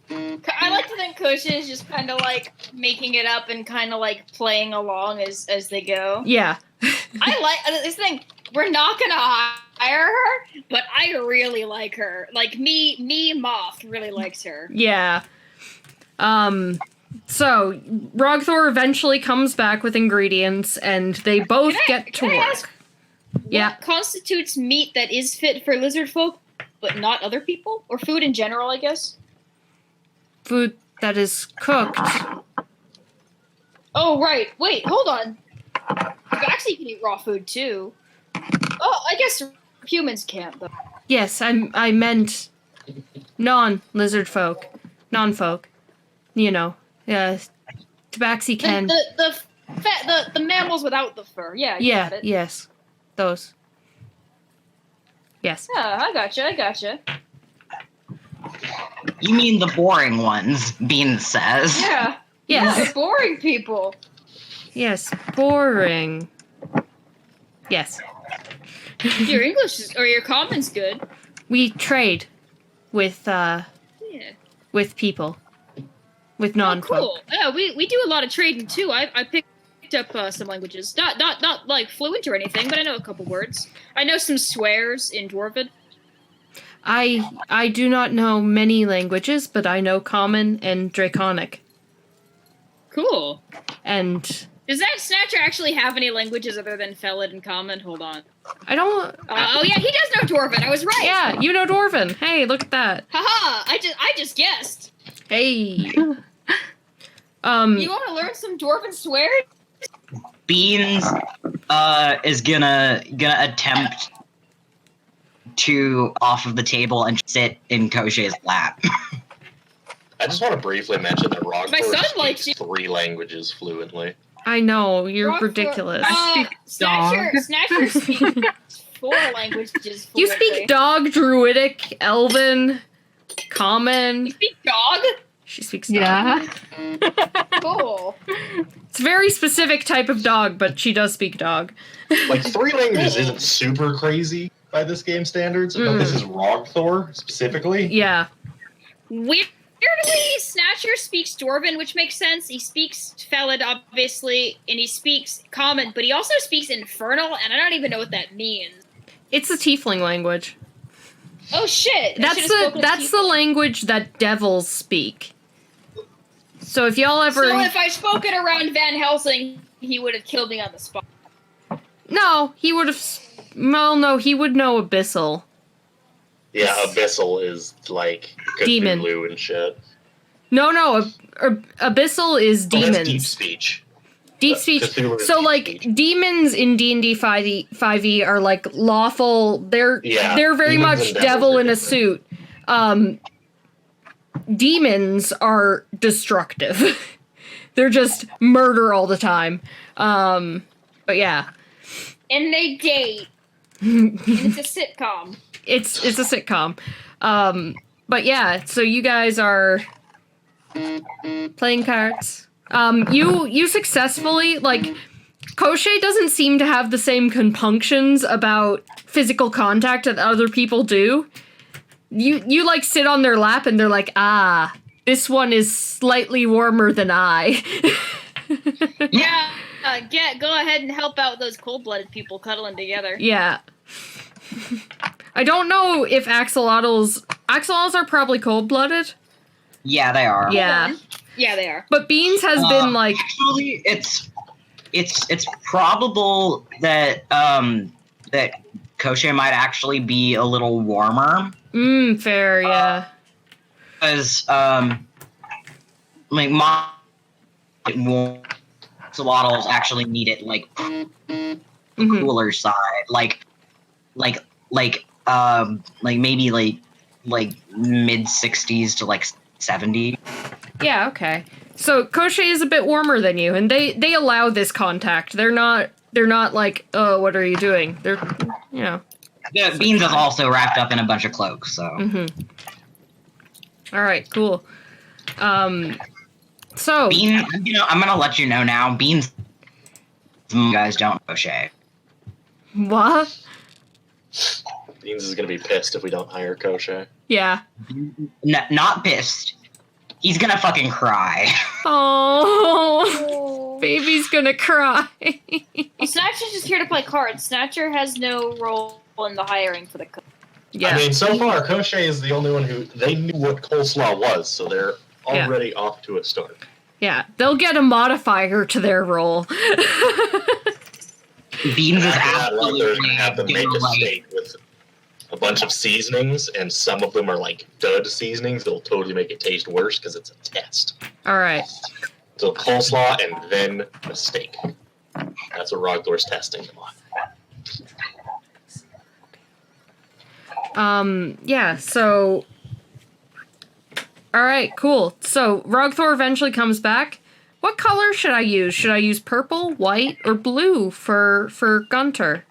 I like to think Kosha is just kind of like making it up and kind of like playing along as they go. Yeah. I like this thing. We're not gonna hire her, but I really like her. Like me, Moth really likes her. Yeah. So Rogthor eventually comes back with ingredients, and they both get to work. Ask, what constitutes meat that is fit for lizard folk, but not other people, or food in general? I guess. Food that is cooked. Oh right. Wait. Hold on. You actually can eat raw food too. Oh, I guess humans can't though. Yes, I meant non-lizard folk, non-folk. You know, Tabaxi can. The mammals without the fur. Yeah. You got it. Yes, those. Yes. Yeah, I gotcha. You mean the boring ones, Bean says. Yeah. Yes. Yeah, the boring people. Yes, boring. Yes. Your English or your common's good. We trade with with people, with non-folk. Cool. Yeah, we do a lot of trading too. I picked up some languages. Not like fluent or anything, but I know a couple words. I know some swears in Dwarven. I do not know many languages, but I know Common and Draconic. Cool. And Does that Snatcher actually have any languages other than Felid and Common? Hold on. I don't. Oh yeah, he does know Dwarven. I was right. Yeah, you know Dwarven. Hey, look at that. Haha! I just guessed. Hey. You want to learn some Dwarven swears? Beans is gonna attempt to off of the table and sit in Koshay's lap. I just want to briefly mention that Rock My son likes speaks you. 3 languages fluently. I know, you're Rockford- ridiculous. Snatcher speaks 4 languages You fluently. speak dog, druidic, elven, common. You speak dog? She speaks dog. Yeah. Cool. It's a very specific type of dog, but she does speak dog. Like 3 languages isn't super crazy by this game standards, but this is Rogthor specifically. Yeah. Weirdly, Snatcher speaks Dwarven, which makes sense. He speaks Felid, obviously, and he speaks Common, but he also speaks Infernal, and I don't even know what that means. It's a tiefling language. Oh shit! That's the language that devils speak. So if y'all ever... So if I spoke it around Van Helsing, he would have killed me on the spot. No, he would have... Well, no, he would know Abyssal. Yeah, Abyssal is like Demon. Cthulhu and shit. No, Abyssal is Oh, demons. that's deep speech. Deep speech. Cthulhu is So, deep like, speech. demons in D&D 5e are, like, lawful. They're very demons much and devils devil are in a different. suit. Demons are destructive. They're just murder all the time. But yeah. And they date. And it's a sitcom. It's a sitcom. But yeah, so you guys are playing cards. You successfully, like, Koshe doesn't seem to have the same compunctions about physical contact that other people do. You like sit on their lap and they're like, this one is slightly warmer than I. Yeah. Go ahead and help out those cold-blooded people cuddling together. Yeah. I don't know if axolotls are probably cold-blooded. Yeah, they are. Yeah. Yeah, they are. But Beans has been like, Actually, it's probable that that Koshe might actually be a little warmer. fair, yeah. Because like my axolotls actually need it like cooler side, like maybe like mid 60s to like 70. Yeah, okay. So Koshe is a bit warmer than you, and they allow this contact. They're not like, oh, what are you doing? They're, you know. Yeah, Beans is also wrapped up in a bunch of cloaks, so. All right, cool. So Bean, I'm gonna let you know now. Beans, you guys don't Koshe. what? Beans is gonna be pissed if we don't hire Koshe. Yeah. Not pissed. He's gonna fucking cry. Oh, baby's gonna cry. Well, Snatcher's just here to play cards. Snatcher has no role in the hiring for the cook. Yeah. I mean, so far, Koshe is the only one who... They knew what coleslaw was, so they're already off to a start. Yeah, they'll get a modifier to their role. Beans is After that, they're absolutely gonna have them make a steak with a bunch of seasonings, and some of them are like dud seasonings that'll totally make it taste worse because it's a test. All right. So coleslaw and then a steak. That's what Rogdor's testing them on. Yeah, so... Alright, cool. So, Rogthor eventually comes back. What color should I use? Should I use purple, white, or blue for Gunter?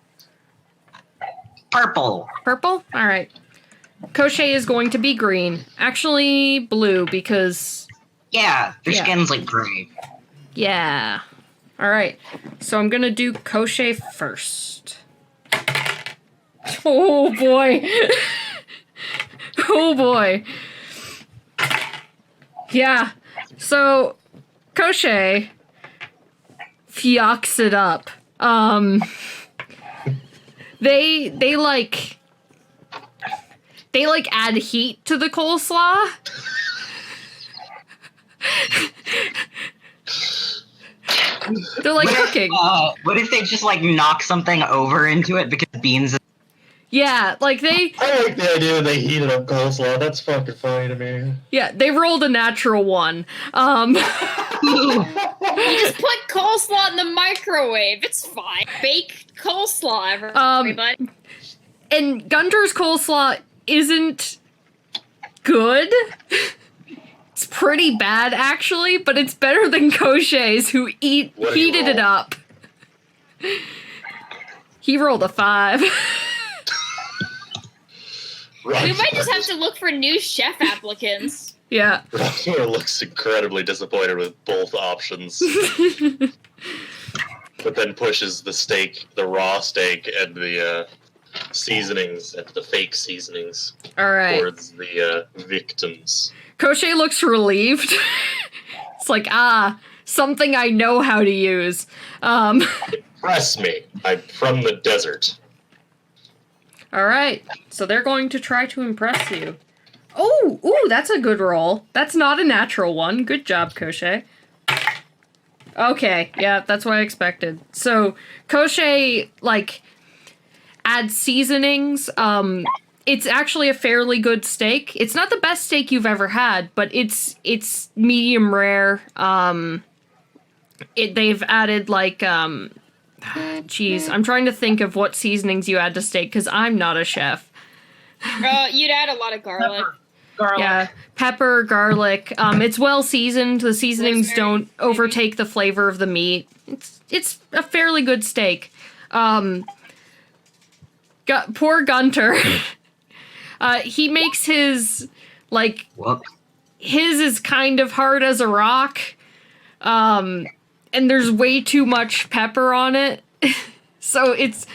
purple. Purple? Alright. Koshe is going to be green. Actually, blue, because... Yeah, their Yeah. skin's like gray. Yeah. Alright. So I'm gonna do Koshe first. Oh boy. Oh boy. Yeah. So, Koshe fiocks it up. They add heat to the coleslaw. They're like cooking. What if they just like knock something over into it because beans? Yeah, like I like the idea they heated up coleslaw. That's fucking funny to me. Yeah, they rolled a natural one. You just put coleslaw in the microwave. It's fine. Bake coleslaw, everybody. And Gunter's coleslaw isn't good. It's pretty bad, actually, but it's better than Koshe's, who heated it up. He rolled a 5. We might just have to look for new chef applicants. Yeah. Rockstar looks incredibly disappointed with both options. But then pushes the raw steak, and the seasonings, and the fake seasonings, All right. towards the victims. Koshe looks relieved. It's like, something I know how to use. Impress me. I'm from the desert. All right. So they're going to try to impress you. Oh, ooh, that's a good roll. That's not a natural one. Good job, Koshe. Okay, yeah, that's what I expected. So, Koshe, adds seasonings. It's actually a fairly good steak. It's not the best steak you've ever had, but it's medium rare. They've added, geez, I'm trying to think of what seasonings you add to steak, because I'm not a chef. You'd add a lot of garlic. Garlic. Yeah, pepper, garlic. It's well seasoned. The seasonings Rosemary, don't overtake the flavor of the meat. It's a fairly good steak. Poor Gunter. He makes his his is kind of hard as a rock. And there's way too much pepper on it. So it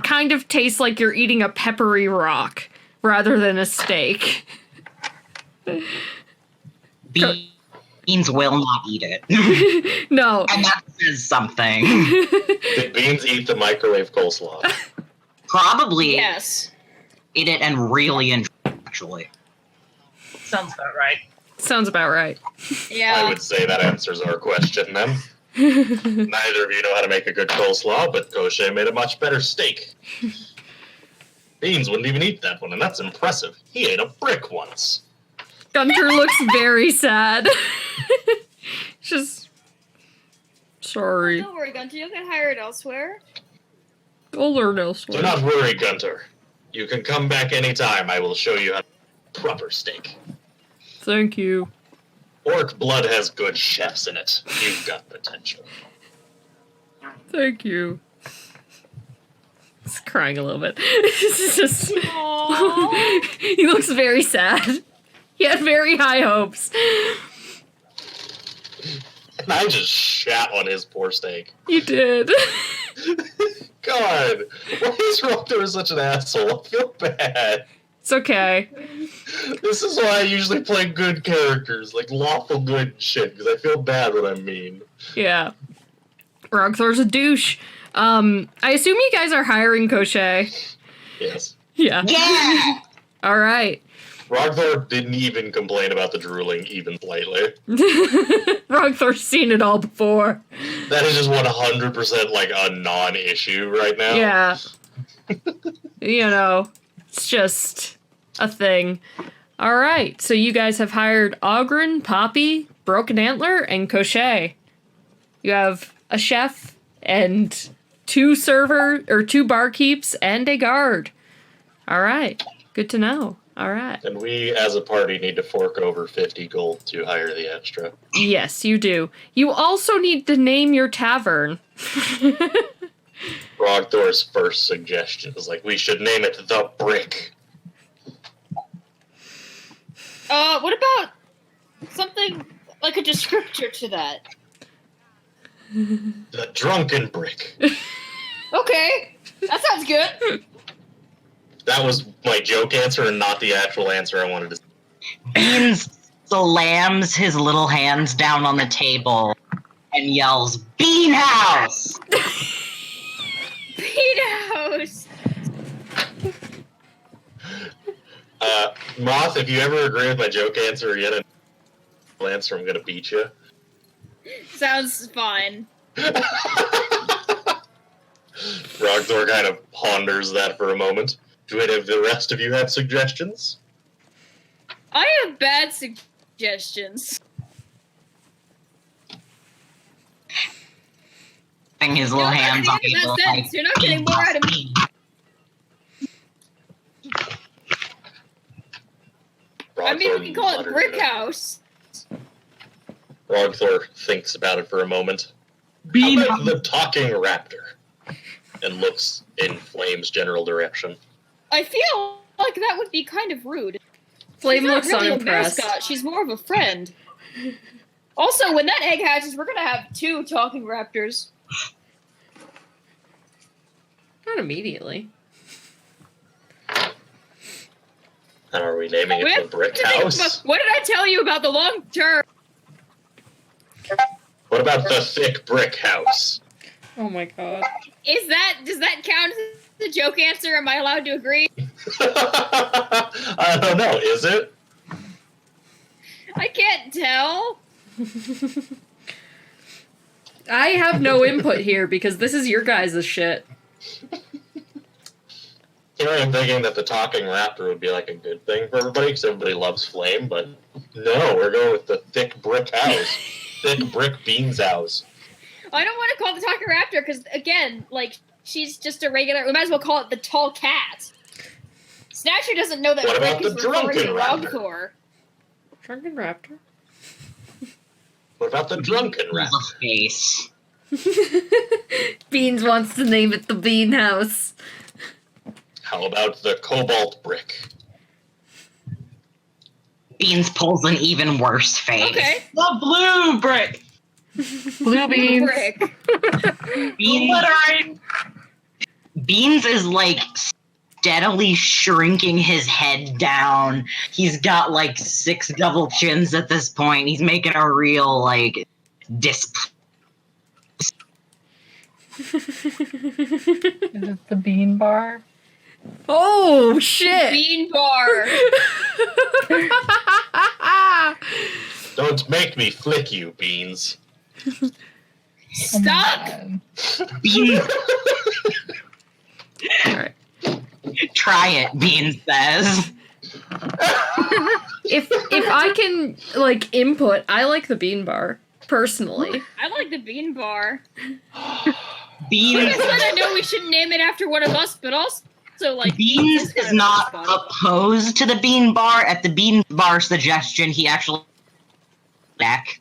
kind of tastes like you're eating a peppery rock rather than a steak. Beans will not eat it. No. And that says something. Did Beans eat the microwave coleslaw? Probably Yes. eat it and really enjoy it, actually. Sounds about right. Sounds about right. I Yeah. would say that answers our question then. Neither of you know how to make a good coleslaw, but Koshe made a much better steak. Beans wouldn't even eat that one, and that's impressive. He ate a brick once. Gunter looks very sad. Just sorry. Don't worry, Gunter. You'll get hired elsewhere. I'll learn Do elsewhere. not worry, Gunter. You can come back anytime. I will show you how to make proper steak. Thank you. Orc blood has good chefs in it. You've got potential. Thank you. He's crying a little bit. It's just he looks very sad. He had very high hopes. And I just shat on his poor steak. You did. God, why is Rocktor such an asshole? I feel bad. It's okay. This is why I usually play good characters, like lawful good shit, because I feel bad when I'm mean. Yeah. Rogthor's a douche. I assume you guys are hiring Koshe. Yes. Yeah. Yeah! All right. Rogthor didn't even complain about the drooling even slightly. Rogthor's seen it all before. That is just 100% like a non-issue right now. Yeah. You know, it's just a thing. All right. So you guys have hired Ogren, Poppy, Broken Antler, and Koshe. You have a chef and 2 barkeeps and a guard. All right. Good to know. All right. And we, as a party, need to fork over 50 gold to hire the extra. Yes, you do. You also need to name your tavern. Rogthor's first suggestion is like, we should name it The Brick. What about something like a descriptor to that? The Drunken Brick. Okay, that sounds good. That was my joke answer and not the actual answer I wanted to say. Beans slams his little hands down on the table and yells, "Bean House!" Bean House! Moth, if you ever agree with my joke answer yet, answer, I'm gonna beat you. Sounds fine. Rogthor kind of ponders that for a moment. Do any of the rest of you have suggestions? I have bad suggestions. His little hands on That the sentence, you're not getting more out of me. I mean, we can call it Brick House. Rogthor thinks about it for a moment. Bean How about the talking raptor? And looks in Flame's general direction. I feel like that would be kind of rude. Flame She's not looks really unimpressed. a mascot. She's more of a friend. Also, when that egg hatches, we're gonna have 2 talking raptors. Not immediately. And are we naming We it have the Brick to think House? about- what did I tell you about the long term? What about the Thick Brick House? Oh my god. Does that count as a joke answer? Am I allowed to agree? I don't know, is it? I can't tell. I have no input here because this is your guys' shit. Here I'm thinking that the talking raptor would be like a good thing for everybody because everybody loves Flame, but no, we're going with the Thick Brick House. Thick Brick Beans House. I don't want to call it the talking raptor because, again, like, she's just a regular. We might as well call it the tall cat. Snatcher doesn't know that What Rick about is the referring to drunken raptor? Rogthor. Drunken raptor? What about the drunken raptor? a face. Beans wants to name it the Bean House. How about the Cobalt Brick? Beans pulls an even worse face. Okay. The blue brick. Blue beans. Brick. Beans, Beans is like steadily shrinking his head down. He's got like 6 double chins at this point. He's making a real like display. Is it the bean bar? Oh, shit! Beanbar. Don't make me flick you, Beans. Stop. Beans, Alright. try it, Beans says. If I can, like, input, I like the bean bar, personally. I like the Beanbar. Beans, Like I said, I know we shouldn't name it after one of us, but also, like, Beans kind is of not fun. opposed to the bean bar. At the bean bar suggestion, he actually back.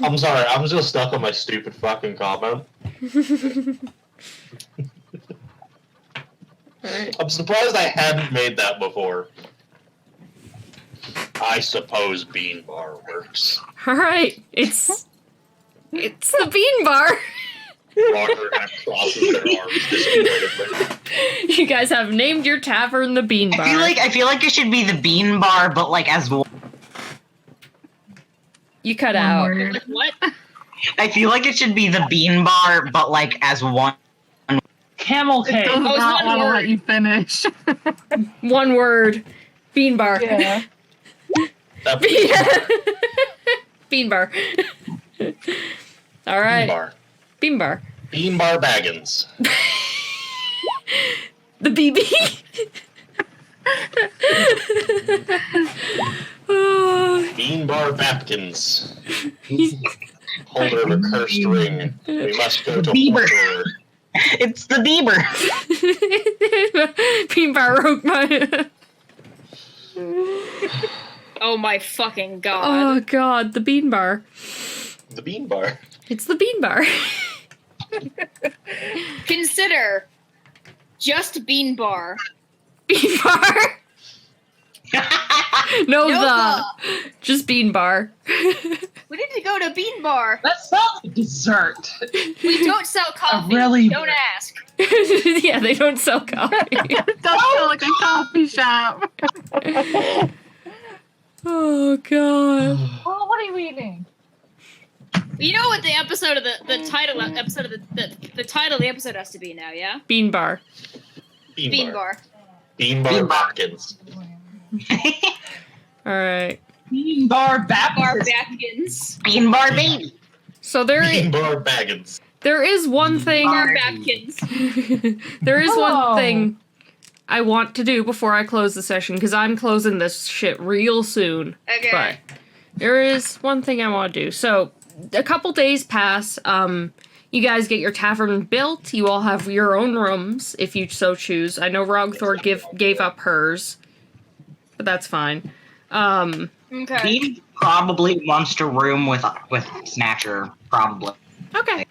I'm sorry, I'm still stuck on my stupid fucking comment. Alright. I'm surprised I hadn't made that before. I suppose Bean Bar works. Alright, it's the bean bar. Roger kind of crosses their arms disappointedly. You guys have named your tavern the Bean Bar. I feel like it should be the bean bar, but like as one. You cut One out. word. Like, what? I feel like it should be the bean bar, but like as one. Camel It cake. does Oh, it's not one want to word. let you finish. One word. Bean bar. Yeah. That Bean bar. Bean Alright. Bar. Bean bar. Bean Bar Baggins. The BB. Oh, Bean Bar Bapkins. Holder of a cursed ring. We must go to Bieber. Mordor. It's the Bieber. Bean bar broke my. Oh my fucking god. Oh god, the bean bar. The Bean Bar. It's the bean bar. Consider just Beanbar. Bean bar. No, No, the. Just bean bar. We need to go to Beanbar. That sounds like dessert. We don't sell coffee. really- Don't ask. Yeah, they don't sell coffee. It does feel like a coffee shop. Oh god. Oh, what are you eating? You know what the episode of the title episode of the title of the episode has to be now, yeah? Beanbar. Beanbar. Beanbar Batkins. Alright. Beanbar Bar Baptist. Batkins. Beanbar baby. So there Beanbar Baggins. is one thing Bar Batkins. there is one Hello. thing I want to do before I close the session, because I'm closing this shit real soon. Okay. But there is one thing I want to do. So a couple days pass. You guys get your tavern built. You all have your own rooms if you so choose. I know Rogthor gave up hers, but that's fine. Okay. Bean probably wants to room with Snatcher. Probably. Okay.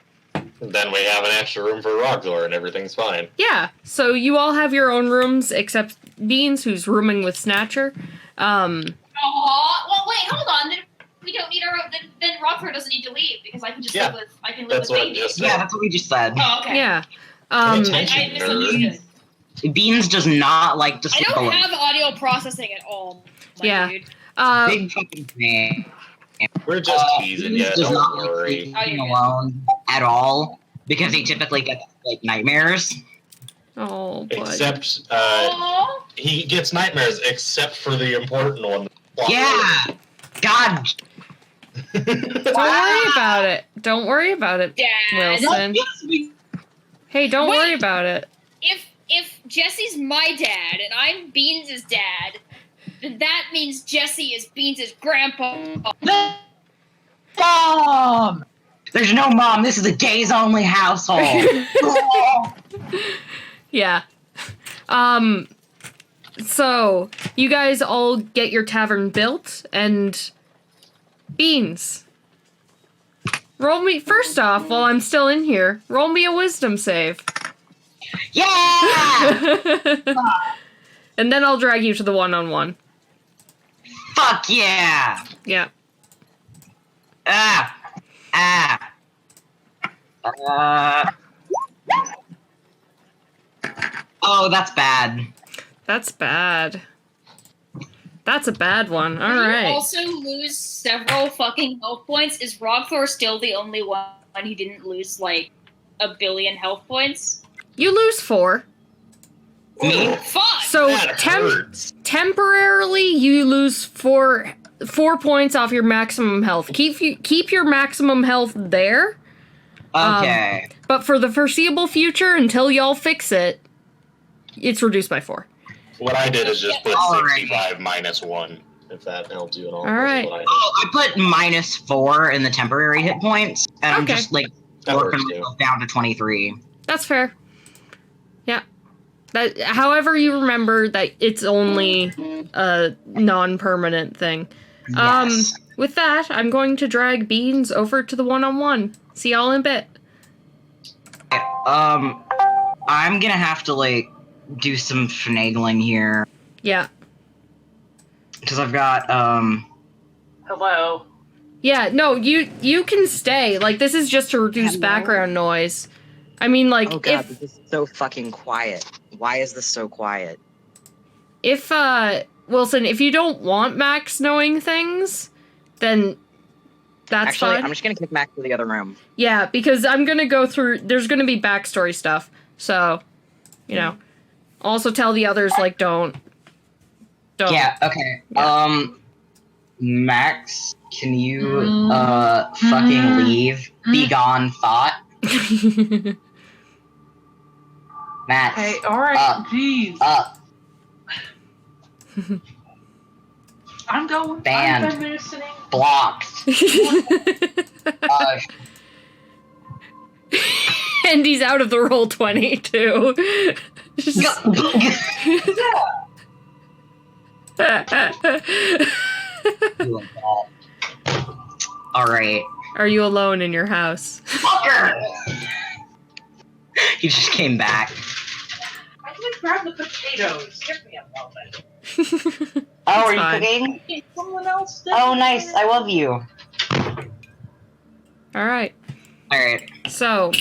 Then we have an extra room for Rogthor and everything's fine. Yeah. So you all have your own rooms except Beans, who's rooming with Snatcher. Aw, well, wait, hold on. Then we don't need our own. Then Rockford doesn't need to leave because I can just Yeah, live with. I can live That's with what I baby. just said. Yeah, that's what we just said. Oh, okay. Yeah. I Attention, misunderstood. Beans does not like to I sleep don't alone. have audio processing at all. My Yeah. Dude. Big fucking fan. We're just teasing you, Beans does don't not like worry. sleeping alone at all because he typically gets like nightmares. Oh, boy. Except, Aw. he gets nightmares except for the important one. Yeah. God. Don't worry about it. Don't worry about it, Dad. Wilson. Yes, we Hey, don't Wait. worry about it. If Jesse's my dad and I'm Beans' dad, then that means Jesse is Beans' grandpa. Mom. There's no mom. This is a gays only household. Yeah. So you guys all get your tavern built, and Beans. Roll me first off while I'm still in here. Roll me a wisdom save. Yeah. And then I'll drag you to the one-on-one. Fuck yeah. Yeah. Ah. Ah. Oh, that's bad. That's bad. That's a bad one. All You right. also lose several fucking health points. Is Rogthor still the only one who didn't lose like 1 billion health points? You lose 4. Me? Fuck. So That hurts. temporarily you lose 4 points off your maximum health. Keep your maximum health there. Okay. But for the foreseeable future, until y'all fix it, it's reduced by 4. What I did is just put Alright. 65 minus 1, if that helps you at all. Alright. That's what I did. Oh, I put -4 in the temporary hit points, and I'm Okay. just like That working works, too. myself down to 23. That's fair. Yeah. That, however you remember that it's only a non-permanent thing. Yes. With that, I'm going to drag Beans over to the one-on-one. See y'all in a bit. I'm gonna have to like do some finagling here Yeah. because I've got Hello. Yeah, no, you can stay. Like, this is just to reduce Hello? background noise. I mean, like, Oh god, this is so fucking quiet. Why is this so quiet? if Wilson, if you don't want Max knowing things, then that's Actually, fine. I'm just gonna kick Max to the other room. Yeah, because I'm gonna go through. There's gonna be backstory stuff, so you know. Also, tell the others like don't. yeah. Okay. Yeah. Max, can you fucking leave? Be gone, thought. Max, Hey, all right. Jeez. up. I'm going. Banned. I'm listening. Blocked. And he's out of the roll 20 too. All right. Are you alone in your house? Fucker! He just came back. I'm gonna grab the potatoes. Give me a moment. Oh, are you fine. cooking? Is someone else? Oh, nice. I love you. All right. All right. So,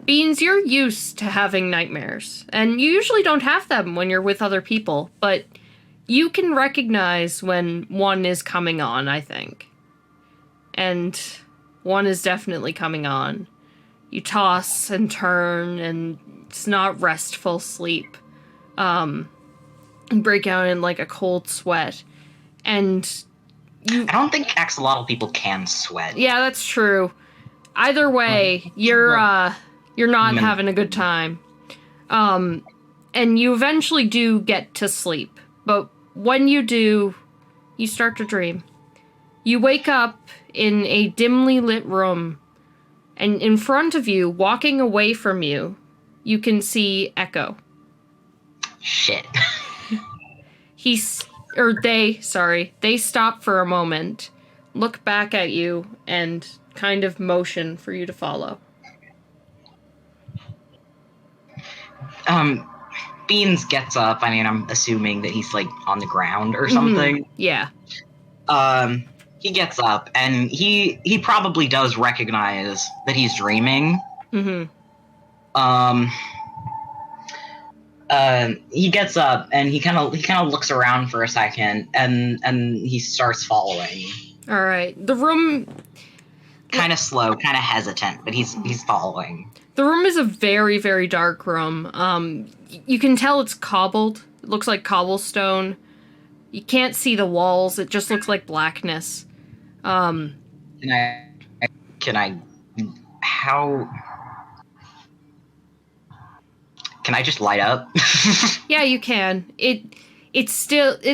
Beans, you're used to having nightmares, and you usually don't have them when you're with other people, but you can recognize when one is coming on, I think. And one is definitely coming on. You toss and turn, and it's not restful sleep. You break out in like a cold sweat. And I don't think axolotl people can sweat. yeah, that's true. Either way, you're not having a good time. And you eventually do get to sleep. But when you do, you start to dream. You wake up in a dimly lit room, and in front of you, walking away from you, you can see Echo. Shit. They stop for a moment, look back at you, and kind of motion for you to follow. Beans gets up. I mean, I'm assuming that he's like on the ground or something. Yeah. He gets up and he probably does recognize that he's dreaming. He gets up and he kind of looks around for a second and he starts following. All right. The room Kind of slow, kind of hesitant, but he's following. The room is a very, very dark room. You can tell it's cobbled. It looks like cobblestone. You can't see the walls. It just looks like blackness. Can I just light up? Yeah, you can. It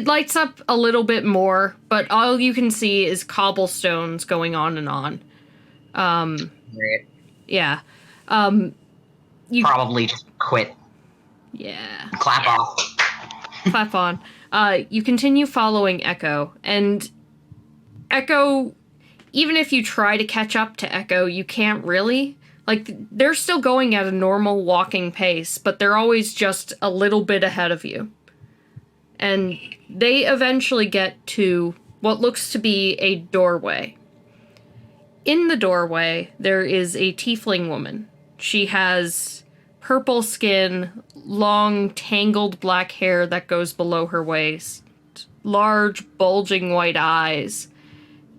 lights up a little bit more, but all you can see is cobblestones going on and on. Right. Yeah. You probably just quit. Yeah. Clap off. Clap on. You continue following Echo, and Echo, even if you try to catch up to Echo, you can't really. Like, they're still going at a normal walking pace, but they're always just a little bit ahead of you. And they eventually get to what looks to be a doorway. In the doorway, there is a tiefling woman. She has purple skin, long, tangled black hair that goes below her waist, large, bulging white eyes,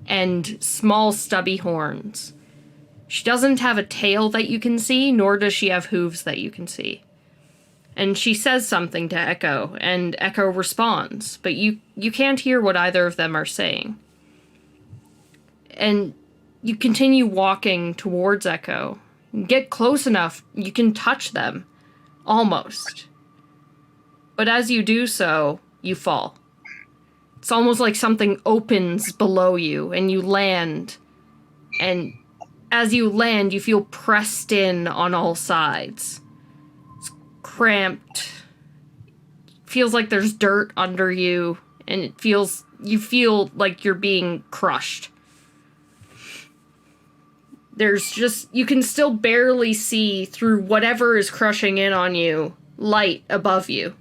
and small, stubby horns. She doesn't have a tail that you can see, nor does she have hooves that you can see. And she says something to Echo, and Echo responds, but you can't hear what either of them are saying. And you continue walking towards Echo. Get close enough, you can touch them. Almost. But as you do so, you fall. It's almost like something opens below you, and you land. And as you land, you feel pressed in on all sides. It's cramped. Feels like there's dirt under you, and you feel like you're being crushed. You can still barely see through whatever is crushing in on you, light above you.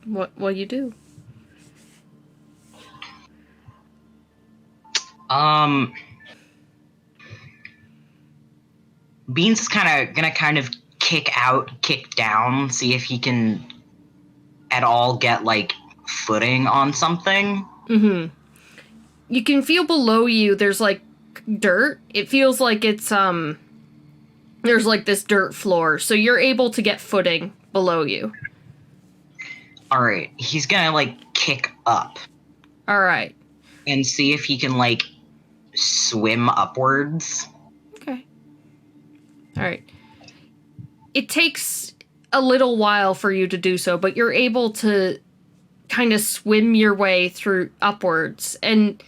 What you do? Beans is gonna kick down, see if he can at all get like footing on something. Mm-hmm. You can feel below you there's like dirt. It feels like it's there's like this dirt floor, so you're able to get footing below you. Alright, he's gonna like kick up. Alright. And see if he can like swim upwards. Okay. Alright. It takes a little while for you to do so, but you're able to kind of swim your way through upwards. And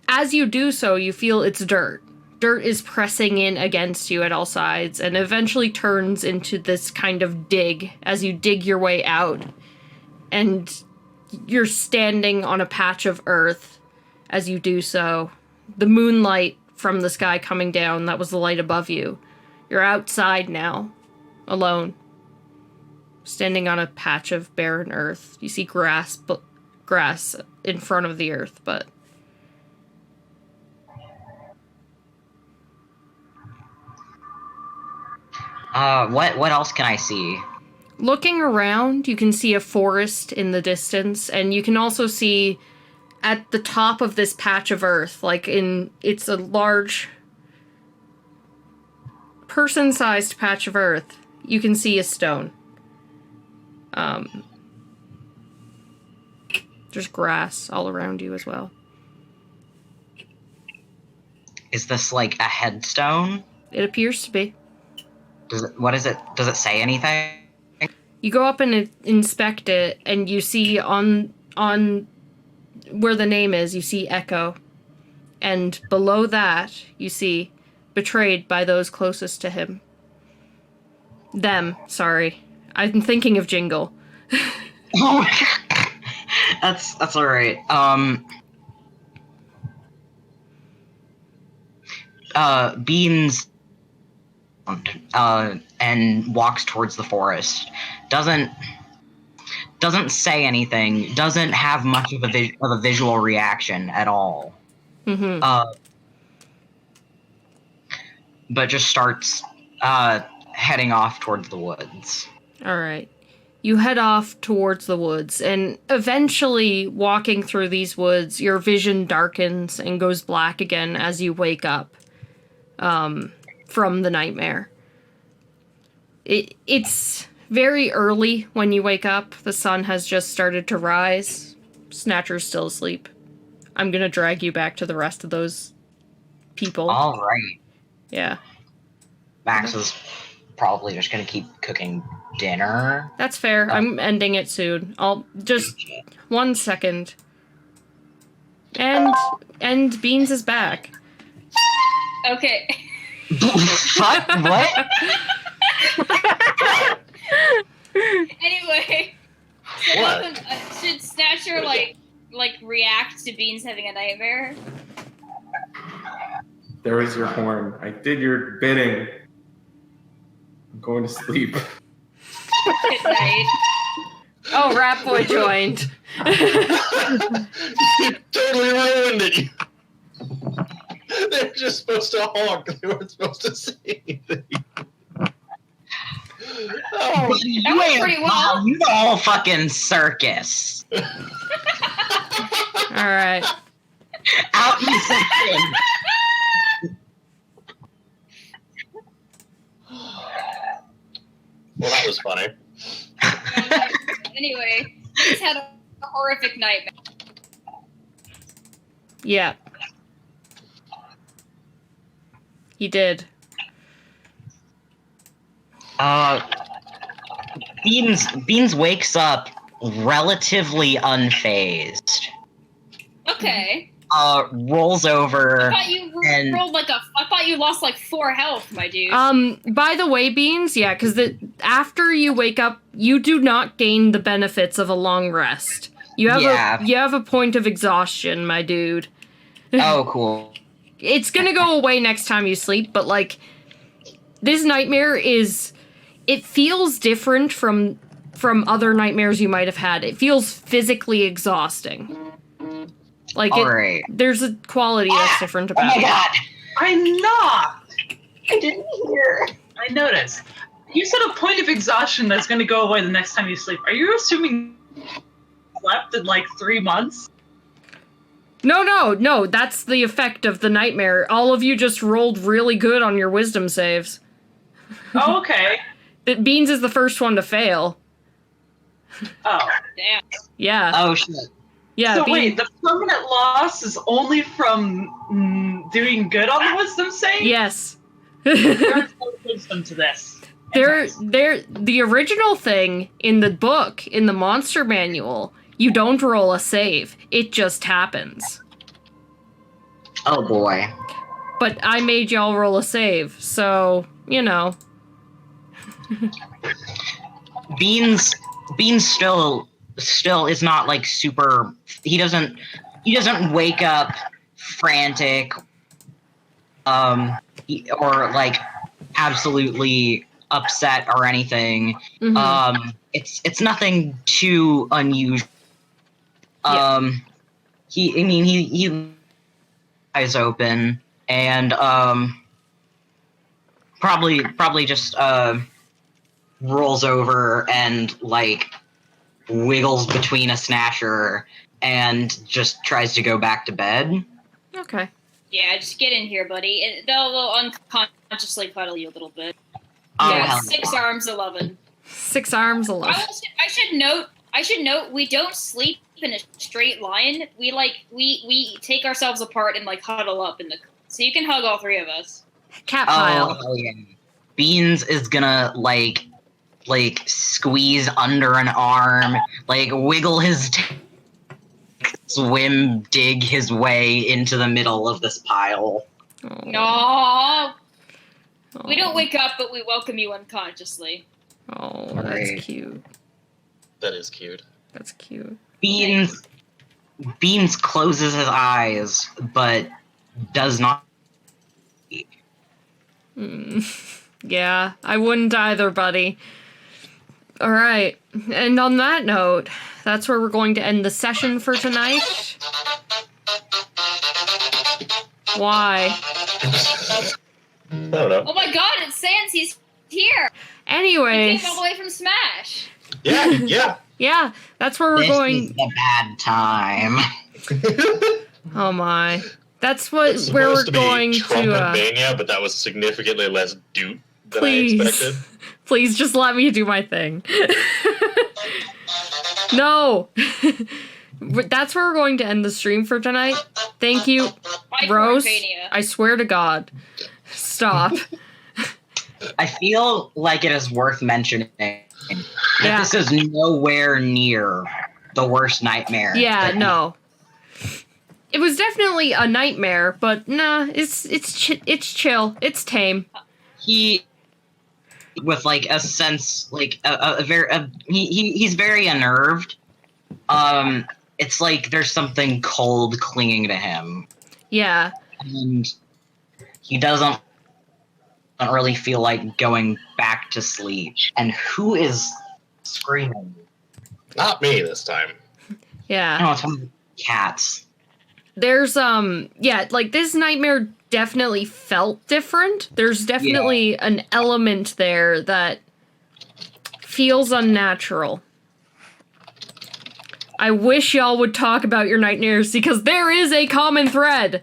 as you do so, you feel it's dirt. Dirt is pressing in against you at all sides and eventually turns into this kind of dig as you dig your way out. And you're standing on a patch of earth as you do so. The moonlight from the sky coming down, that was the light above you. You're outside now, alone. Standing on a patch of barren earth. You see grass in front of the earth, but... What else can I see? Looking around, you can see a forest in the distance, and you can also see at the top of this patch of earth, it's a large person-sized patch of earth, you can see a stone. There's grass all around you as well. Is this like a headstone? It appears to be. What is it? Does it say anything? You go up and inspect it, and you see on where the name is, you see Echo. And below that, you see betrayed by those closest to him. Them, sorry. I'm thinking of Jingle. Oh, that's all right. Beans and walks towards the forest. Doesn't say anything. Doesn't have much of a visual reaction at all. Mm-hmm. But just starts heading off towards the woods. All right. You head off towards the woods, and eventually, walking through these woods, your vision darkens and goes black again as you wake up from the nightmare. It's very early when you wake up. The sun has just started to rise. Snatcher's still asleep. I'm gonna drag you back to the rest of those people. All right. Yeah. Max is probably just gonna keep cooking dinner. That's fair. I'm ending it soon. I'll just 1 second. And Beans is back. Okay. Fuck, what? Anyway, so What? should Snatcher like react to Beans having a nightmare? There was your horn. I did your bidding. I'm going to sleep. Good night. Oh, Rat Boy joined. You totally ruined it. They were just supposed to honk. They weren't supposed to say anything. Oh, That went pretty well. You the whole fucking circus. All right. Out you section. well, that was funny. Anyway, he's had a horrific nightmare. Yeah. He did. Beans wakes up relatively unfazed. Okay. Rolls over. I thought you and- rolled I thought you lost 4 health, my dude. By the way, Beans, yeah, because after you wake up, you do not gain the benefits of a long rest. You have a point of exhaustion, my dude. Oh, cool. It's gonna go away next time you sleep, but this nightmare it feels different from other nightmares you might have had. It feels physically exhausting. Alright. There's a quality that's different about it. Oh my god! I'm not. I didn't hear. I noticed. You said a point of exhaustion that's going to go away the next time you sleep. Are you assuming you slept in 3 months? No, that's the effect of the nightmare. All of you just rolled really good on your wisdom saves. Oh, okay. Beans is the first one to fail. Oh. Damn. Yeah. Oh shit. Yeah. So wait, the permanent loss is only from doing good on the wisdom save? Yes. There's no wisdom to this. The original thing in the book, in the monster manual, you don't roll a save. It just happens. Oh boy. But I made y'all roll a save, so, Beans still is not super. He doesn't wake up frantic, or absolutely upset or anything. Mm-hmm. It's nothing too unusual. Yeah. He eyes open and probably just rolls over and like wiggles between a snatcher and just tries to go back to bed. Okay. Yeah, just get in here, buddy. They'll unconsciously cuddle you a little bit. Oh, Yeah, hell 6 yeah. arms, 11. 6 arms, 11. I should note we don't sleep in a straight line. We take ourselves apart and like huddle up in the. So you can hug all 3 of us. Cat pile. Oh, hell yeah. Beans is gonna like squeeze under an arm, like wiggle his swim, dig his way into the middle of this pile. No. We don't wake up, but we welcome you unconsciously. Oh, that's Right. cute. That is cute. That's cute. Beans closes his eyes, but does not. Yeah, I wouldn't either, buddy. All right. And on that note, that's where we're going to end the session for tonight. Why? I don't know. Oh my god, it's Sans, he's here! He Anyways, came all the way from Smash! Yeah. yeah, that's where we're This going. is the bad time. Oh my. That's It's where we're supposed to be going to Trumpetmania, but that was significantly less doot than please. I expected. Please just let me do my thing. No. But that's where we're going to end the stream for tonight. Thank you, Bye, Rose. Cornvania. I swear to God. Stop. I feel like it is worth mentioning that Yeah. this is nowhere near the worst nightmare. Yeah, no. It was definitely a nightmare, but nah, it's chill. It's tame. He, with like a sense, like he's very unnerved. It's like there's something cold clinging to him, Yeah. and he doesn't really feel like going back to sleep. And who is screaming? Not me this time. Yeah. No, it's one of the cats. There's yeah, like this nightmare definitely felt different. There's definitely an element there that feels unnatural. I wish y'all would talk about your nightmares because there is a common thread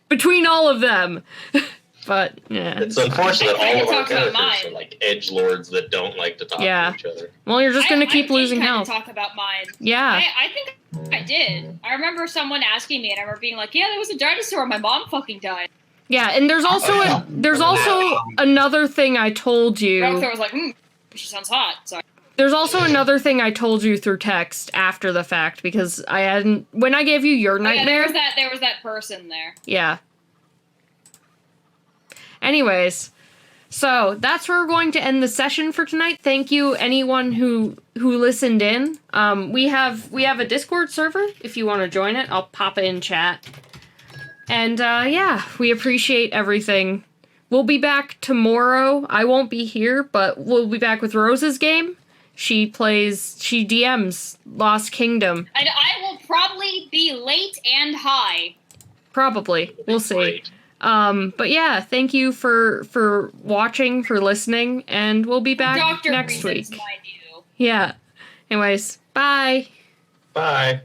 between all of them. But yeah. It's unfortunate I all of can our talk about characters mine. are like edgelords that don't like to talk Yeah. to each other. Well, you're just gonna I keep did losing kinda health. talk about mine. Yeah. I think I did. I remember someone asking me, and I remember being like, "Yeah, there was a dinosaur. My mom fucking died." Yeah, and there's also another thing I told you. Rocco was like, she sounds hot." Sorry. There's also another thing I told you through text after the fact because I hadn't when I gave you your Oh, yeah, nightmare. there was that person there. Yeah. Anyways, so that's where we're going to end the session for tonight. Thank you anyone who listened in. We have a Discord server if you want to join it. I'll pop it in chat. And yeah, we appreciate everything. We'll be back tomorrow. I won't be here, but we'll be back with Rose's game. She DMs Lost Kingdom. And I will probably be late and high. Probably. We'll see. Great. But yeah, thank you for watching, for listening, and we'll be back Doctor next reasons, week. mind you. Yeah. Anyways, bye. Bye.